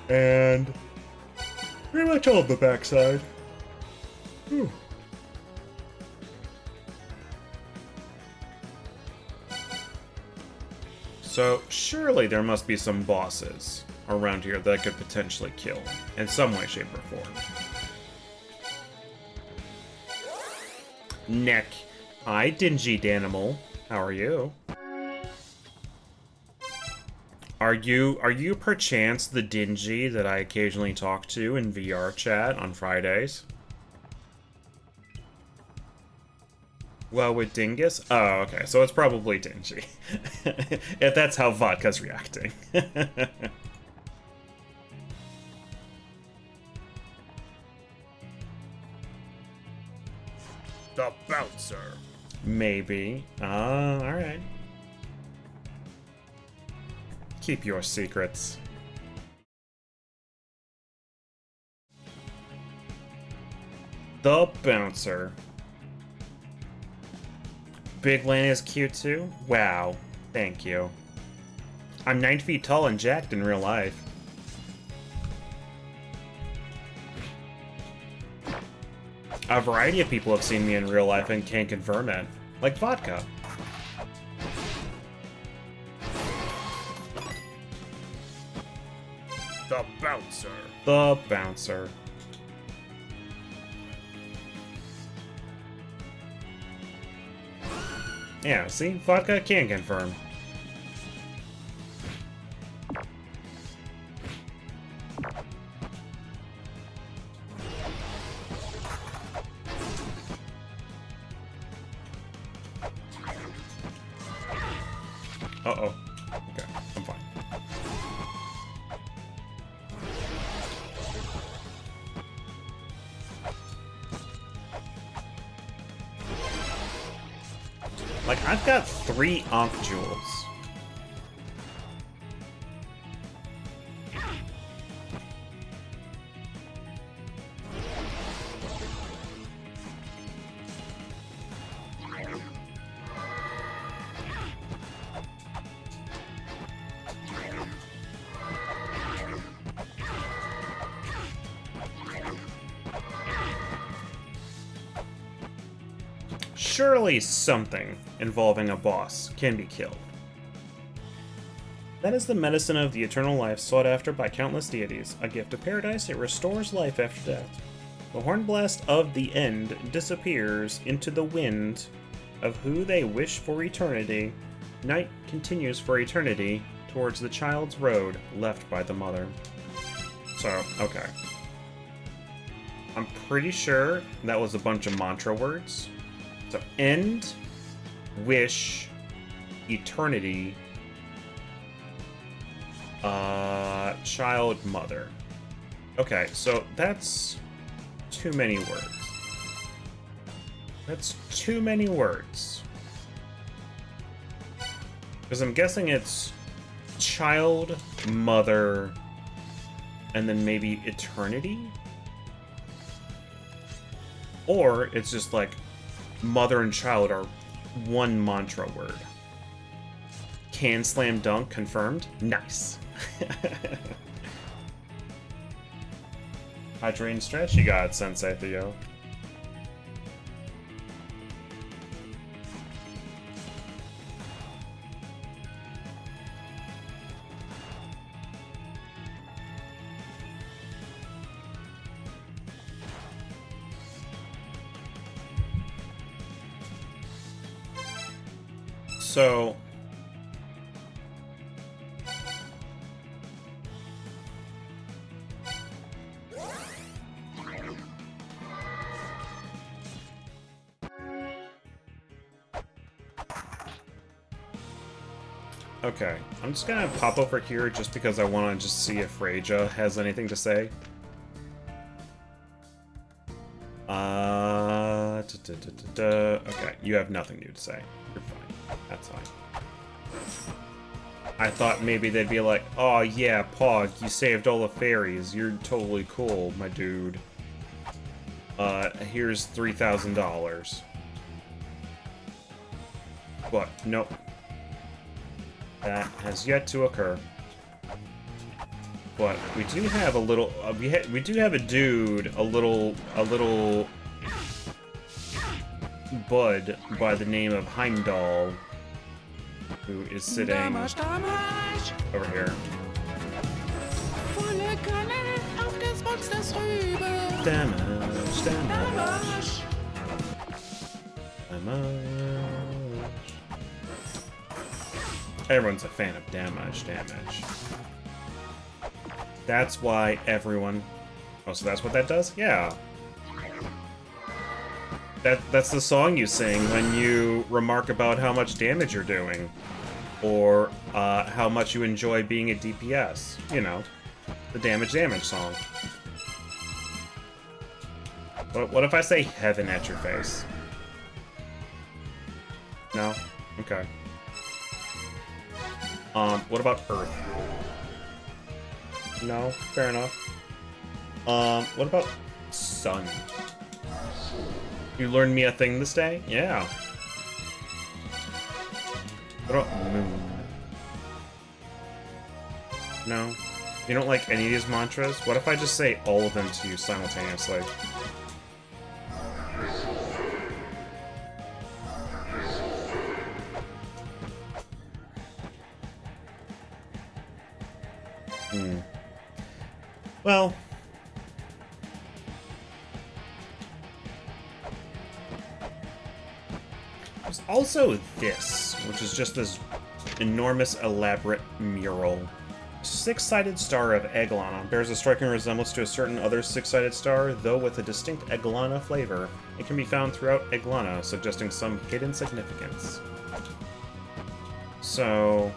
And pretty much all of the backside. Whew. So, surely there must be some bosses around here that I could potentially kill, in some way, shape, or form. Neck. Hi, Dingy Danimal. How are you? Are you perchance the Dingy that I occasionally talk to in VR chat on Fridays? Well, with Dingus? Oh, okay. So it's probably Dingy. If that's how vodka's reacting. The bouncer. Maybe. Alright. Keep your secrets. The bouncer. Big Lane is cute too? Wow. Thank you. I'm 9 feet tall and jacked in real life. A variety of people have seen me in real life and can confirm it. Like vodka. The bouncer. The bouncer. Yeah, see? Vodka can confirm. Uh-oh. Okay, I'm fine. Like, I've got 3 Ankh Jewels. Surely something involving a boss can be killed. That is the medicine of the eternal life sought after by countless deities. A gift of paradise, it restores life after death. The hornblast of the end disappears into the wind of who they wish for eternity. Night continues for eternity towards the child's road left by the mother. So, okay. I'm pretty sure that was a bunch of mantra words. So, end, wish, eternity, child, mother. Okay, so that's too many words. That's too many words. Because I'm guessing it's child, mother, and then maybe eternity? Or it's just like mother and child are one mantra word. Can slam dunk confirmed? Nice. Hydrate and stretch, you got it, Sensei Theo. So, okay, I'm just gonna pop over here just because I want to just see if Raja has anything to say. Okay, you have nothing new to say. You're fine. That's fine. I thought maybe they'd be like, oh yeah, Pog, you saved all the fairies. You're totally cool, my dude. Here's $3,000. But, nope. That has yet to occur. But we do have a little, we do have a dude, a little bud by the name of Heimdall, who is sitting over here. Damage, damage. Everyone's a fan of damage. That's why everyone... Oh, so that's what that does? Yeah. That's the song you sing when you remark about how much damage you're doing. Or how much you enjoy being a DPS. You know, the damage song. What if I say heaven at your face? No? Okay. What about Earth? No? Fair enough. What about Sun? You learned me a thing this day? Yeah. What about Moon? No? You don't like any of these mantras? What if I just say all of them to you simultaneously? Well... There's also this, which is just this enormous, elaborate mural. Six-sided star of Egglana bears a striking resemblance to a certain other six-sided star, though with a distinct Egglana flavor. It can be found throughout Egglana, suggesting some hidden significance. So...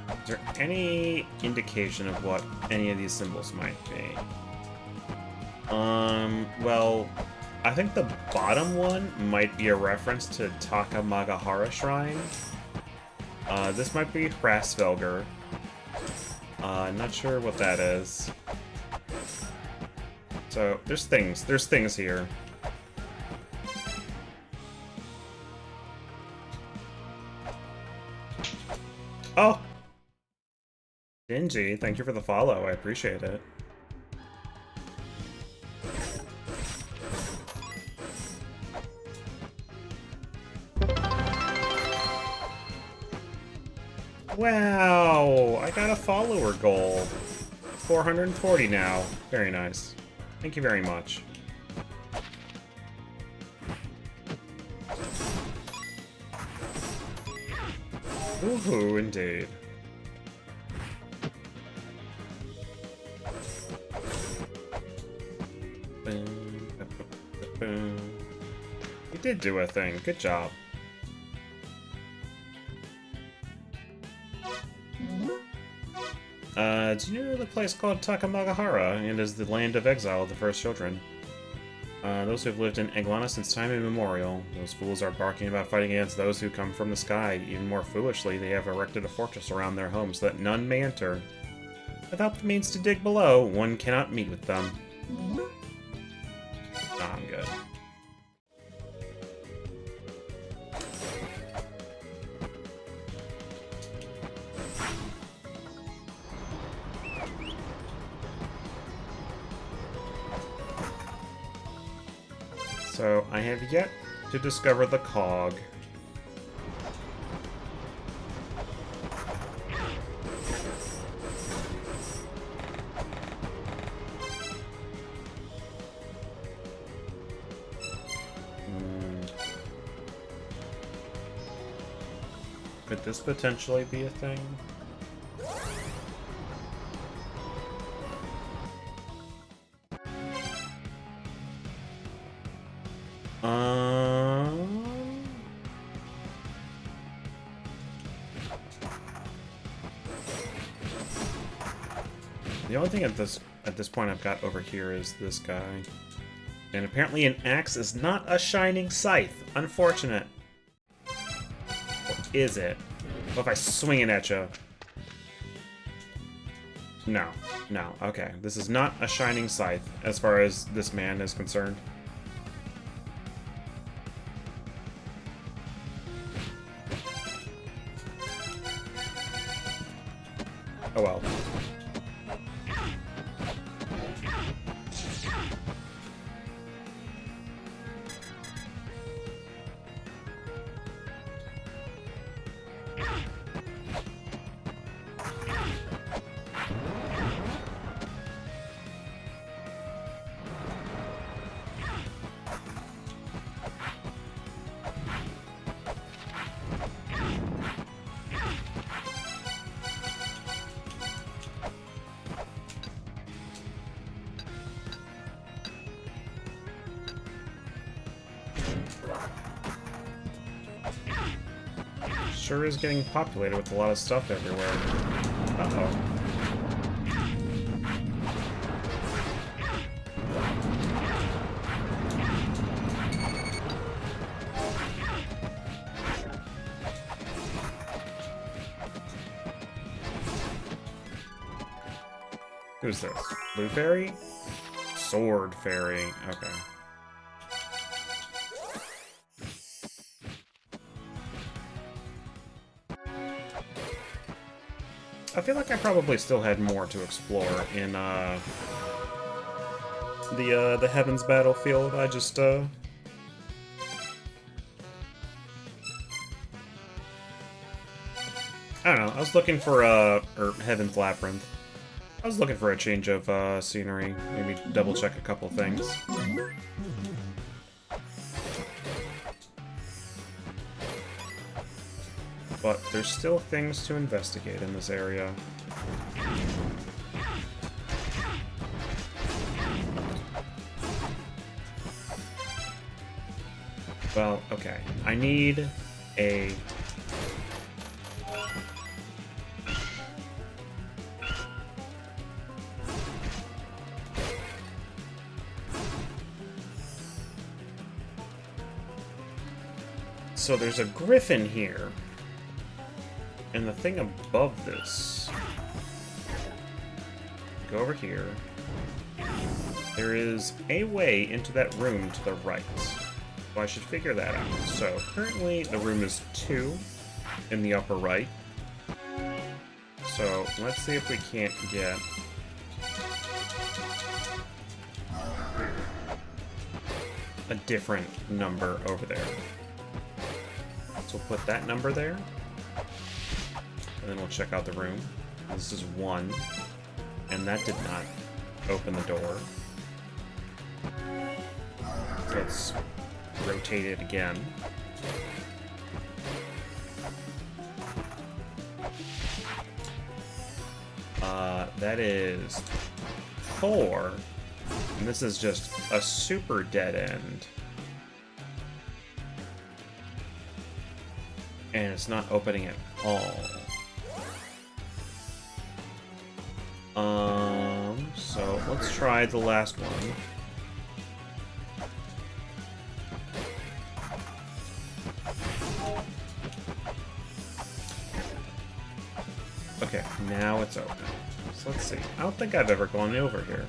is there any indication of what any of these symbols might be? Well... I think the bottom one might be a reference to Takamagahara Shrine. This might be Hrasvelgr. Not sure what that is. So, there's things here. Oh! Dingy, thank you for the follow, I appreciate it. Wow, I got a follower goal. 440 now. Very nice. Thank you very much. Woohoo, indeed. You did do a thing. Good job. Do you know the place called Takamagahara and is the land of exile of the first children? Those who have lived in Egglana since time immemorial. Those fools are barking about fighting against those who come from the sky. Even more foolishly, they have erected a fortress around their home so that none may enter. Without the means to dig below, one cannot meet with them. Nah, I'm good. So, I have yet to discover the cog. Could this potentially be a thing? The only thing at this point I've got over here is this guy. And apparently an axe is not a shining scythe. Unfortunate. Or is it? What if I swing it at you? No. No. Okay. This is not a shining scythe as far as this man is concerned. Oh well. sure is getting populated with a lot of stuff everywhere. Uh-oh. Who's this? Blue Fairy? Sword Fairy. Okay. I feel like I probably still had more to explore in the Heavens battlefield. I just I don't know. I was looking for or Heaven's Labyrinth. I was looking for a change of scenery. Maybe double check a couple things. But there's still things to investigate in this area. Well, okay. I need a... So there's a griffin here. And the thing above this... Go over here. There is a way into that room to the right. So I should figure that out. So currently the room is 2 in the upper right. So let's see if we can't get... a different number over there. So we'll put that number there. And then we'll check out the room. This is 1. And that did not open the door. So let's rotate it again. That is 4. And this is just a super dead end. And it's not opening at all. So let's try the last one. Okay, now it's open. So let's see. I don't think I've ever gone over here.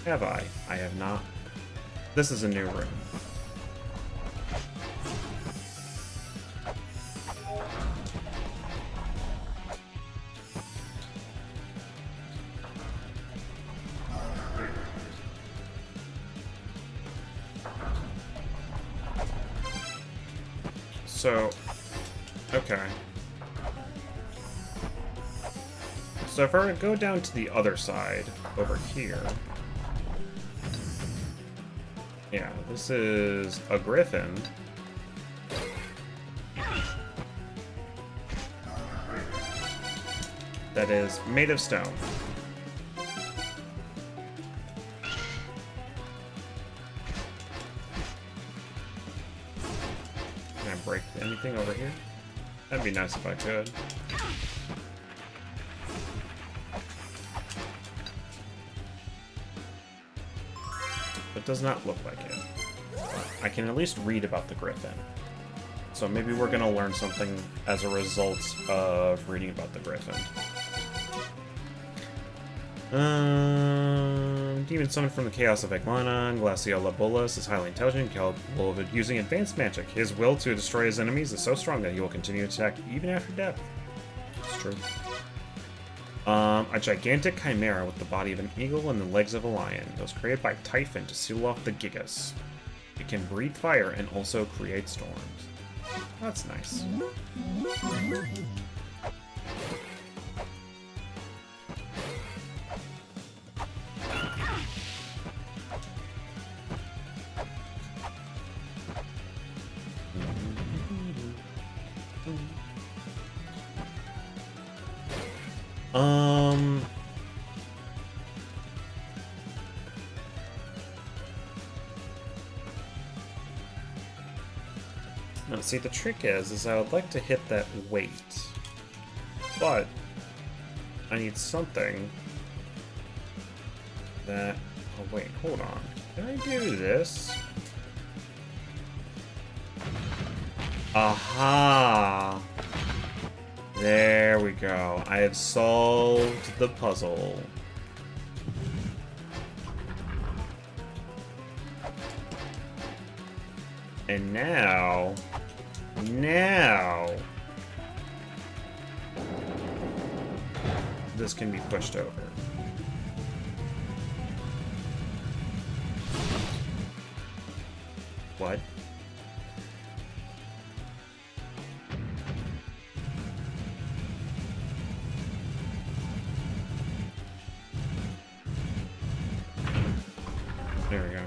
Have I? I have not. This is a new room. So, okay. So if I were to go down to the other side, over here... Yeah, this is a griffin. That is made of stone. Can I break anything over here? That'd be nice if I could. It does not look like it. I can at least read about the griffin. So maybe we're gonna learn something as a result of reading about the griffin. Demon summoned from the chaos of Mulana, Glacia Labolas is highly intelligent, capable of using advanced magic. His will to destroy his enemies is so strong that he will continue to attack even after death. It's true. A gigantic chimera with the body of an eagle and the legs of a lion. It was created by Typhon to seal off the Gigas. It can breathe fire and also create storms. That's nice. see, the trick is I would like to hit that weight, but I need something that... Oh, wait, hold on. Can I do this? Aha! There we go. I have solved the puzzle. And now... this can be pushed over. What? There we go.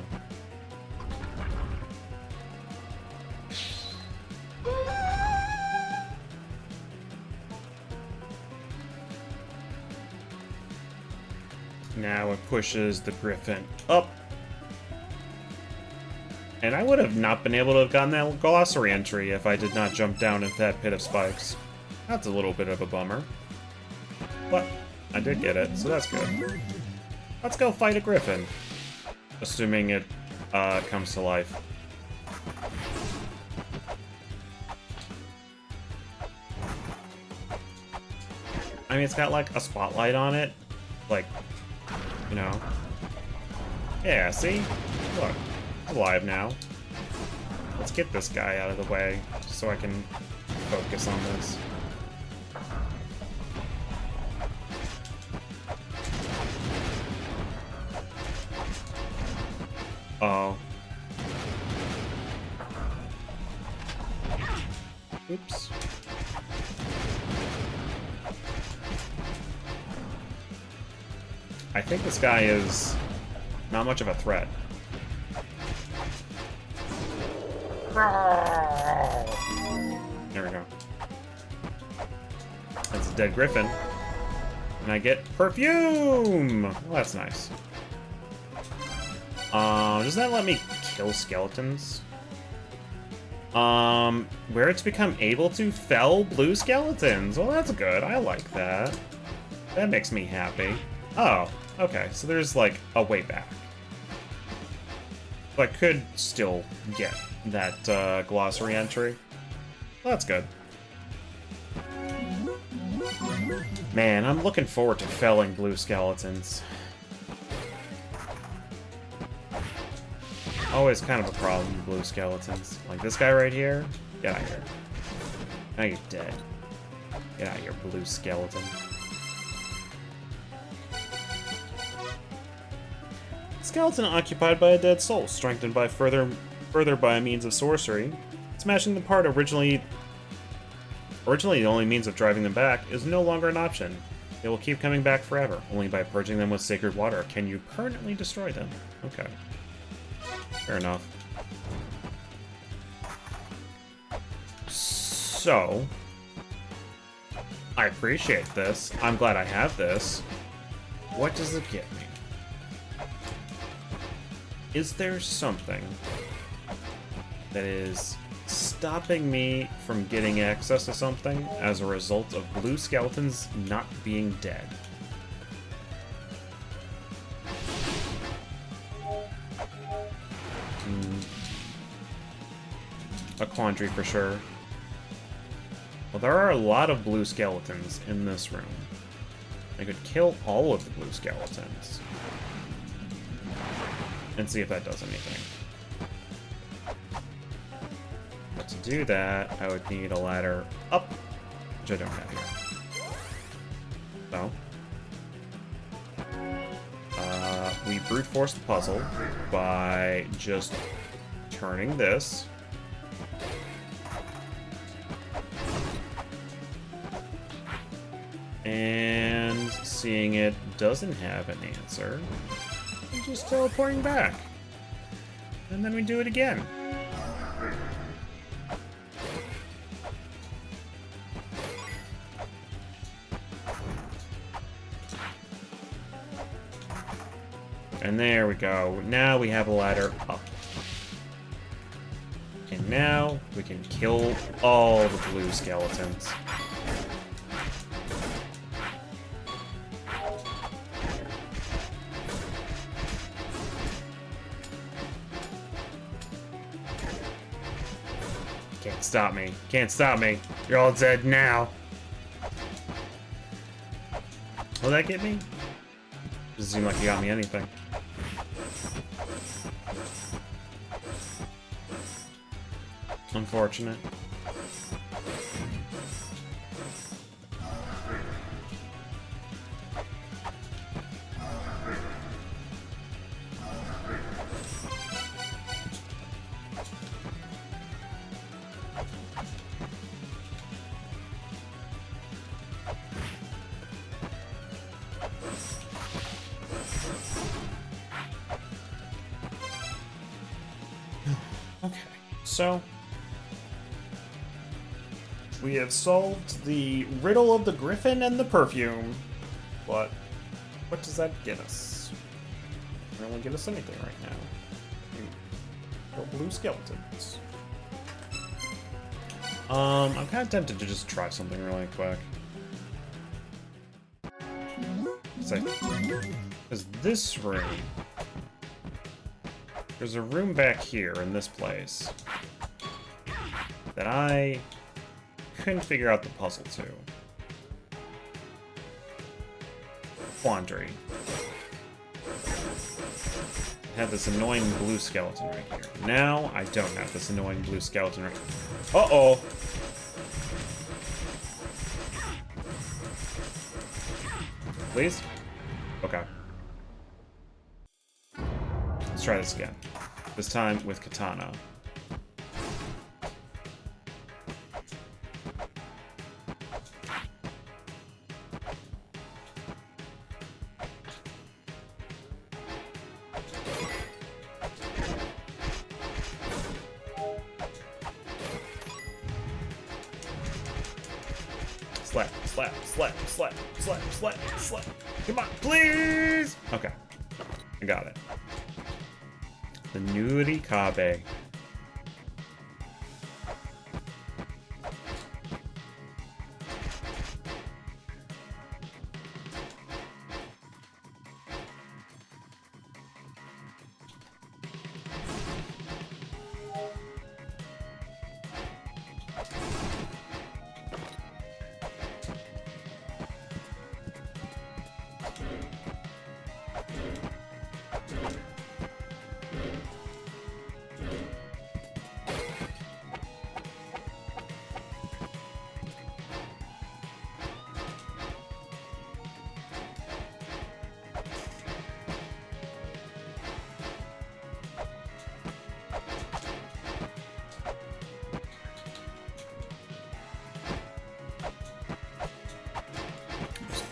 Now it pushes the griffin up. And I would have not been able to have gotten that glossary entry if I did not jump down into that pit of spikes. That's a little bit of a bummer. But I did get it, so that's good. Let's go fight a griffin. Assuming it comes to life. I mean, it's got like a spotlight on it. Like, you know. Yeah, see? Look. It's alive now. Let's get this guy out of the way so I can focus on this. Oh. Oops. I think this guy is not much of a threat. There we go. That's a dead griffin. And I get perfume! Well, that's nice. Does that let me kill skeletons? Where it's become able to fell blue skeletons. Well, that's good. I like that. That makes me happy. Oh, okay. So there's, like, a way back. So I could still get that glossary entry. Well, that's good. Man, I'm looking forward to felling blue skeletons. Always kind of a problem with blue skeletons. Like this guy right here. Get out of here. Now you're dead. Get out of here, blue skeleton. Skeleton occupied by a dead soul, strengthened by further by means of sorcery. Smashing them apart originally the only means of driving them back is no longer an option. They will keep coming back forever. Only by purging them with sacred water can you permanently destroy them. Okay. Fair enough. So, I appreciate this. I'm glad I have this. What does it get me? Is there something that is stopping me from getting access to something as a result of blue skeletons not being dead? A quandary for sure. Well, there are a lot of blue skeletons in this room. I could kill all of the blue skeletons. And see if that does anything. But to do that, I would need a ladder up, which I don't have here. So, we brute force the puzzle by just turning this. And seeing it doesn't have an answer, and just teleporting back. And then we do it again. And there we go. Now we have a ladder up. And now we can kill all the blue skeletons. Can't stop me. Can't stop me. You're all dead now. Will that get me? Doesn't seem like you got me anything. Unfortunate. Okay, so we have solved the riddle of the griffin and the perfume, but what does that get us? It doesn't really get us anything right now. Kill blue skeletons. I'm kind of tempted to just try something really quick. Because this room, there's a room back here in this place that I couldn't figure out the puzzle to. Quandary. I had this annoying blue skeleton right here. Now I don't have this annoying blue skeleton right here. Uh-oh! Please? Okay. Let's try this again. This time with katana. Slap, slap, slap, slap, slap, slap, slap. Come on, please! Okay. I got it. The Nuri Kabe.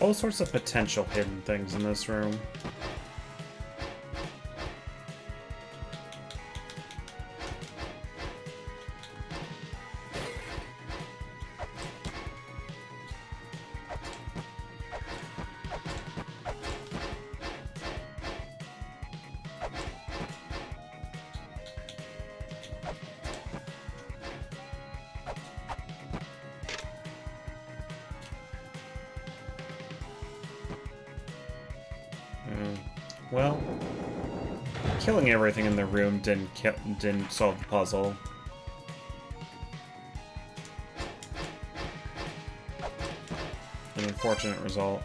All sorts of potential hidden things in this room. Well, killing everything in the room didn't solve the puzzle. An unfortunate result.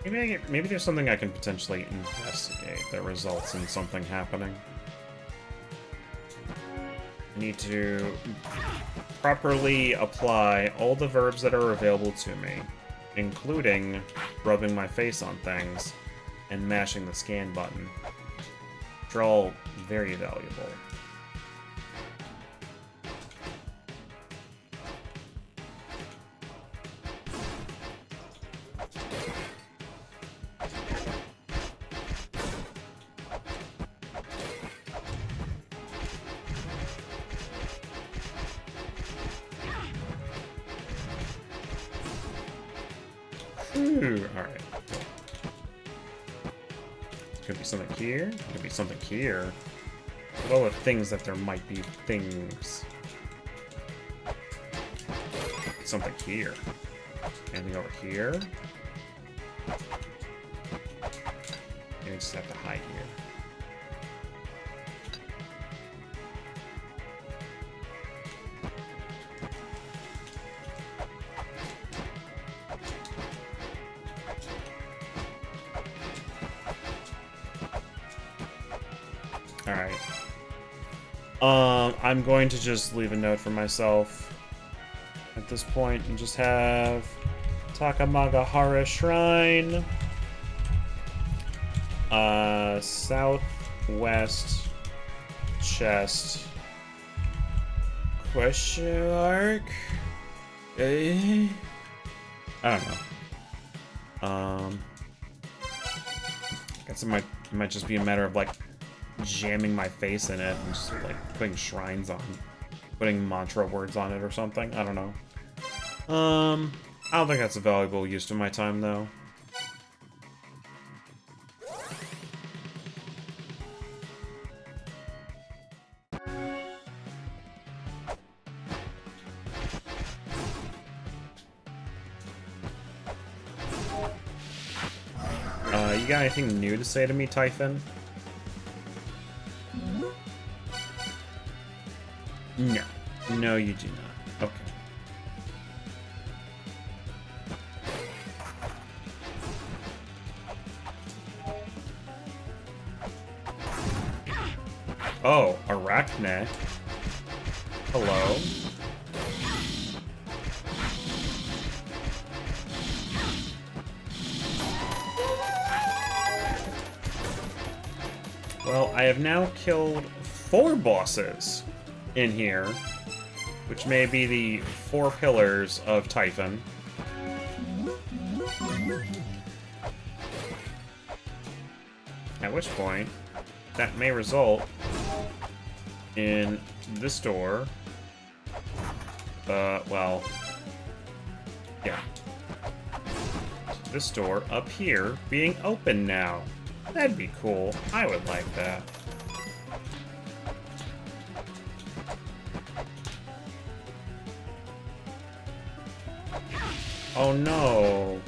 Maybe there's something I can potentially investigate that results in something happening. I need to properly apply all the verbs that are available to me, including rubbing my face on things and mashing the scan button, which are all very valuable. Alright. Could be something here. Could be something here. Well, with things that there might be things. Something here. Anything over here? Maybe just have to hide here. Alright. I'm going to just leave a note for myself at this point and just have Takamagahara Shrine. Southwest chest. Question mark? I don't know. I guess it might just be a matter of like jamming my face in it and just like putting shrines on, putting mantra words on it or something. I don't know. I don't think that's a valuable use of my time though. You got anything new to say to me, Typhon? No. No, you do not. Okay. Oh, Arachne. Hello. Well, I have now killed 4 bosses in here, which may be the 4 pillars of Typhon. At which point, that may result in this door. Well, yeah. This door up here being open now. That'd be cool. I would like that. Oh no.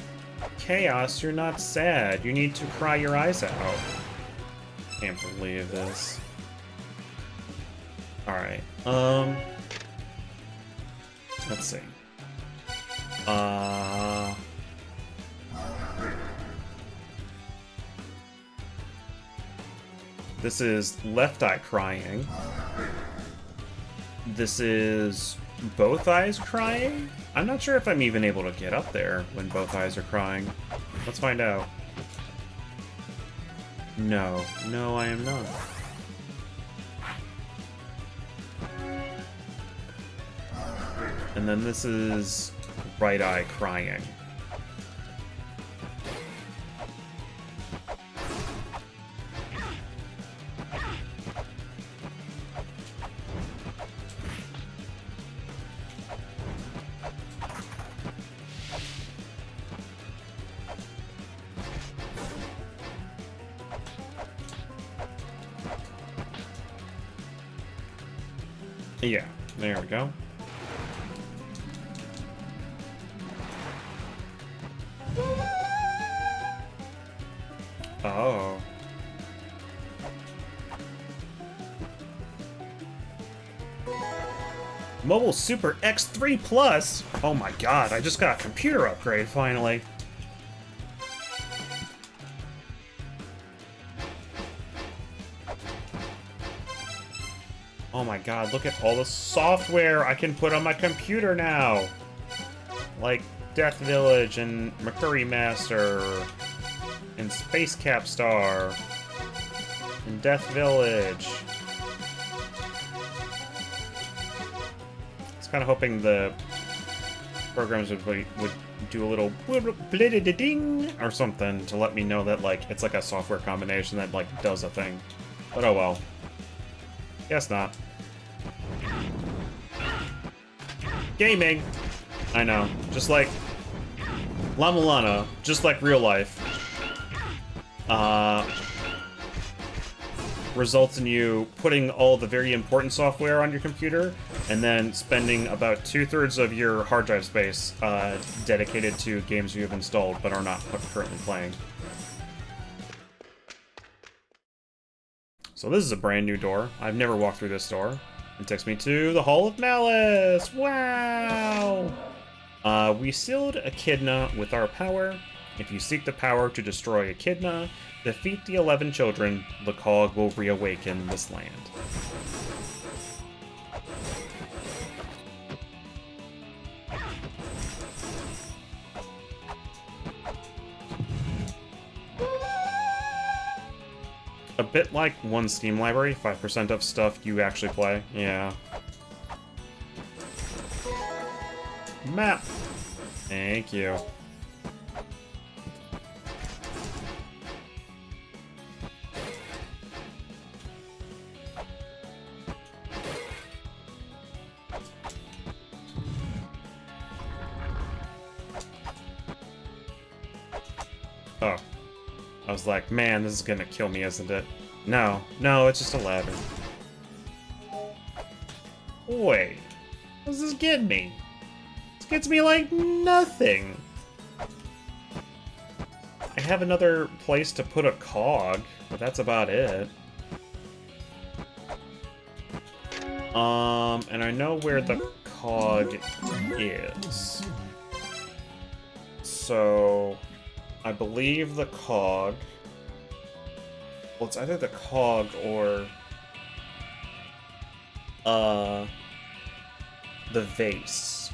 Chaos, you're not sad. You need to cry your eyes out. Can't believe this. Alright, let's see. This is left eye crying. This is both eyes crying? I'm not sure if I'm even able to get up there when both eyes are crying. Let's find out. No. No, I am not. And then this is right eye crying. Yeah, there we go. Oh. Mobile Super X3 Plus? Oh my god, I just got a computer upgrade finally. Oh my god, look at all the software I can put on my computer now! Like Death Village and Mercury Master and Space Capstar and Death Village. I was kind of hoping the programs would do a little ding or something to let me know that like it's like a software combination that like does a thing. But oh well. Guess not. Gaming! I know. Just like La Mulana, just like real life. results in you putting all the very important software on your computer and then spending about 2/3 of your hard drive space dedicated to games you have installed but are not currently playing. So this is a brand new door. I've never walked through this door. It takes me to the Hall of Malice! Wow! We sealed Echidna with our power. If you seek the power to destroy Echidna, defeat the 11 children, the cog will reawaken this land. A bit like one Steam library, 5% of stuff you actually play. Yeah. Map! Thank you. Oh. I was like, man, this is gonna kill me, isn't it? No. No, it's just a ladder. Wait. What does this get me? This gets me, like, nothing. I have another place to put a cog, but that's about it. And I know where the cog is. So... I believe the cog... Well, it's either the cog or... the vase.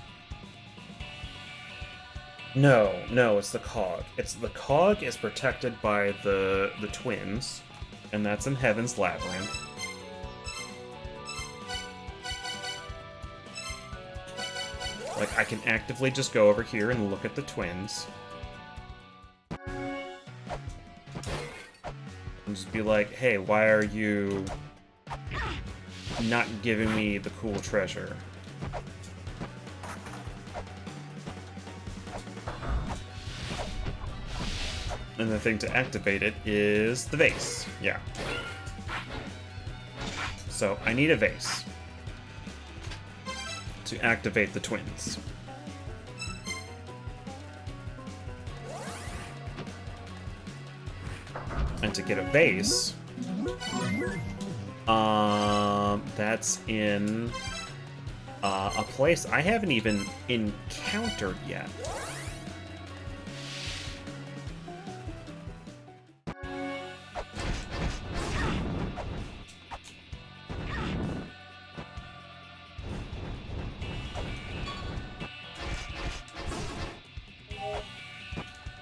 No, it's the cog. The cog is protected by the twins, and that's in Heaven's Labyrinth. Like, I can actively just go over here and look at the twins. And just be like, hey, why are you not giving me the cool treasure? And the thing to activate it is the vase. Yeah. So I need a vase to activate the twins. And to get a vase, that's in a place I haven't even encountered yet.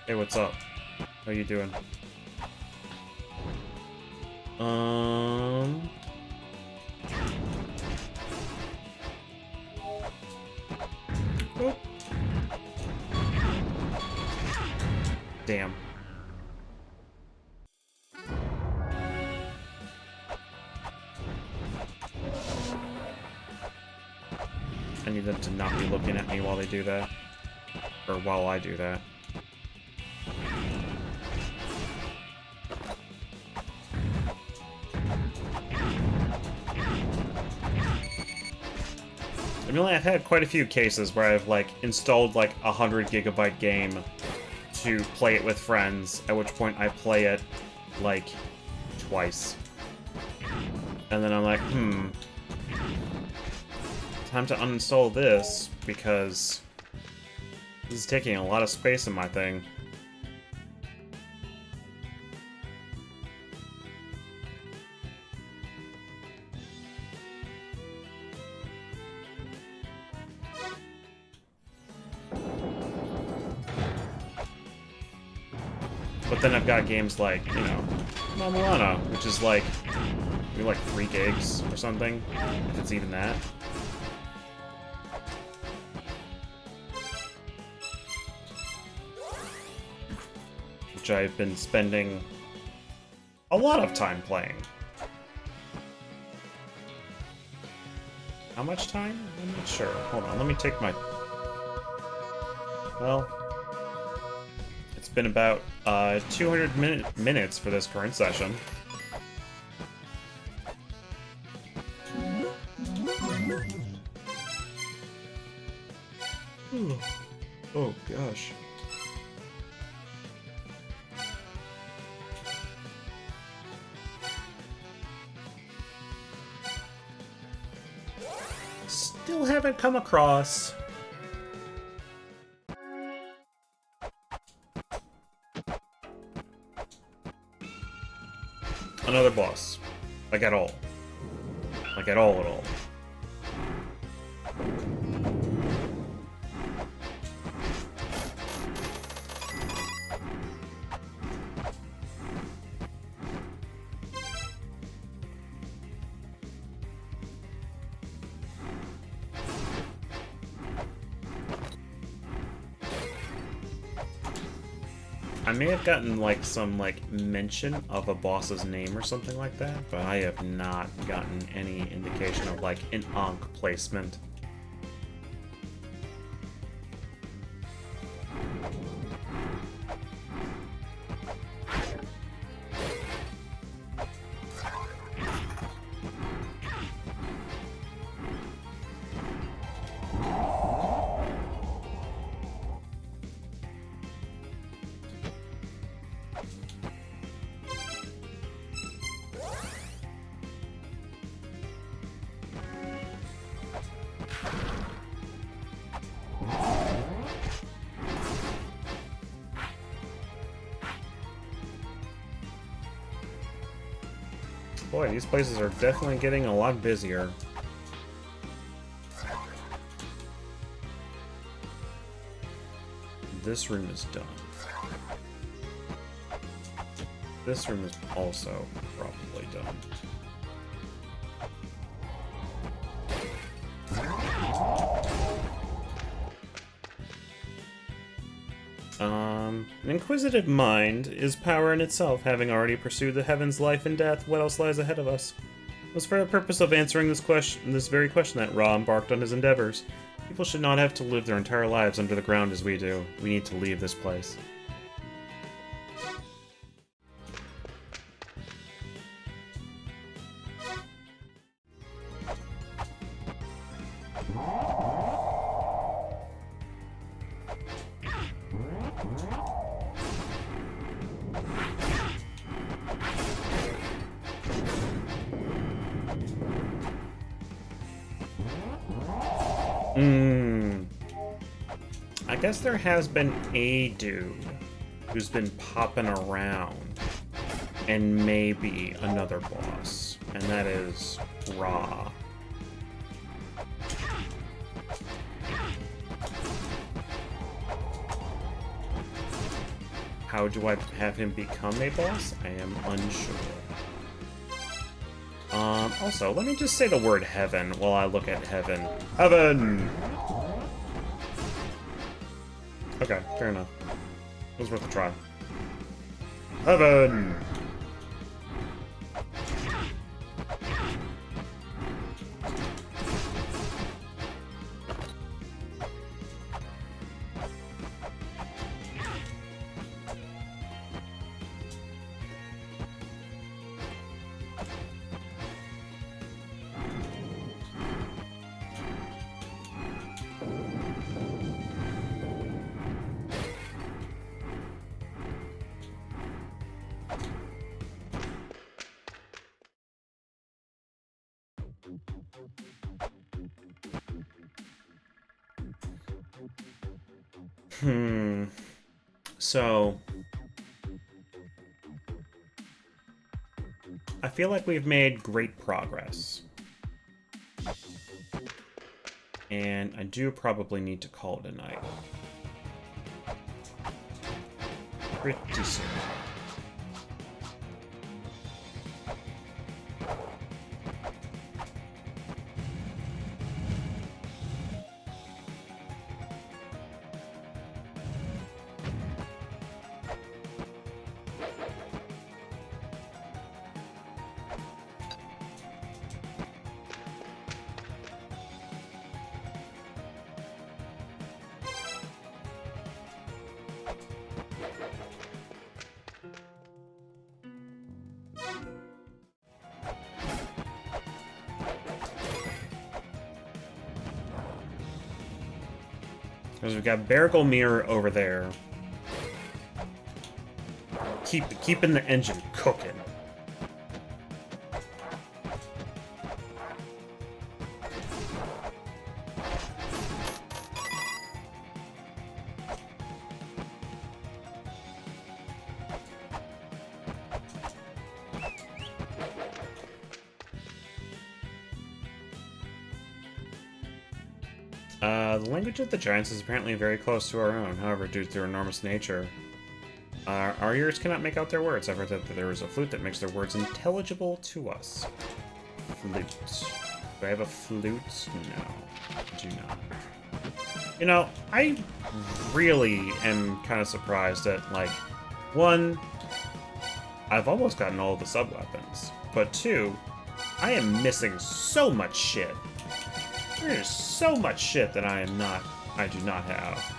Hey, what's up? How you doing? Oh. Damn. I need them to not be looking at me while they do that. Or while I do that. I mean, I've had quite a few cases where I've, like, installed, like, a 100-gigabyte game to play it with friends, at which point I play it, like, twice. And then I'm like, time to uninstall this, because this is taking a lot of space in my thing. But then I've got games like, you know, Mulana, which is like, maybe like 3 gigs or something, if it's even that. Which I've been spending a lot of time playing. How much time? I'm not sure. Hold on, let me take my... Well... It's been about 200 minutes for this current session. Oh gosh. Still haven't come across another boss. Like at all. Like at all. I may have gotten like some mention of a boss's name or something like that, but I have not gotten any indication of like an Ankh placement. Boy, these places are definitely getting a lot busier. This room is done. This room is also probably done. An inquisitive mind is power in itself, having already pursued the heavens, life, and death. What else lies ahead of us? It was for the purpose of answering this very question that Ra embarked on his endeavors. People should not have to live their entire lives under the ground as we do. We need to leave this place. I guess there has been a dude who's been popping around, and maybe another boss, and that is Ra. How do I have him become a boss? I am unsure. Also, let me just say the word heaven while I look at heaven. Heaven! Okay, fair enough. It was worth a try. Heaven! So I feel like we've made great progress. And I do probably need to call it a night. Pretty soon. Because we've got Bergelmir over there. Keeping the engine cooking. The language of the giants is apparently very close to our own. However, due to their enormous nature, our ears cannot make out their words. I've heard that there is a flute that makes their words intelligible to us. Flute. Do I have a flute? No, I do not. You know, I really am kind of surprised that, like, one, I've almost gotten all of the sub-weapons, but two, I am missing so much shit. There's so much shit that I do not have.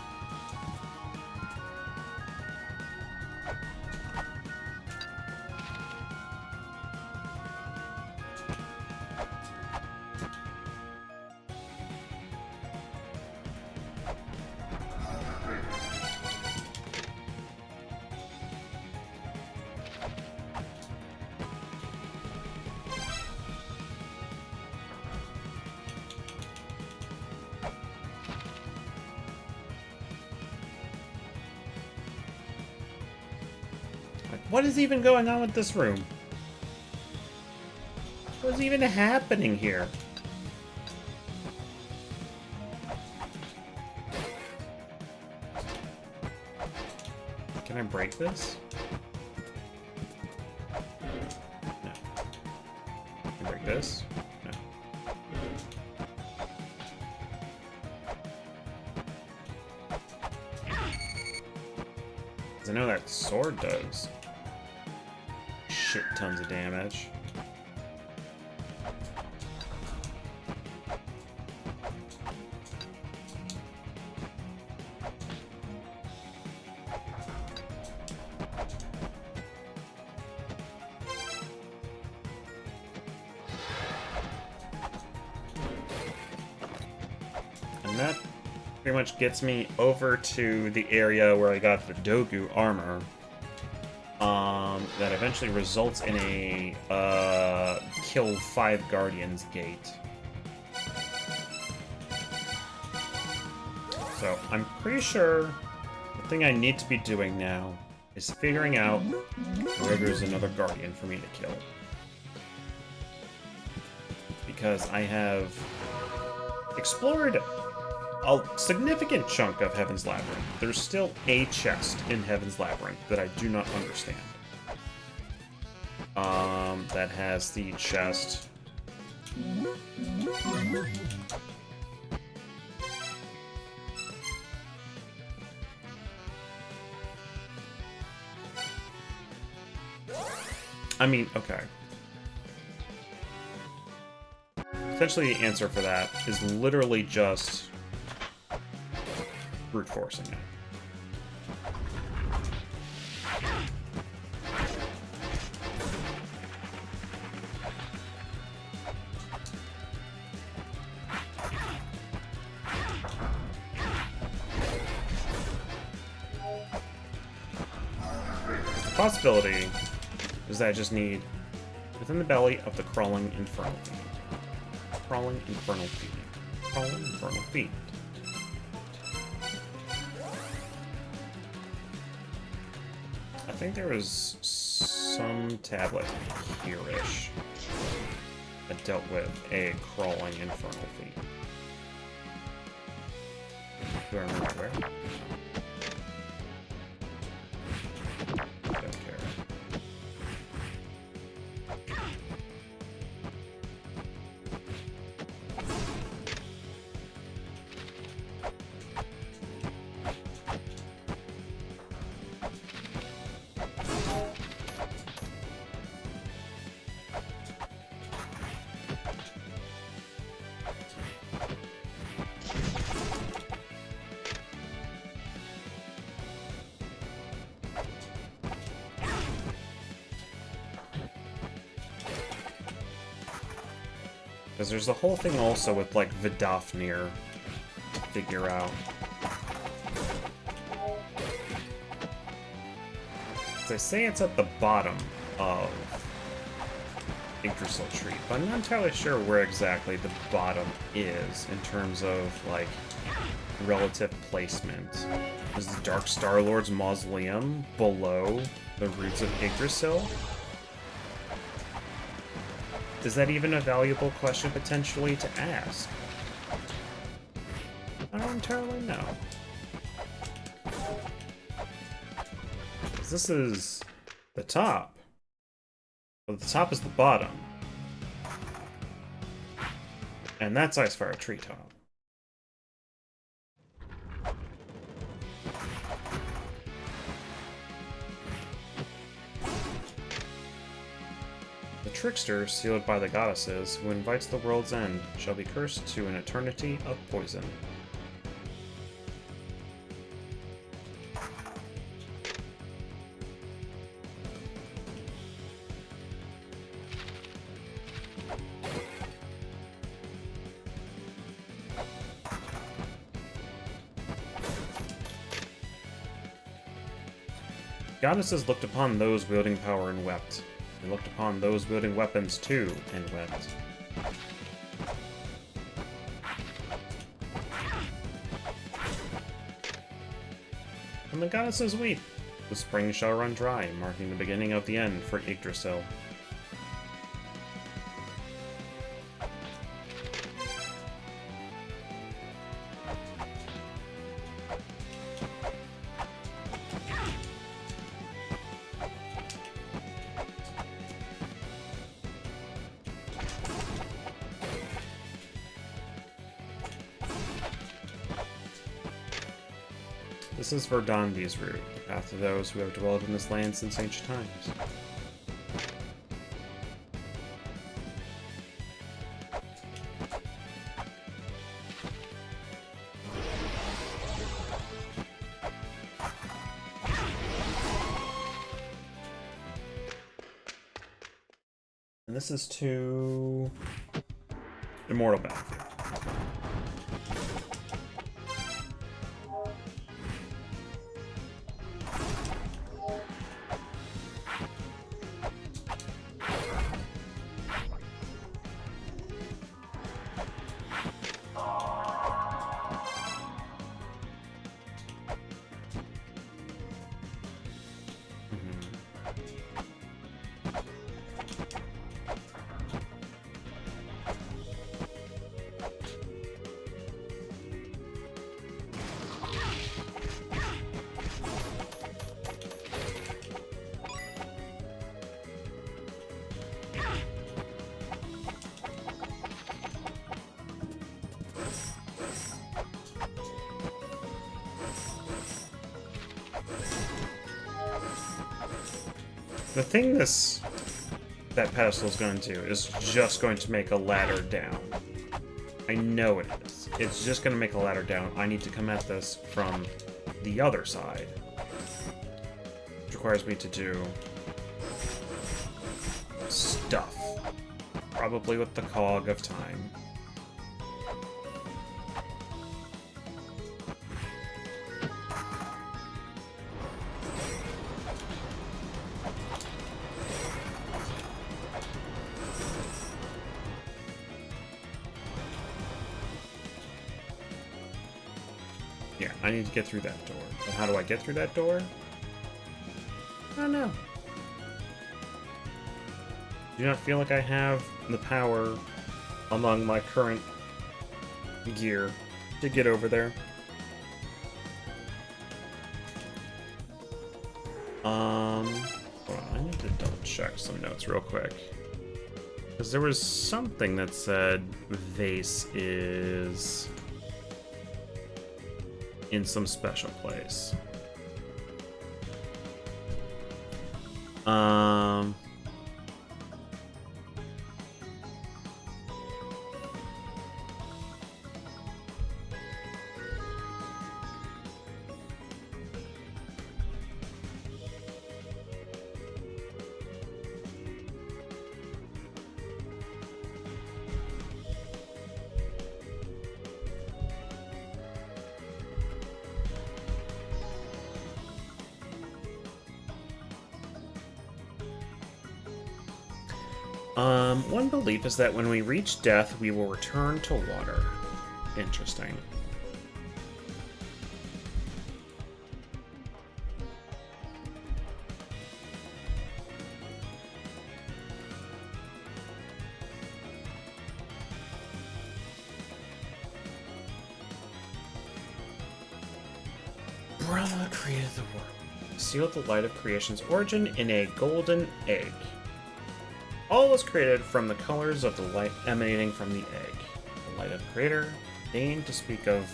What is even going on with this room? What's even happening here? Can I break this? No. Can I break this? No. 'Cause I know that sword does shit tons of damage. And that pretty much gets me over to the area where I got the Dogu armor. That eventually results in a kill 5 Guardians gate. So I'm pretty sure the thing I need to be doing now is figuring out where there's another Guardian for me to kill. Because I have explored a significant chunk of Heaven's Labyrinth. There's still a chest in Heaven's Labyrinth that I do not understand. That has the chest. I mean, okay. Essentially, the answer for that is literally just brute forcing it. The possibility is that I just need within the belly of the crawling infernal fiend. Crawling infernal fiend. Crawling infernal fiend. I think there was some tablet here-ish that dealt with a crawling infernal fiend. Do I remember where? Don't care. Because there's the whole thing also with, like, Vidofnir to figure out. They say it's at the bottom of Yggdrasil Tree, but I'm not entirely sure where exactly the bottom is in terms of, like, relative placement. Is the Dark Star-Lord's mausoleum below the roots of Yggdrasil? Is that even a valuable question potentially to ask? I don't entirely know. This is the top. Well, the top is the bottom. And that's Icefire Treetop. The trickster, sealed by the goddesses, who invites the world's end, shall be cursed to an eternity of poison. Goddesses looked upon those wielding power and wept. They looked upon those wielding weapons too, and wept. And the goddesses weep. The spring shall run dry, marking the beginning of the end for Yggdrasil. This is Verdambi's route, the path to those who have dwelled in this land since ancient times. And this is to Immortal Battlefield. The thing that pedestal is going to do is just going to make a ladder down. I know it is. It's just going to make a ladder down. I need to come at this from the other side, which requires me to do stuff, probably with the cog of time. Yeah, I need to get through that door. But how do I get through that door? I don't know. Do not feel like I have the power among my current gear to get over there. Hold on, I need to double check some notes real quick. Because there was something that said Vase is in some special place. One belief is that when we reach death, we will return to water. Interesting. Brahma created the world, sealed the light of creation's origin in a golden egg. All was created from the colors of the light emanating from the egg. The light of the creator, deigned to speak of,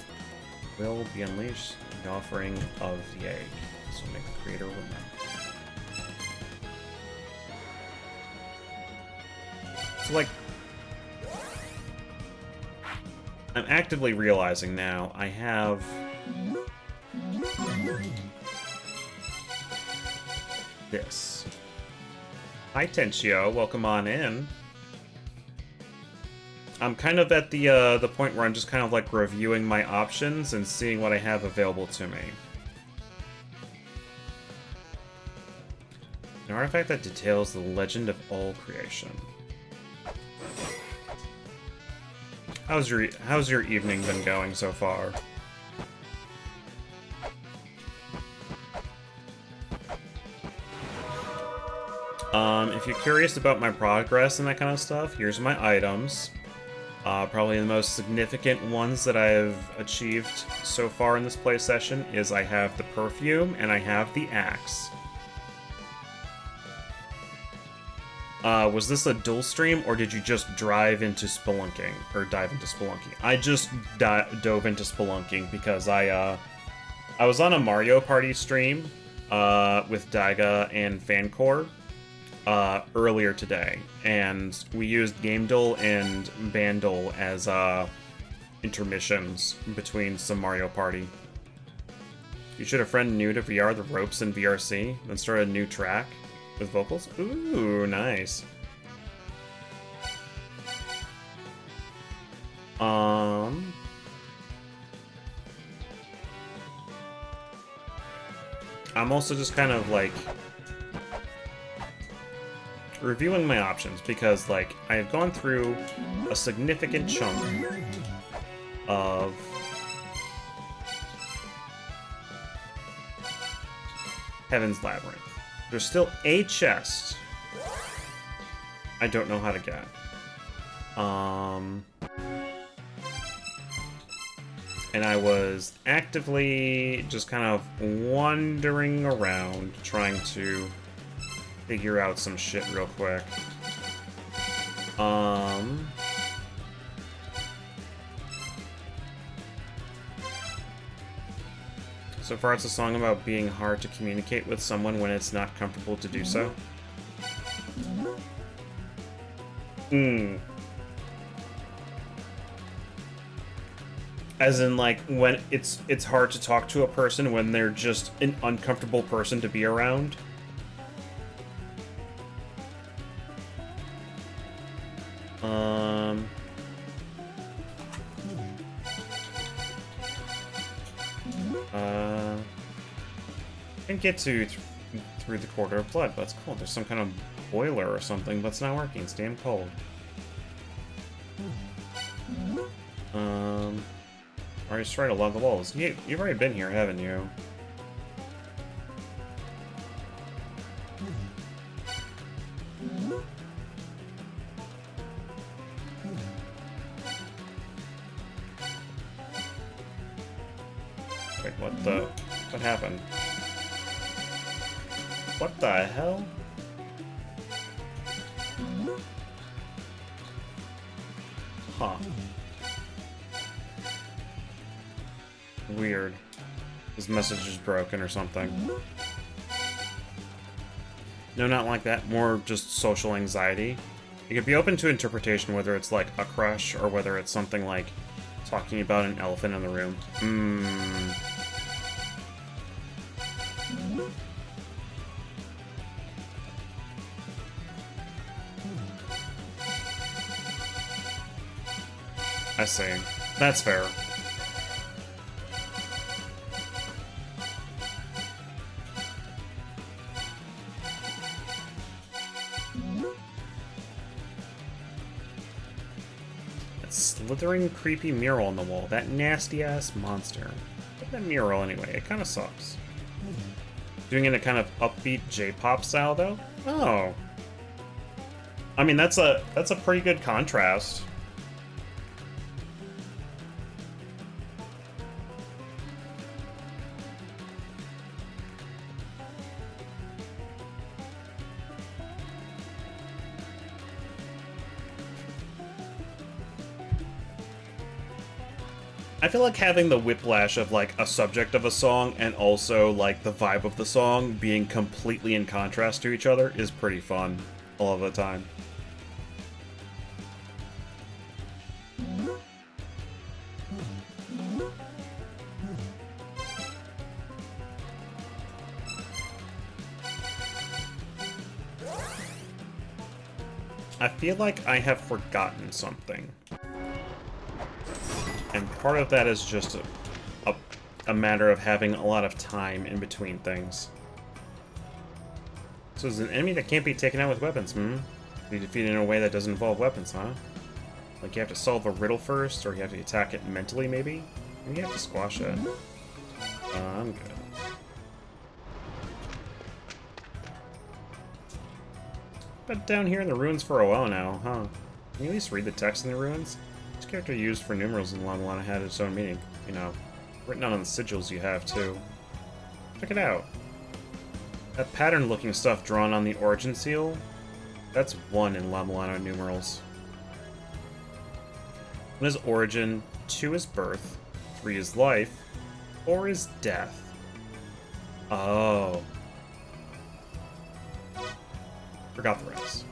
will be unleashed in the offering of the egg. So make the creator remember. So, like, I'm actively realizing now I have this. Hi, Tenchio. Welcome on in. I'm kind of at the point where I'm just kind of like reviewing my options and seeing what I have available to me. An artifact that details the legend of all creation. How's your evening been going so far? If you're curious about my progress and that kind of stuff, here's my items. Probably the most significant ones that I've achieved so far in this play session is I have the perfume and I have the axe. Was this a dual stream, or did you just drive into spelunking? Or dive into spelunking? I just dove into spelunking because I was on a Mario Party stream with Daiga and Fancore earlier today, and we used Gamedol and Bandol as intermissions between some Mario Party. You should have friend new to VR the ropes in VRC, then start a new track with vocals. Ooh, nice. I'm also just kind of like reviewing my options because, like, I have gone through a significant chunk of Heaven's Labyrinth. There's still a chest I don't know how to get. And I was actively just kind of wandering around trying to figure out some shit real quick. So far it's a song about being hard to communicate with someone when it's not comfortable to do so. As in, like, when it's hard to talk to a person when they're just an uncomfortable person to be around. I can get to through the Quarter of Blood, but it's cold. There's some kind of boiler or something, but it's not working. It's damn cold. Already tried to love the walls. You've already been here, haven't you? Wait, what happened? What the hell? Huh. Weird. His message is broken or something. No, not like that. More just social anxiety. It could be open to interpretation whether it's like a crush or whether it's something like talking about an elephant in the room. I see. That's fair. slithering, creepy mural on the wall. That nasty-ass monster. Look at that mural anyway. It kind of sucks. Doing it in a kind of upbeat J-pop style, though? Oh. I mean, that's a pretty good contrast. I feel like having the whiplash of, like, a subject of a song and also, like, the vibe of the song being completely in contrast to each other is pretty fun all of the time. I feel like I have forgotten something. And part of that is just a matter of having a lot of time in between things. So is an enemy that can't be taken out with weapons, Be defeated in a way that doesn't involve weapons, huh? Like you have to solve a riddle first, or you have to attack it mentally, maybe? Maybe you have to squash it. I'm good. Been down here in the ruins for a while now, huh? Can you at least read the text in the ruins? Each character used for numerals in Mulana had its own meaning. You know, written on the sigils you have, too. Check it out. That pattern-looking stuff drawn on the origin seal, that's 1 in La Mulana numerals. 1 is origin, 2 is birth, 3 is life, 4 is death. Oh. Forgot the rest.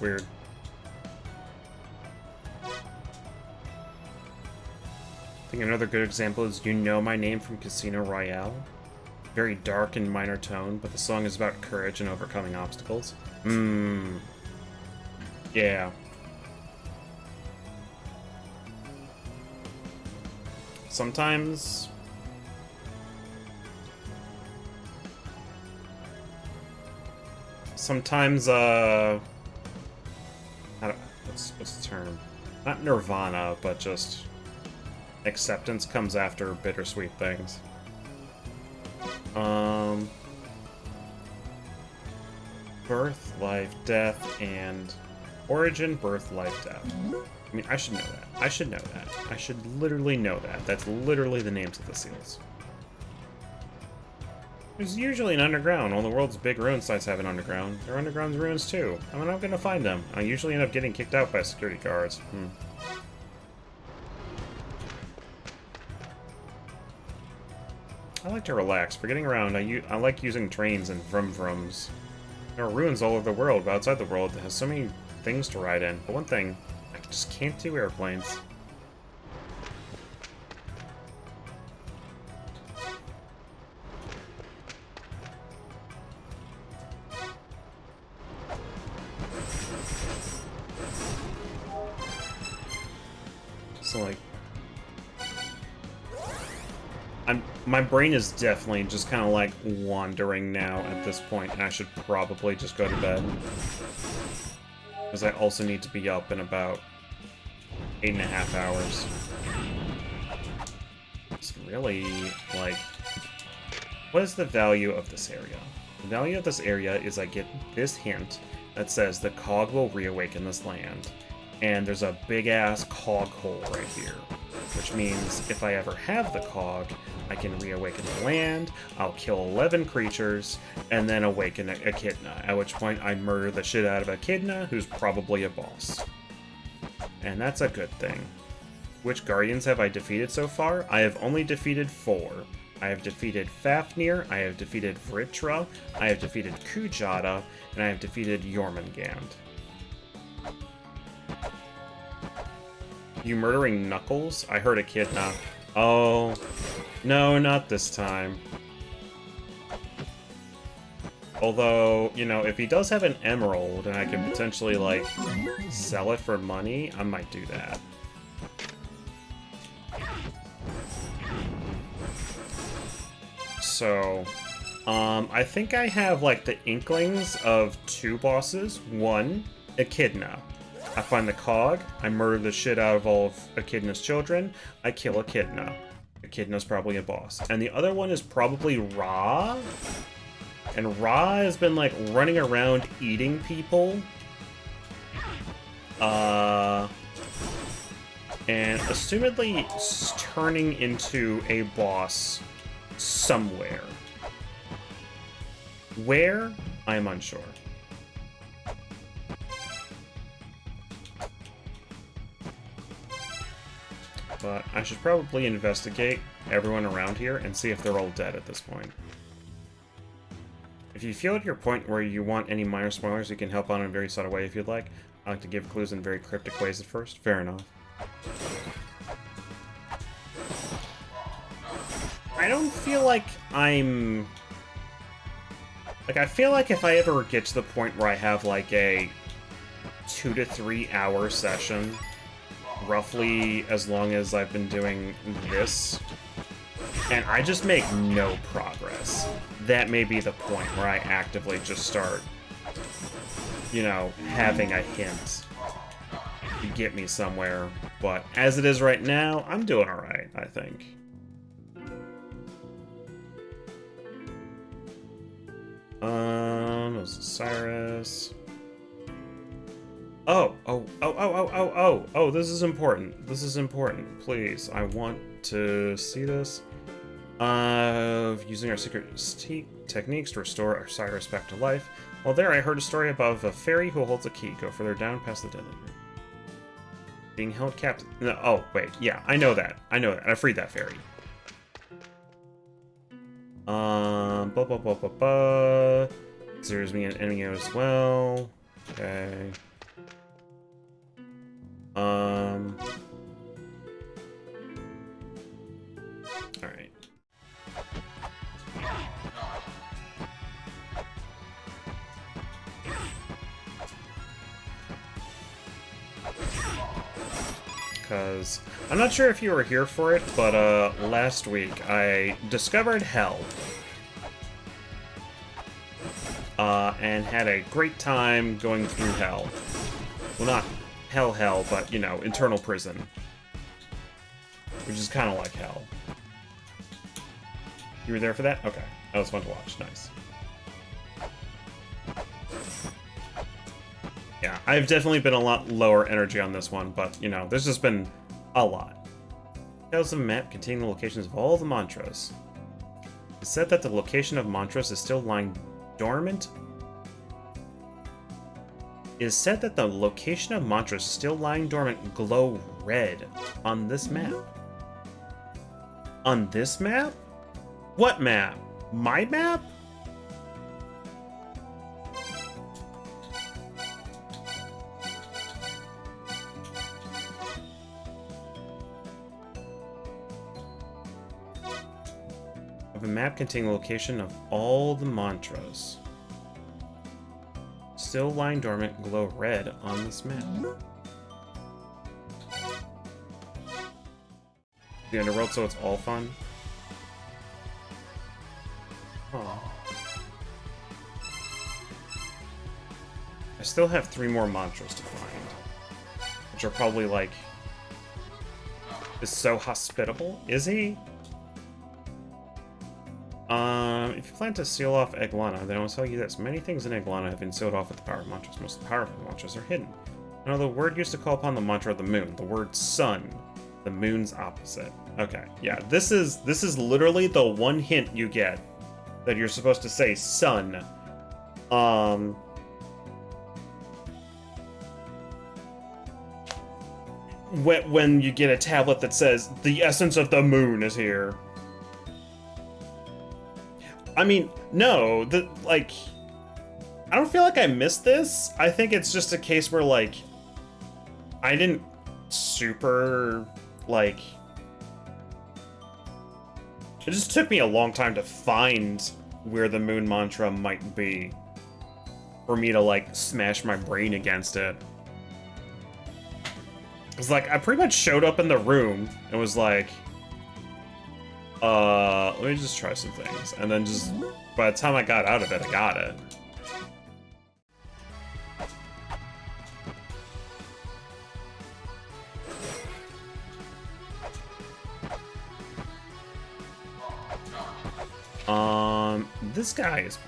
Weird. I think another good example is You Know My Name from Casino Royale. Very dark and minor tone, but the song is about courage and overcoming obstacles. Yeah. Sometimes what's the term? Not nirvana, but just acceptance comes after bittersweet things. Birth, life, death, and origin, birth, life, death. I mean, I should know that. I should know that. I should literally know that. That's literally the names of the seals. There's usually an underground. All the world's big ruin sites have an underground. There are underground ruins too. I mean, I'm gonna find them. I usually end up getting kicked out by security guards. I like to relax. For getting around, I like using trains and vroom-vrooms. There are ruins all over the world, but outside the world, that has so many things to ride in. But one thing, I just can't do airplanes. So, like, my brain is definitely just kind of like wandering now at this point, and I should probably just go to bed. Because I also need to be up in about 8.5 hours. It's really, like, what is the value of this area? The value of this area is I get this hint that says the cog will reawaken this land. And there's a big-ass cog hole right here. Which means if I ever have the cog, I can reawaken the land, I'll kill 11 creatures, and then awaken a Echidna, at which point I murder the shit out of Echidna, who's probably a boss. And that's a good thing. Which Guardians have I defeated so far? I have only defeated 4. I have defeated Fafnir, I have defeated Vritra, I have defeated Kujata, and I have defeated Jormungand. You murdering Knuckles? I heard a kid now. Oh. No, not this time. Although, you know, if he does have an emerald and I can potentially, like, sell it for money, I might do that. So, I think I have, like, the inklings of 2 bosses. 1, Echidna. I find the cog, I murder the shit out of all of Echidna's children, I kill Echidna. Echidna's probably a boss. And the other one is probably Ra. And Ra has been, like, running around eating people. And assumedly turning into a boss somewhere. Where? I'm unsure. But I should probably investigate everyone around here and see if they're all dead at this point. If you feel at your point where you want any minor spoilers, you can help out in a very subtle way if you'd like. I like to give clues in very cryptic ways at first. Fair enough. I don't feel like I'm... Like, I feel like if I ever get to the point where I have, like, a 2 to 3 hour session, roughly as long as I've been doing this, and I just make no progress, that may be the point where I actively just start, you know, having a hint to get me somewhere. But as it is right now, I'm doing alright, I think. Osiris. Oh, this is important. This is important. Please, I want to see this. Using our secret techniques to restore Osiris back to life. While there, I heard a story about a fairy who holds a key. Go further down past the deadly room. Being held captive. No, oh, wait. Yeah, I know that. I know that. I freed that fairy. There's me an enemy as well. Okay. Alright. Because I'm not sure if you were here for it, but last week I discovered Hell. And had a great time going through Hell. Well, not Hell, but, you know, internal prison. Which is kind of like Hell. You were there for that? Okay. That was fun to watch. Nice. Yeah, I've definitely been a lot lower energy on this one, but, you know, there's just been a lot. Details of a map containing the locations of all the mantras. It's said that the location of mantras is still lying dormant. It is said that the location of mantras still lying dormant glow red on this map. On this map? What map? My map? Of a map containing the location of all the mantras. Still lying dormant, glow red on this map. The underworld, so it's all fun. Oh. I still have 3 more mantras to find, which are probably like, is so hospitable. Is he? If you plan to seal off Eglana, then I will tell you this. Many things in Eglana have been sealed off with the power of mantras. Most of the powerful mantras are hidden. Now, the word used to call upon the mantra of the moon. The word sun. The moon's opposite. Okay, yeah. This is literally the one hint you get that you're supposed to say sun. When you get a tablet that says, the essence of the moon is here. I mean, no, like, I don't feel like I missed this. I think it's just a case where, like, I didn't super, like... It just took me a long time to find where the moon mantra might be. For me to, like, smash my brain against it. It's like, I pretty much showed up in the room and was like... let me just try some things. And then just, by the time I got out of it, I got it. This guy is...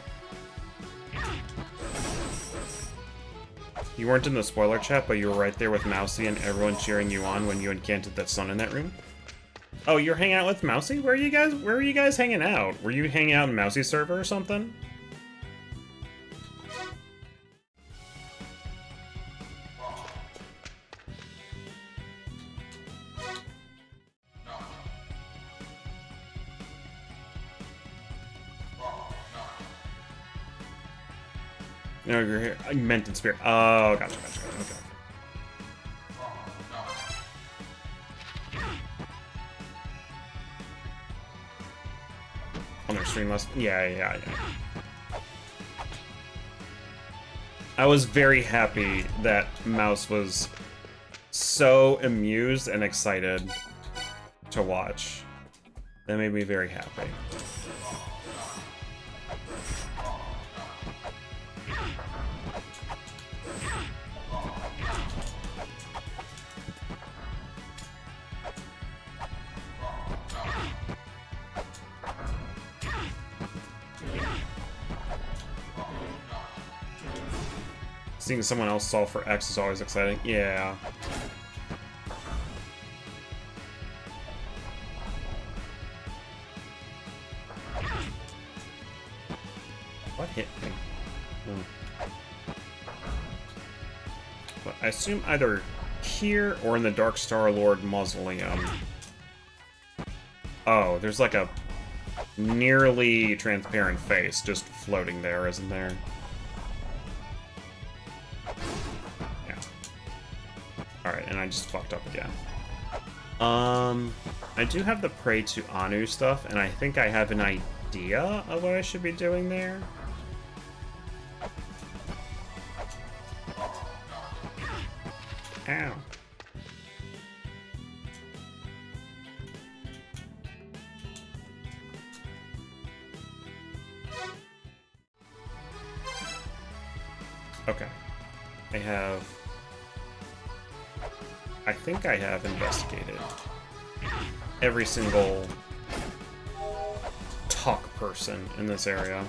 You weren't in the spoiler chat, but you were right there with Mousy and everyone cheering you on when you encanted that sun in that room? Oh, you're hanging out with Mousy? Where are you guys hanging out? Were you hanging out in Mousy's server or something? No, you're here. I meant in spirit. Oh, gotcha. Okay. On their stream last... Yeah. I was very happy that Mouse was so amused and excited to watch. That made me very happy. Seeing someone else solve for X is always exciting. Yeah. What hit me? But I assume either here or in the Dark Star Lord Mausoleum. Oh, there's like a nearly transparent face just floating there, isn't there? Alright, and I just fucked up again. I do have the Pray to Anu stuff, and I think I have an idea of what I should be doing there. Ow. Okay. I think I have investigated every single talk person in this area.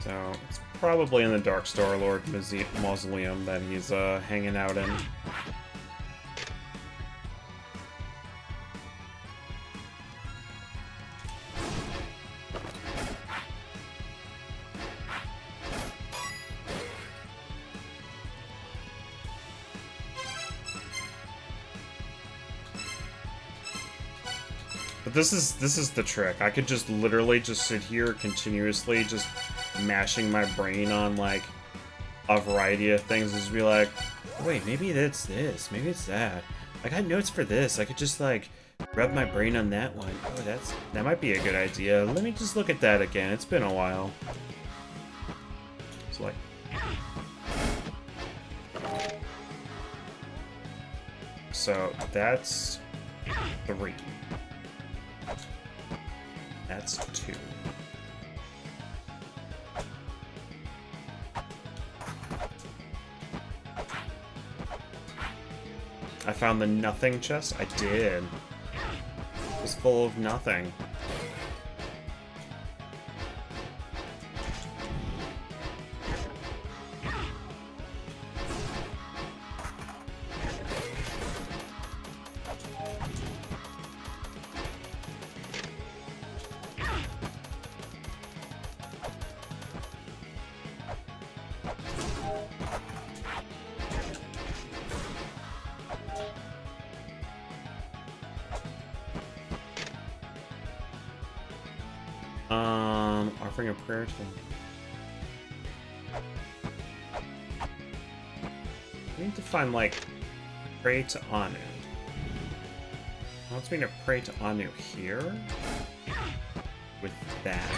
So, it's probably in the Dark Star Lord Mausoleum that he's hanging out in. But this is the trick. I could just literally just sit here continuously just mashing my brain on like a variety of things and just be like, wait, maybe that's this, maybe it's that. I got notes for this. I could just like rub my brain on that one. Oh, that might be a good idea. Let me just look at that again. It's been a while. It's like so that's 3. That's 2. I found the nothing chest? I did. It was full of nothing. Offering a prayer to... I need to find, like, pray to Anu. Wants me to pray to Anu here? With that.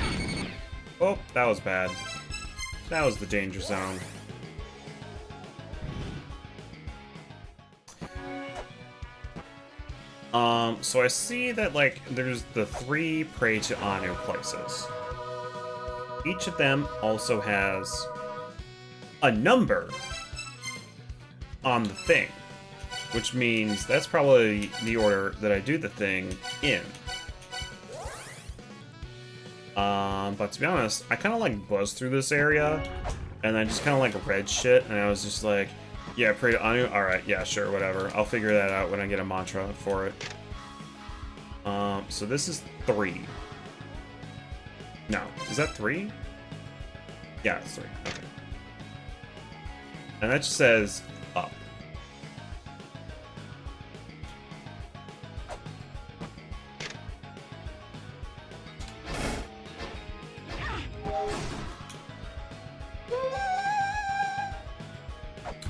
Oh, that was bad. That was the danger zone. So I see that, like, there's the 3 pray to Anu places. Each of them also has a number on the thing, which means that's probably the order that I do the thing in. But to be honest, I kind of like buzzed through this area, and I just kind of like read shit, and I was just like, yeah, pray to Anu? Alright, yeah, sure, whatever. I'll figure that out when I get a mantra for it. So this is 3. No, is that 3? Yeah, it's 3, okay. And that just says, up.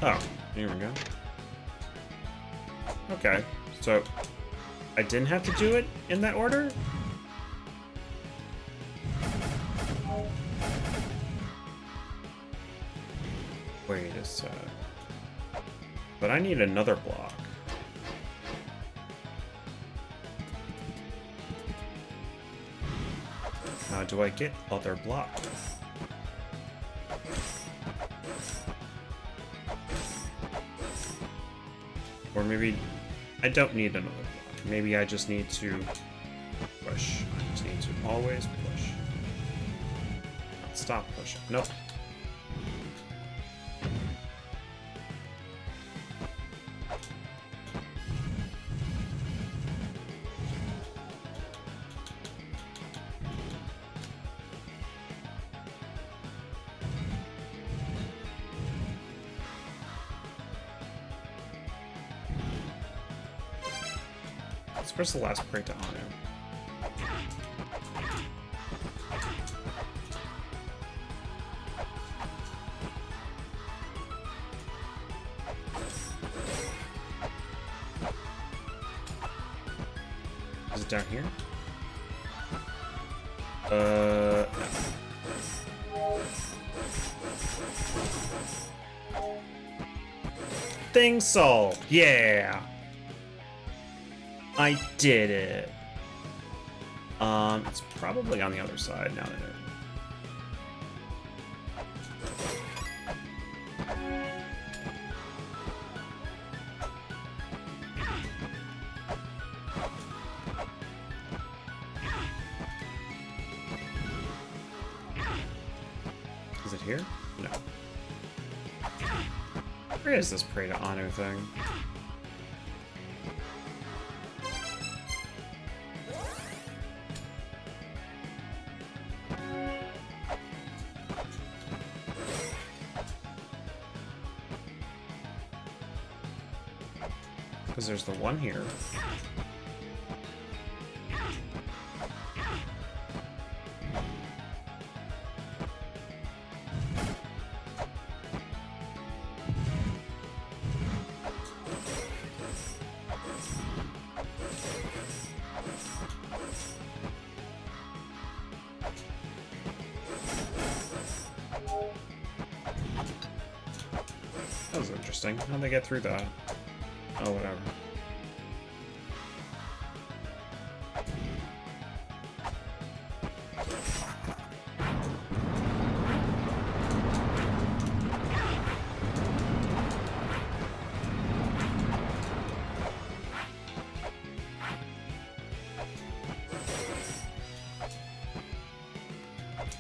Oh, here we go. Okay, so I didn't have to do it in that order? Wait a sec. But I need another block. How do I get other blocks? Or maybe I don't need another block. Maybe I just need to push. I just need to always push. Stop pushing. Nope. Where's the last pray to Anu? Is it down here? No. Thing solved! Yeah! I did it. It's probably on the other side now that Is it here? No. Where is this pray to Anu thing? Because there's the one here. That was interesting. How'd they get through that? Oh, whatever.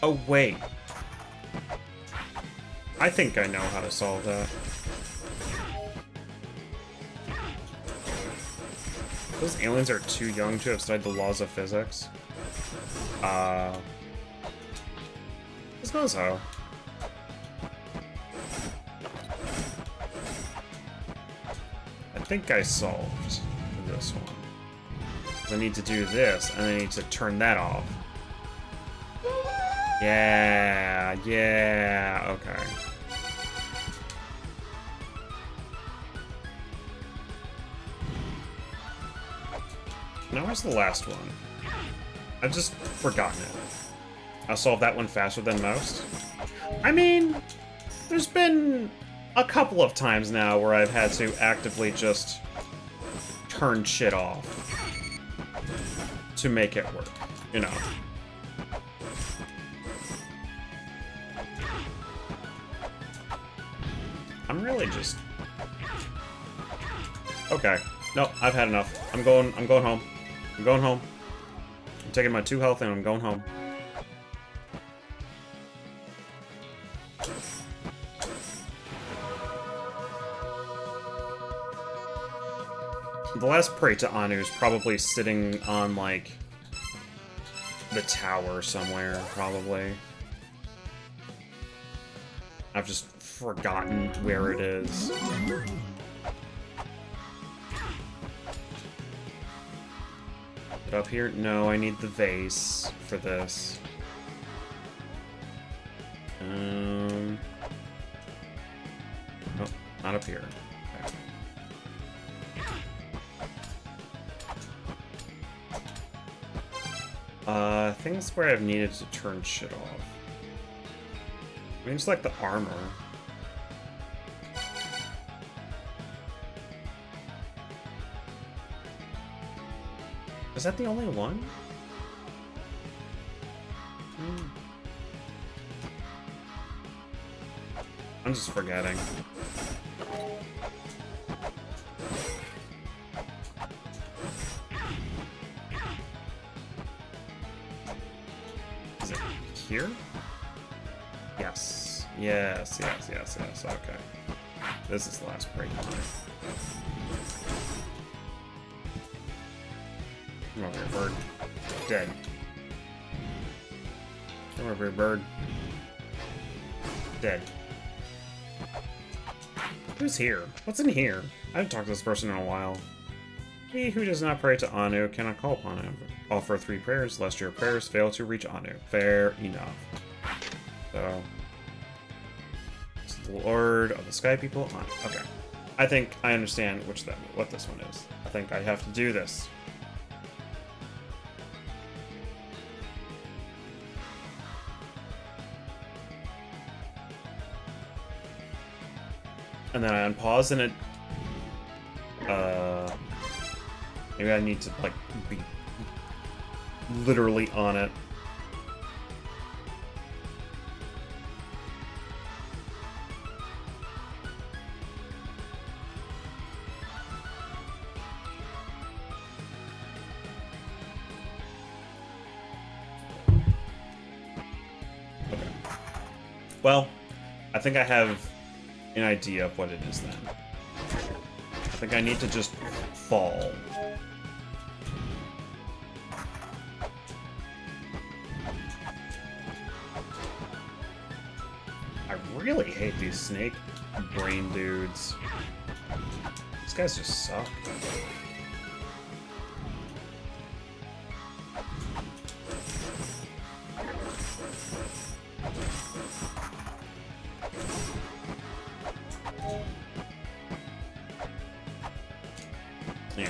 Oh, wait. I think I know how to solve that. Those aliens are too young to have studied the laws of physics. I suppose so. I think I solved this one. I need to do this, and I need to turn that off. Yeah, yeah, okay. Now where's the last one? I've just forgotten it. I'll solve that one faster than most. I mean, there's been a couple of times now where I've had to actively just turn shit off to make it work, you know. I'm really just... Okay. No, I've had enough. I'm going home. I'm going home. I'm taking my 2 health and I'm going home. The last Pray to Anu is probably sitting on, like, the tower somewhere, probably. I've just forgotten where it is. Is it up here? No, I need the vase for this. Oh, not up here. Okay. I think that's where I've needed to turn shit off. I mean, it's like the armor. Is that the only one? I'm just forgetting. Is it here? Yes. Yes, yes, yes, yes. Okay. This is the last break. Come over here, bird. Dead. Come over here, bird. Dead. Who's here? What's in here? I haven't talked to this person in a while. He who does not pray to Anu cannot call upon him. Offer 3 prayers, lest your prayers fail to reach Anu. Fair enough. So... it's the Lord of the Sky People, Anu. Okay. I think I understand what this one is. I think I have to do this. And then I unpause and it... maybe I need to, like, be literally on it. Okay. Well, I think I have an idea of what it is then. I think I need to just fall. I really hate these snake brain dudes. These guys just suck. Yeah,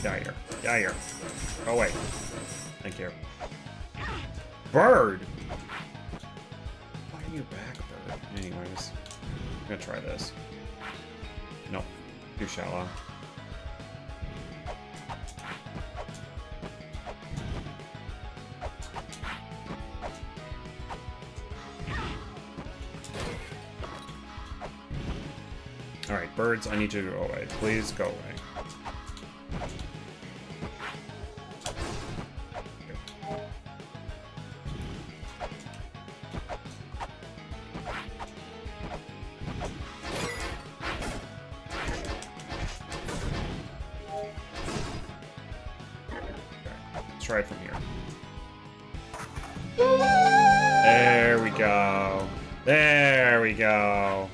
get out of here. Get out of here. Go away. Thank you. Bird! Why are you back, bird? Anyways, I'm gonna try this. Nope. Too shallow. Alright, birds, I need you to go away. Please go away. Try it from here. There we go. There we go.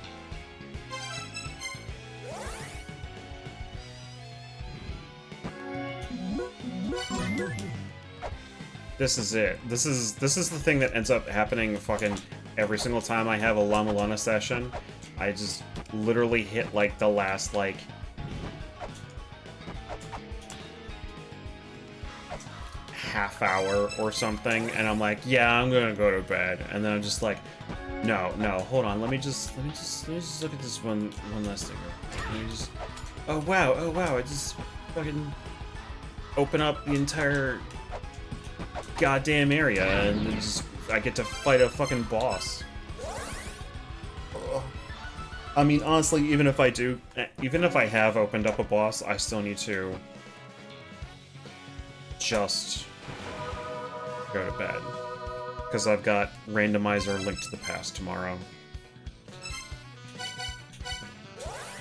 This is it. This is the thing that ends up happening fucking every single time I have a Mulana session. I just literally hit like the last like half hour or something, and I'm like, yeah, I'm gonna go to bed, and then I'm just like, no, hold on, let me just look at this one last thing. Let me just, oh wow, I just fucking open up the entire goddamn area, and then just I get to fight a fucking boss. Ugh. I mean, honestly, even if I have opened up a boss, I still need to just go to bed. Because I've got Randomizer Link to the Past tomorrow.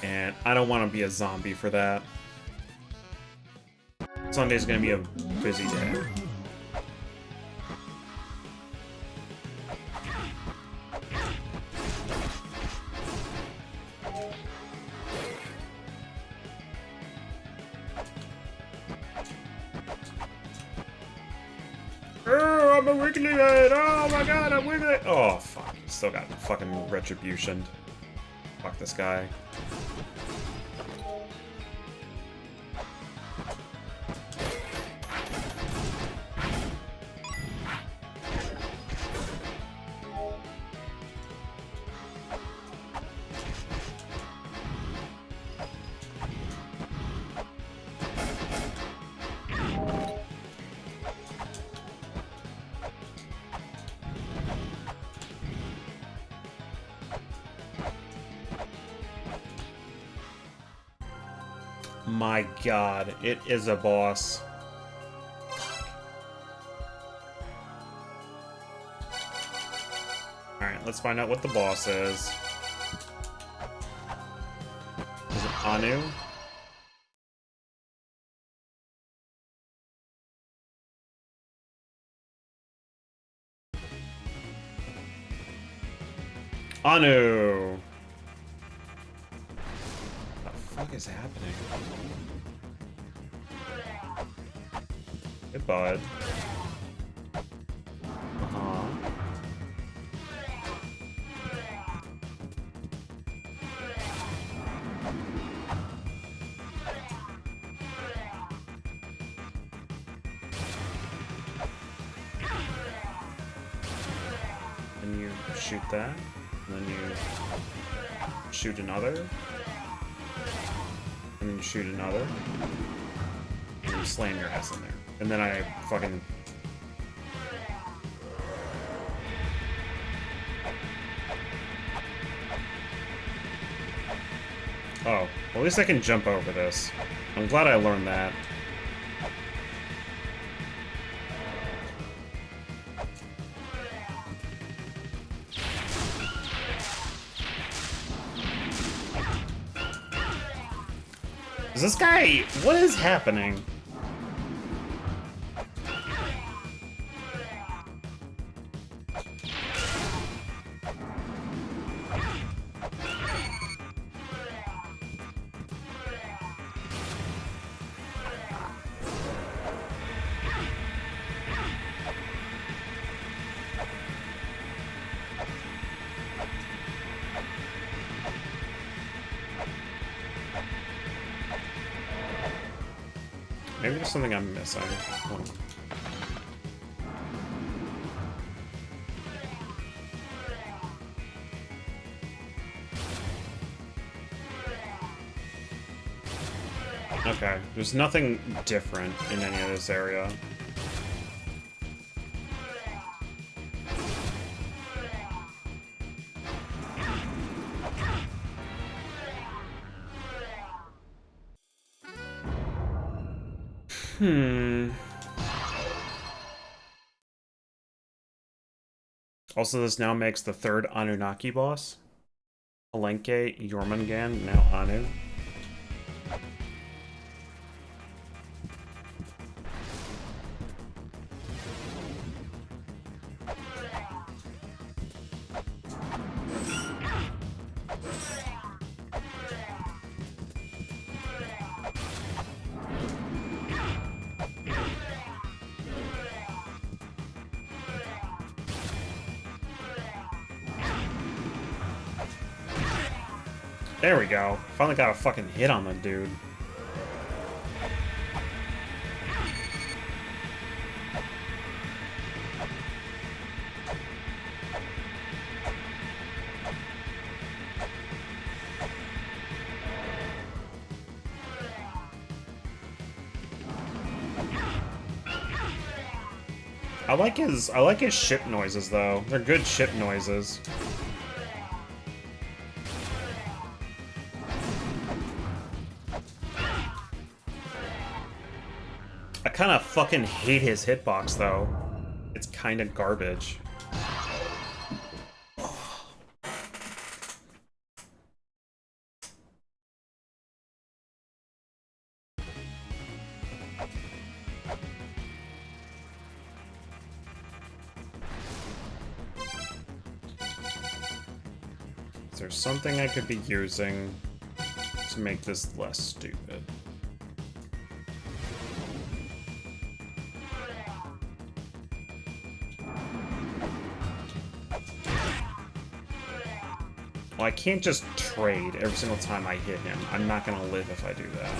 And I don't want to be a zombie for that. Sunday's gonna be a busy day. Oh, I'm a wiggly head! Oh my god, I'm wiggly! Oh, fuck. Still got fucking retribution. Fuck this guy. My god, it is a boss. Alright, let's find out what the boss is. Is it Anu? Anu! What the fuck is happening? Hey, bud. Uh-huh. And you shoot that, and then you shoot another, and then you shoot another, and you slam your ass in there. And then I fucking... Oh, well, at least I can jump over this. I'm glad I learned that. Is this guy... What is happening? Maybe there's something I'm missing. Oh. Okay, there's nothing different in any of this area. Also, this now makes the third Anunnaki boss. Palenque, Jormungand, now Anu. There we go. Finally got a fucking hit on the dude. I like his ship noises though. They're good ship noises. I kind of fucking hate his hitbox though. It's kind of garbage. Is there something I could be using to make this less stupid? Well, I can't just trade every single time I hit him. I'm not gonna live if I do that.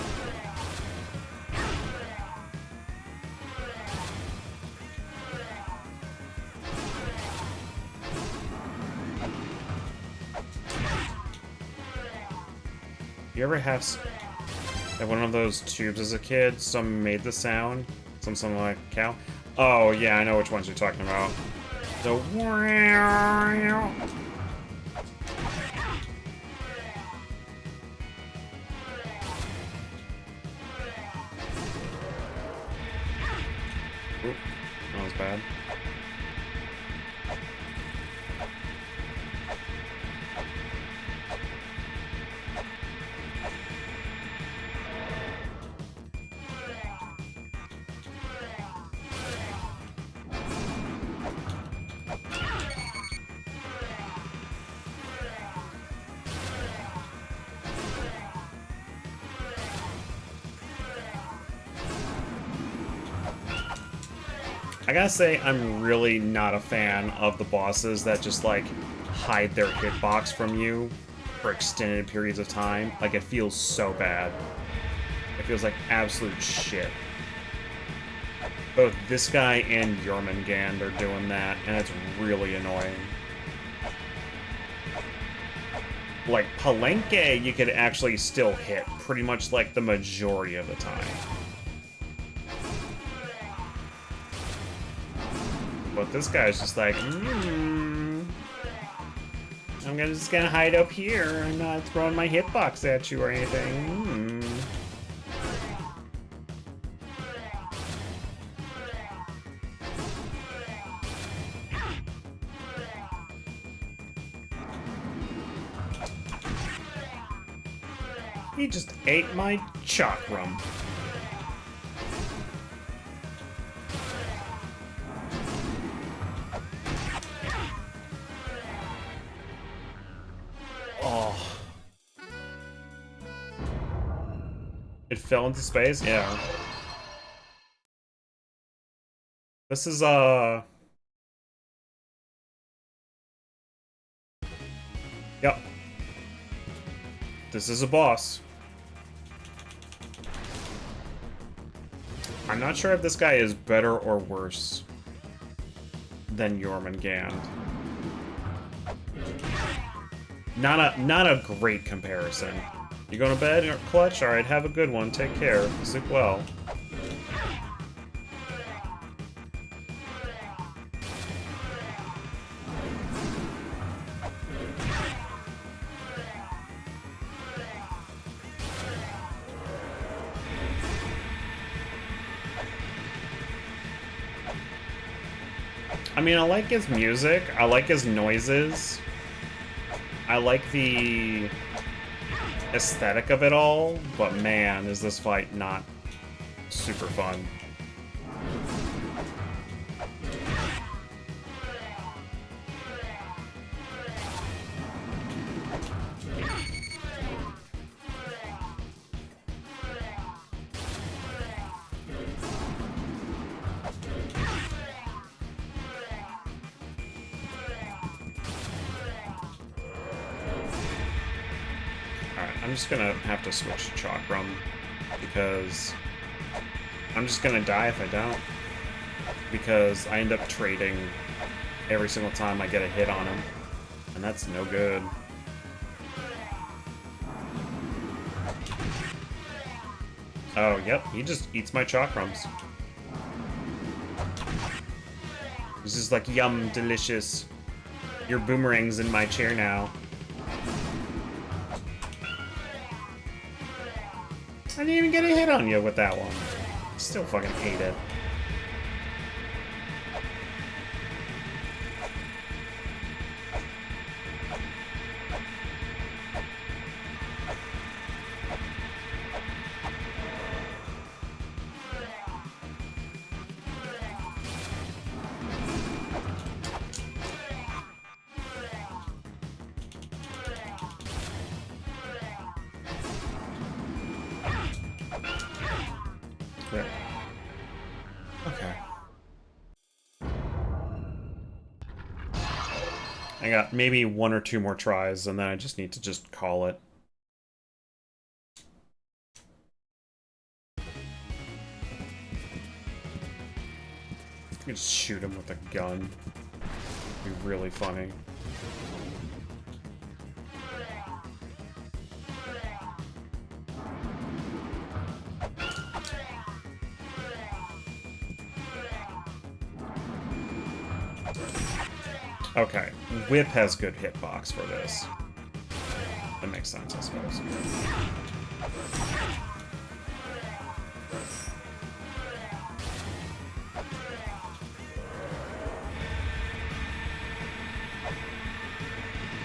You ever have one of those tubes as a kid? Some made the sound? Something like a cow? Oh, yeah, I know which ones you're talking about. The wow. Oop, that was bad. I gotta say, I'm really not a fan of the bosses that just, like, hide their hitbox from you for extended periods of time. Like, it feels so bad. It feels like absolute shit. Both this guy and Jormungand are doing that, and it's really annoying. Like, Palenque, you could actually still hit pretty much, like, the majority of the time. But this guy's just like, I'm just gonna hide up here. I'm not throwing my hitbox at you or anything. He just ate my chakram. Oh. It fell into space? Yeah. This is, Yep. This is a boss. I'm not sure if this guy is better or worse than Jormungand. Not a great comparison. You going to bed, Clutch? Alright, have a good one. Take care. Sleep well. I mean, I like his music. I like his noises. I like the aesthetic of it all, but man, is this fight not super fun. I'm just gonna have to switch to Chakram, because I'm just gonna die if I don't. Because I end up trading every single time I get a hit on him, and that's no good. Oh, yep, he just eats my Chakrams. This is like, yum, delicious. Your boomerang's in my chair now. I didn't even get a hit on you with that one. Still fucking hate it. There. Okay. I got maybe 1 or 2 more tries, and then I just need to just call it. I can just shoot him with a gun. It'd be really funny. Okay, Whip has good hitbox for this. That makes sense, I suppose.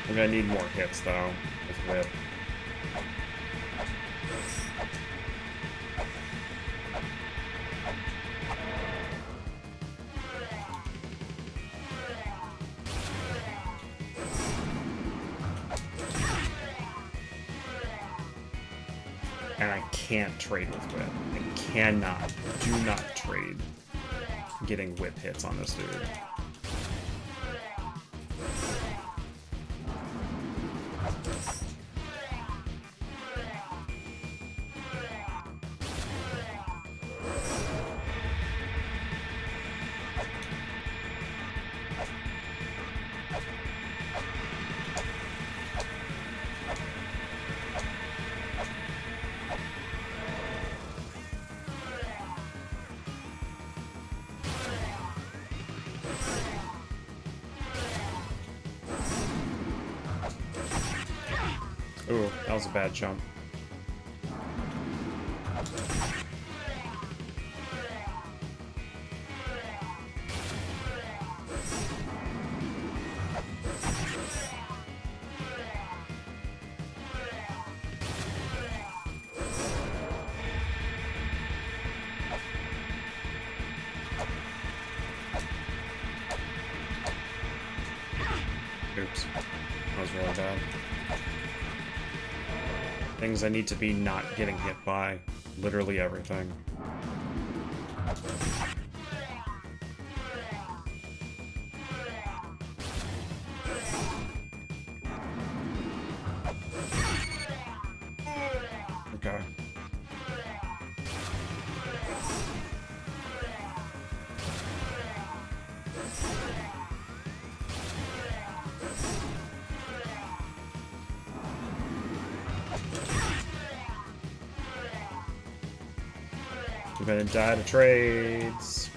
I'm gonna need more hits, though, with Whip. And I can't trade with Whip. I cannot. Do not trade getting Whip hits on this dude. Ooh, that was a bad jump. Oops. That was really bad. Things I need to be not getting hit by. Literally everything. Okay. We're gonna die to trades.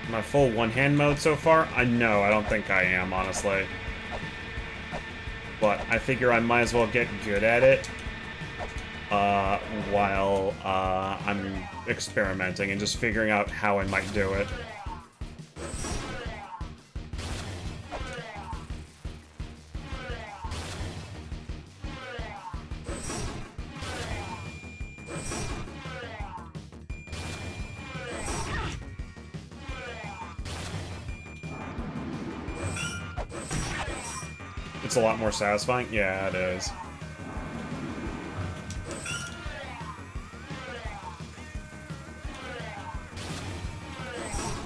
Am I full one-hand mode so far? No, I don't think I am, honestly. But I figure I might as well get good at it while I'm experimenting and just figuring out how I might do it. It's a lot more satisfying? Yeah, it is.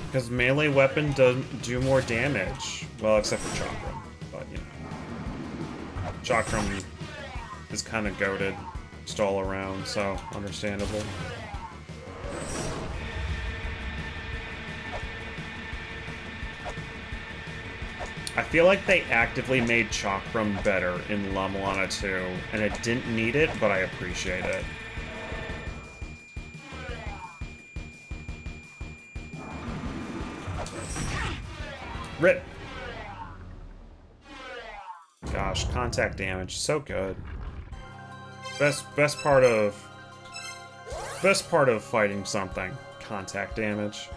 Because melee weapon doesn't do more damage. Well, except for Chakra, but you know. Chakram is kind of goated just all around, so understandable. I feel like they actively made Chakram better in La Mulana 2, and it didn't need it, but I appreciate it. Rip! Gosh, contact damage, so good. Best part of fighting something, contact damage.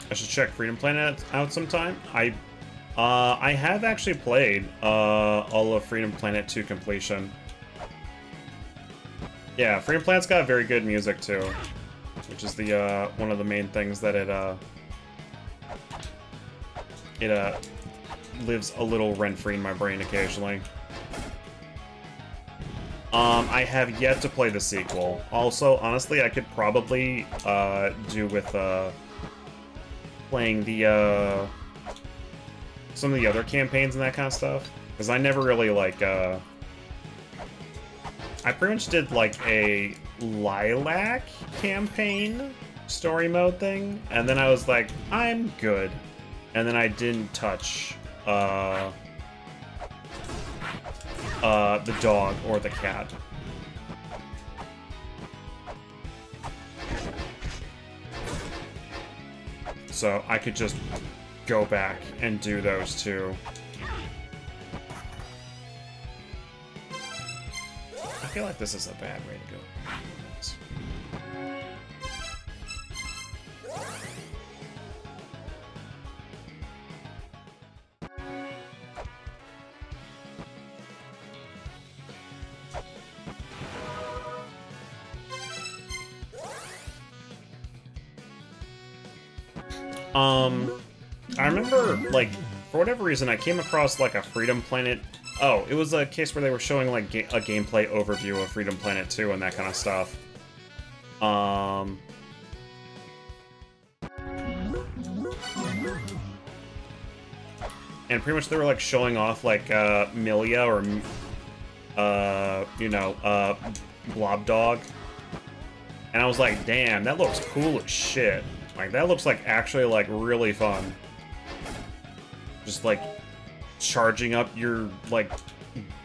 I should check Freedom Planet out sometime. I have actually played all of Freedom Planet to completion. Yeah, Freedom Planet's got very good music too, which is the one of the main things that it lives a little rent-free in my brain occasionally. I have yet to play the sequel. Also, honestly, I could probably do with playing the some of the other campaigns and that kind of stuff, because I never really like I pretty much did like a Lilac campaign story mode thing, and then I was like, I'm good, and then I didn't touch the dog or the cat. So I could just go back and do those two. I feel like this is a bad way to go. I remember, like, for whatever reason, I came across, like, a Freedom Planet... Oh, it was a case where they were showing, like, a gameplay overview of Freedom Planet 2 and that kind of stuff. And pretty much they were, like, showing off, like, Milia or, you know, Blob Dog. And I was like, damn, that looks cool as shit. Like, that looks like actually, like, really fun. Just, like, charging up your, like,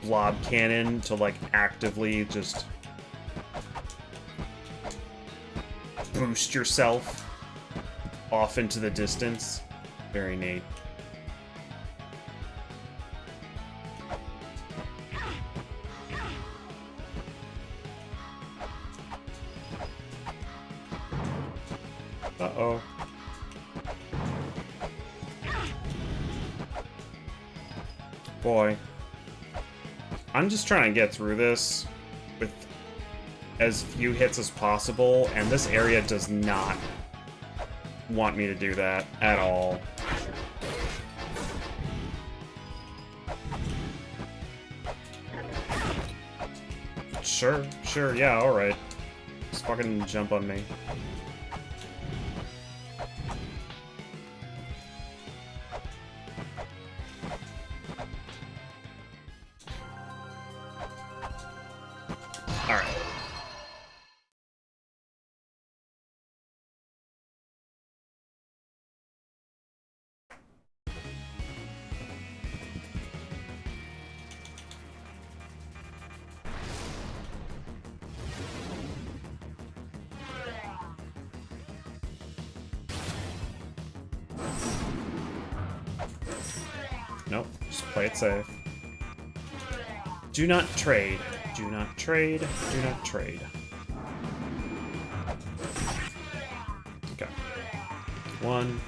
blob cannon to, like, actively just boost yourself off into the distance. Very neat. Uh-oh. Boy. I'm just trying to get through this with as few hits as possible, and this area does not want me to do that at all. Sure, yeah, alright. Just fucking jump on me. Nope, just play it safe. Do not trade. Do not trade. Do not trade. Okay. 1.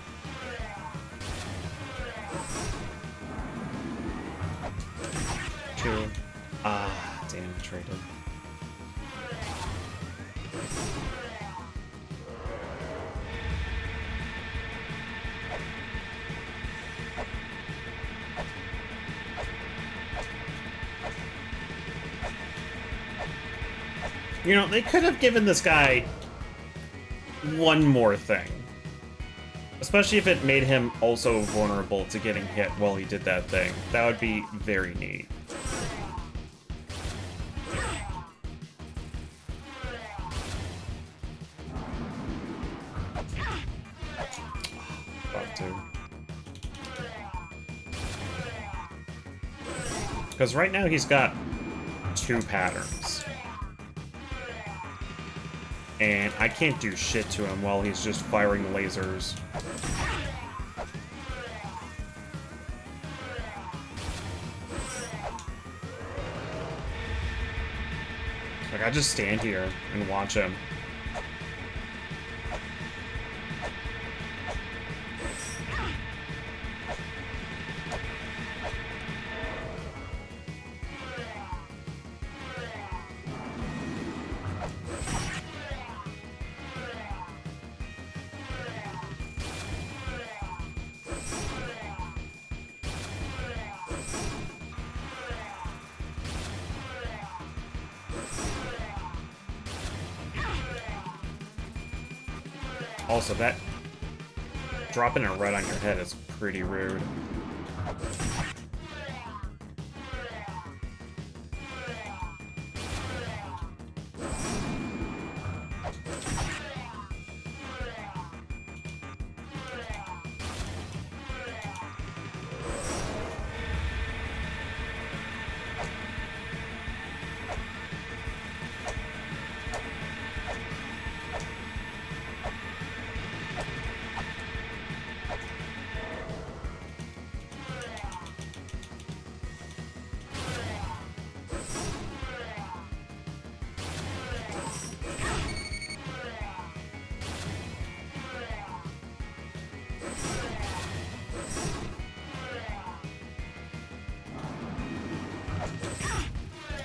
2. Ah, damn, traded. You know, they could have given this guy one more thing. Especially if it made him also vulnerable to getting hit while he did that thing. That would be very neat. Fuck, dude. Because right now he's got 2 patterns. And I can't do shit to him while he's just firing lasers. Like, I just stand here and watch him. Also, that dropping a red on your head is pretty rude.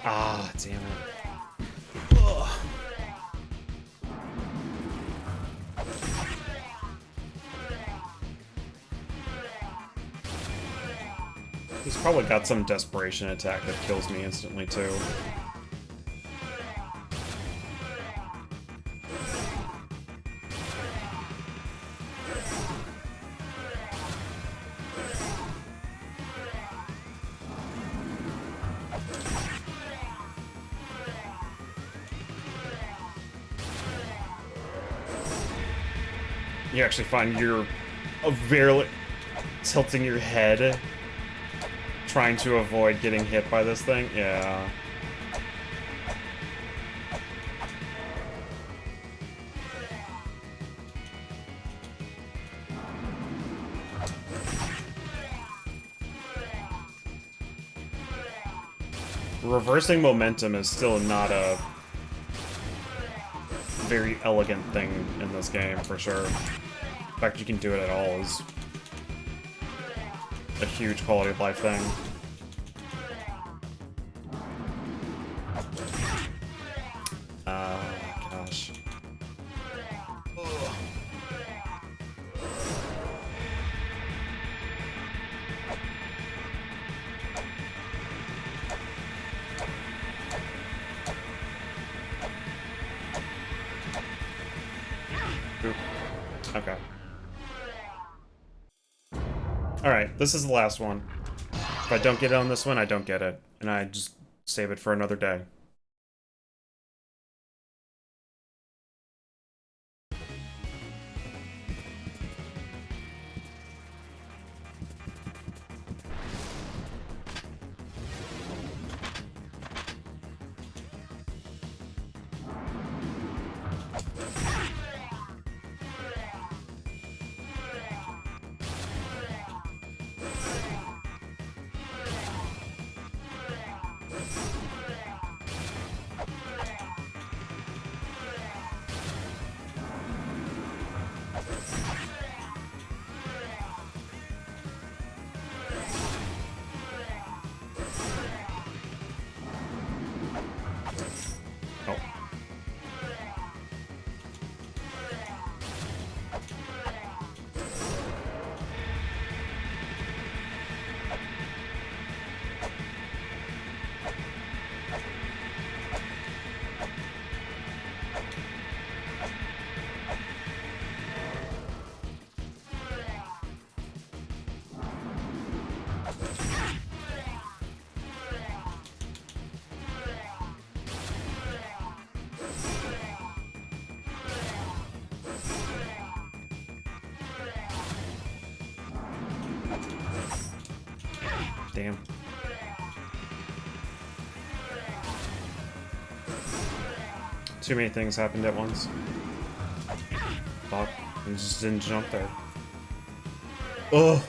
Ah, damn it. Ugh. He's probably got some desperation attack that kills me instantly, too. You actually find you're barely tilting your head trying to avoid getting hit by this thing? Yeah. Reversing momentum is still not a very elegant thing in this game, for sure. The fact you can do it at all is a huge quality of life thing. Gosh. Ugh. Oop. Okay. Alright, this is the last one. If I don't get it on this one, I don't get it. And I just save it for another day. Damn. Too many things happened at once. Fuck. I just didn't jump there. Ugh.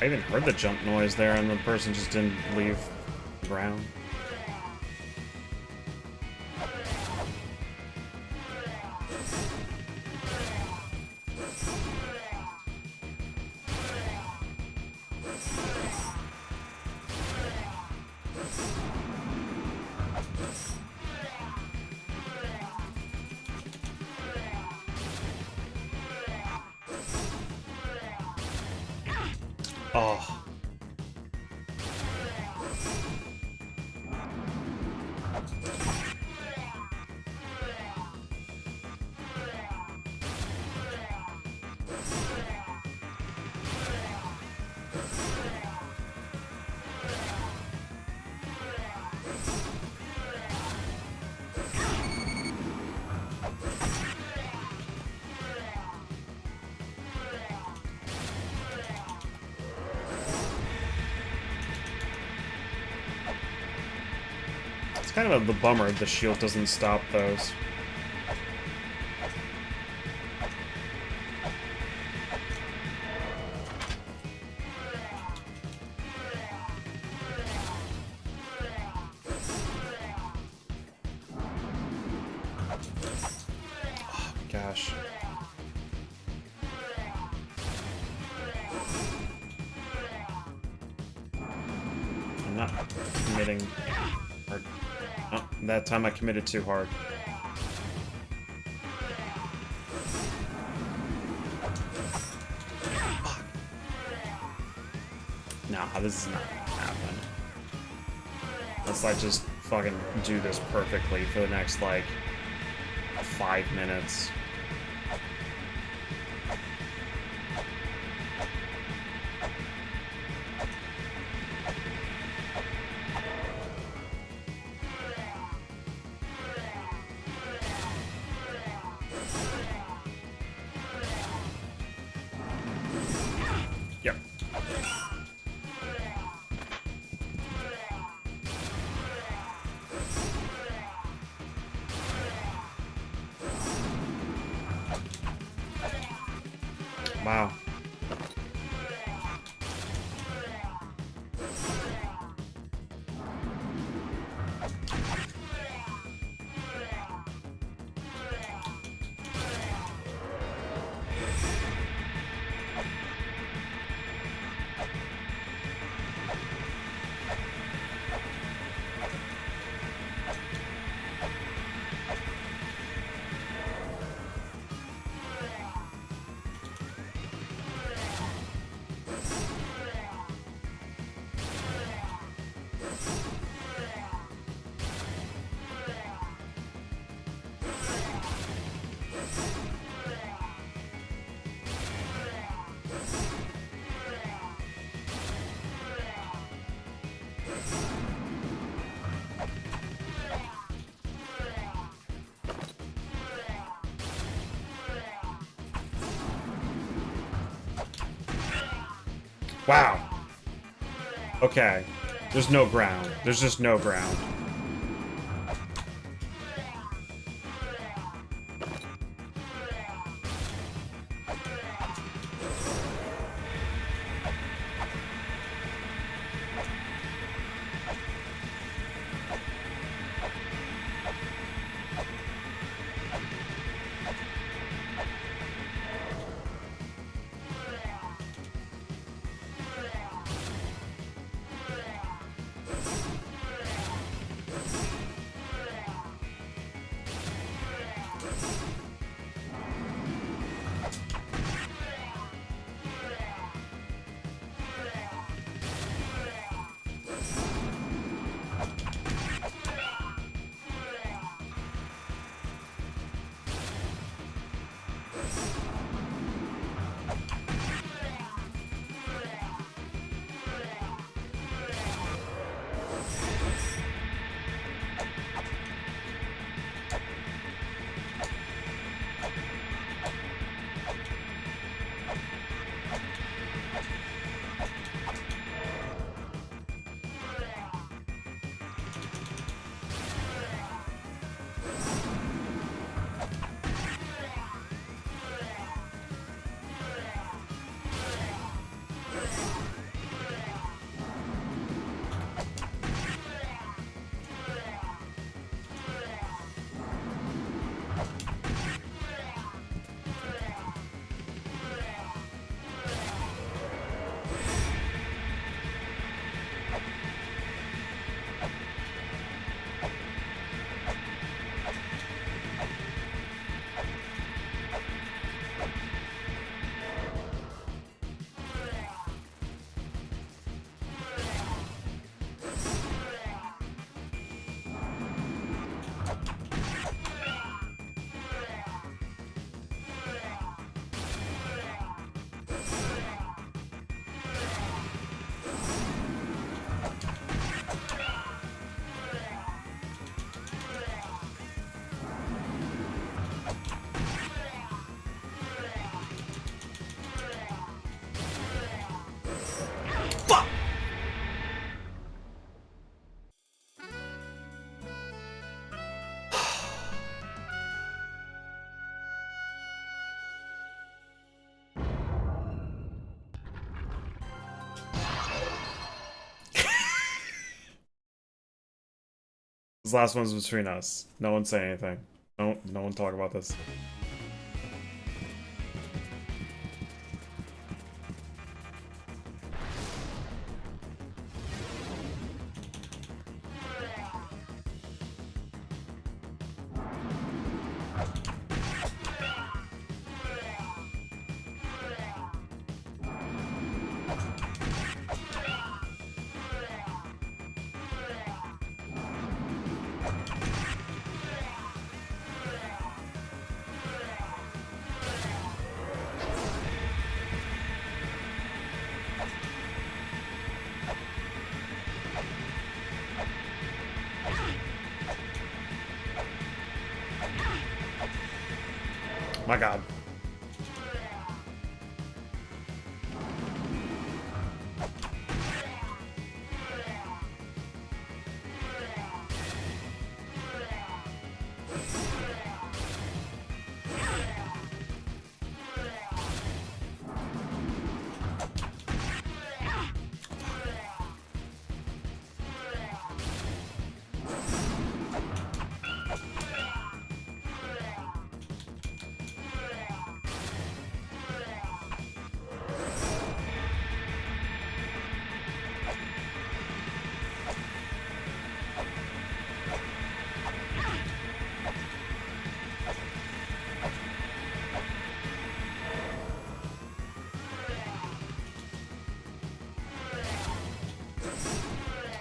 I even heard the jump noise there and the person just didn't leave the ground. Oh. It's kind of the bummer the shield doesn't stop those. Oh, gosh. I'm not committing hard. Oh, that time I committed too hard. Fuck. Nah, this is not gonna happen. Unless I just fucking do this perfectly for the next, like, 5 minutes. Yep. Wow. Wow. Okay. There's no ground. There's just no ground. This last one's between us. No one say anything. No one talk about this. My god.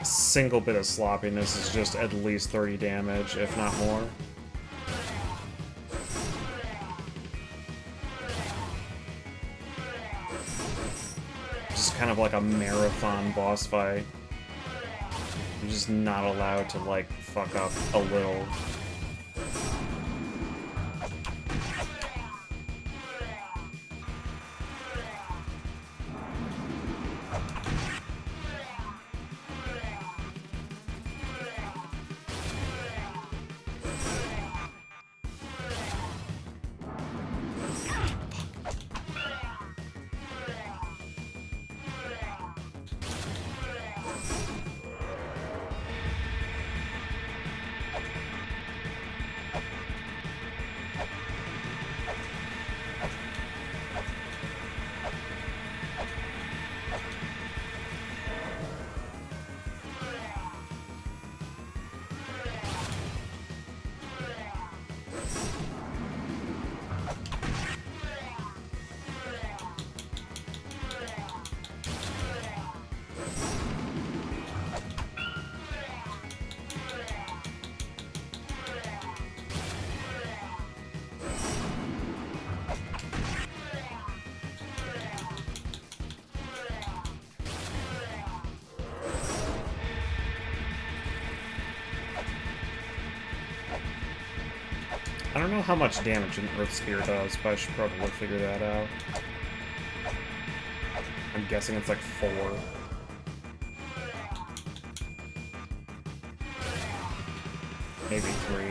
Single bit of sloppiness is just at least 30 damage, if not more. Just kind of like a marathon boss fight. You're just not allowed to, like, fuck up a little. I don't know how much damage an Earth Spear does, but I should probably figure that out. I'm guessing it's like 4. Maybe 3.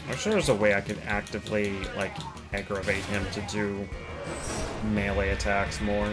I'm sure there's a way I could actively, like, aggravate him to do melee attacks more.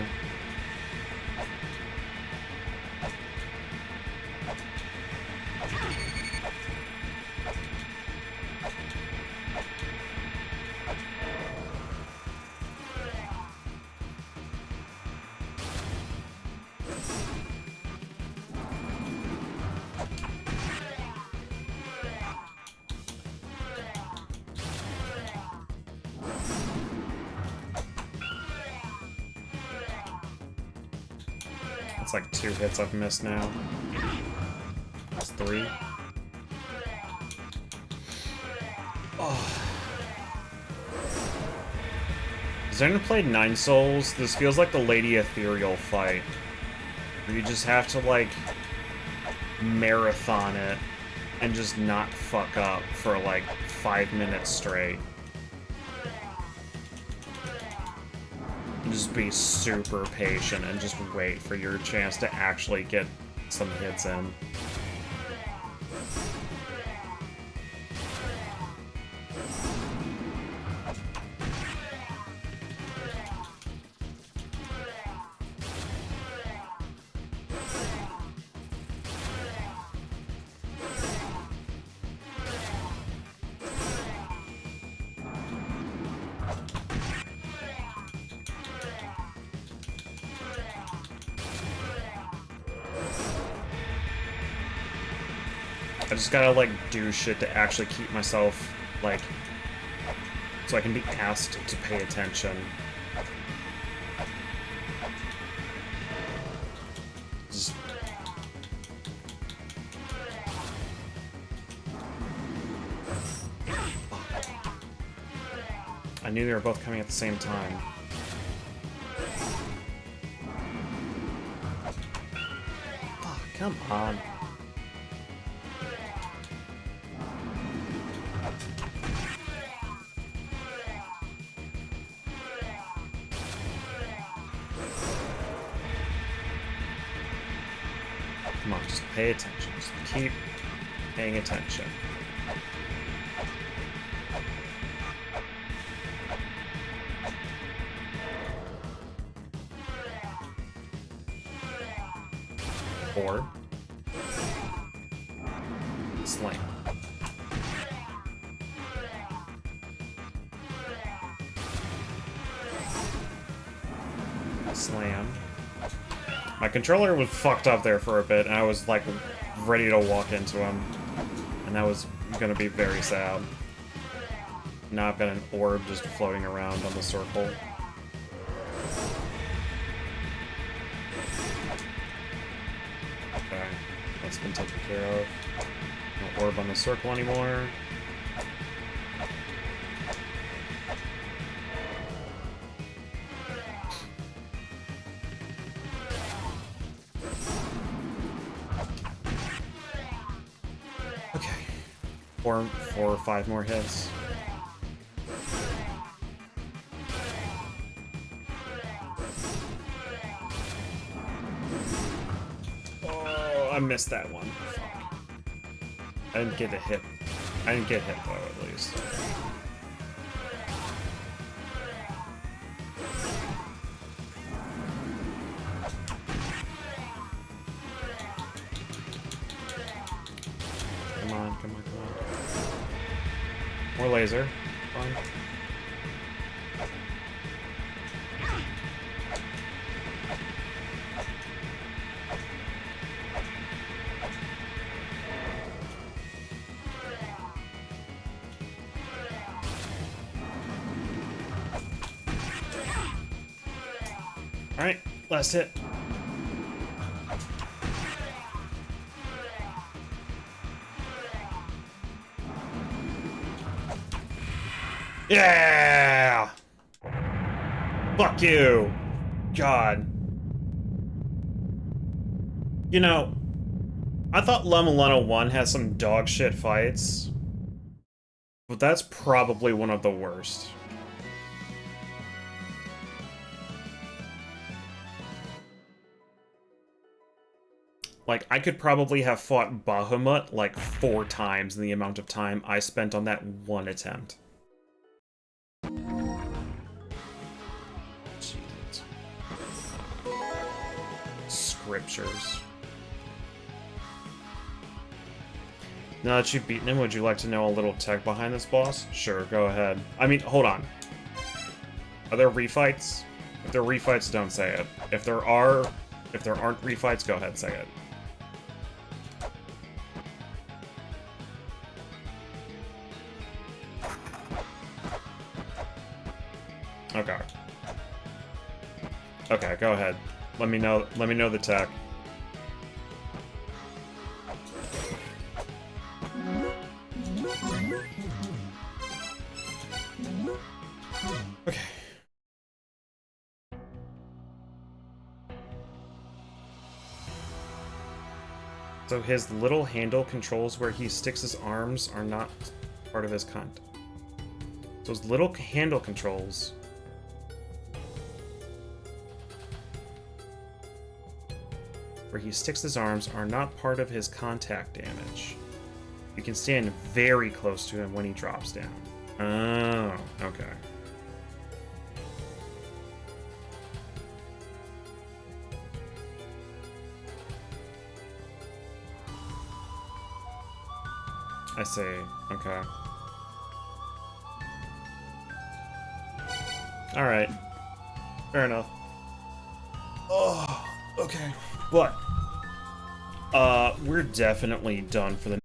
It's like 2 hits I've missed now. That's 3. Oh. Has anyone played Nine Souls? This feels like the Lady Ethereal fight. Where you just have to, like, marathon it and just not fuck up for, like, 5 minutes straight. Just be super patient and just wait for your chance to actually get some hits in. I just gotta, like, do shit to actually keep myself, like, so I can be asked to pay attention. Just... I knew they were both coming at the same time. Fuck, come on. Come on, just pay attention. Just keep paying attention. Or slam. Slam. My controller was fucked up there for a bit, and I was, like, ready to walk into him. And that was gonna be very sad. Now I've got an orb just floating around on the circle. Okay, that's been taken care of. No orb on the circle anymore. Okay. 4 or 5 more hits. Oh, I missed that one. Fuck. I didn't get a hit. I didn't get hit though, at least. Come on, come on, come on. More laser. Fine. Alright, last hit. Yeah! Fuck you! God. You know, I thought Mulana 1 has some dog shit fights, but that's probably one of the worst. Like, I could probably have fought Bahamut like 4 times in the amount of time I spent on that one attempt. Jesus. Scriptures. Now that you've beaten him, would you like to know a little tech behind this boss? Sure, go ahead. I mean, hold on. Are there refights? If there are refights, don't say it. If there aren't refights, go ahead, say it. Okay. Okay, go ahead. Let me know the tech. Okay. So his little handle controls where he sticks his arms are not part of his content. Those little handle controls where he sticks his arms are not part of his contact damage. You can stand very close to him when he drops down. Oh, okay. I see. Okay. Alright. Fair enough. Oh, okay. But, we're definitely done for the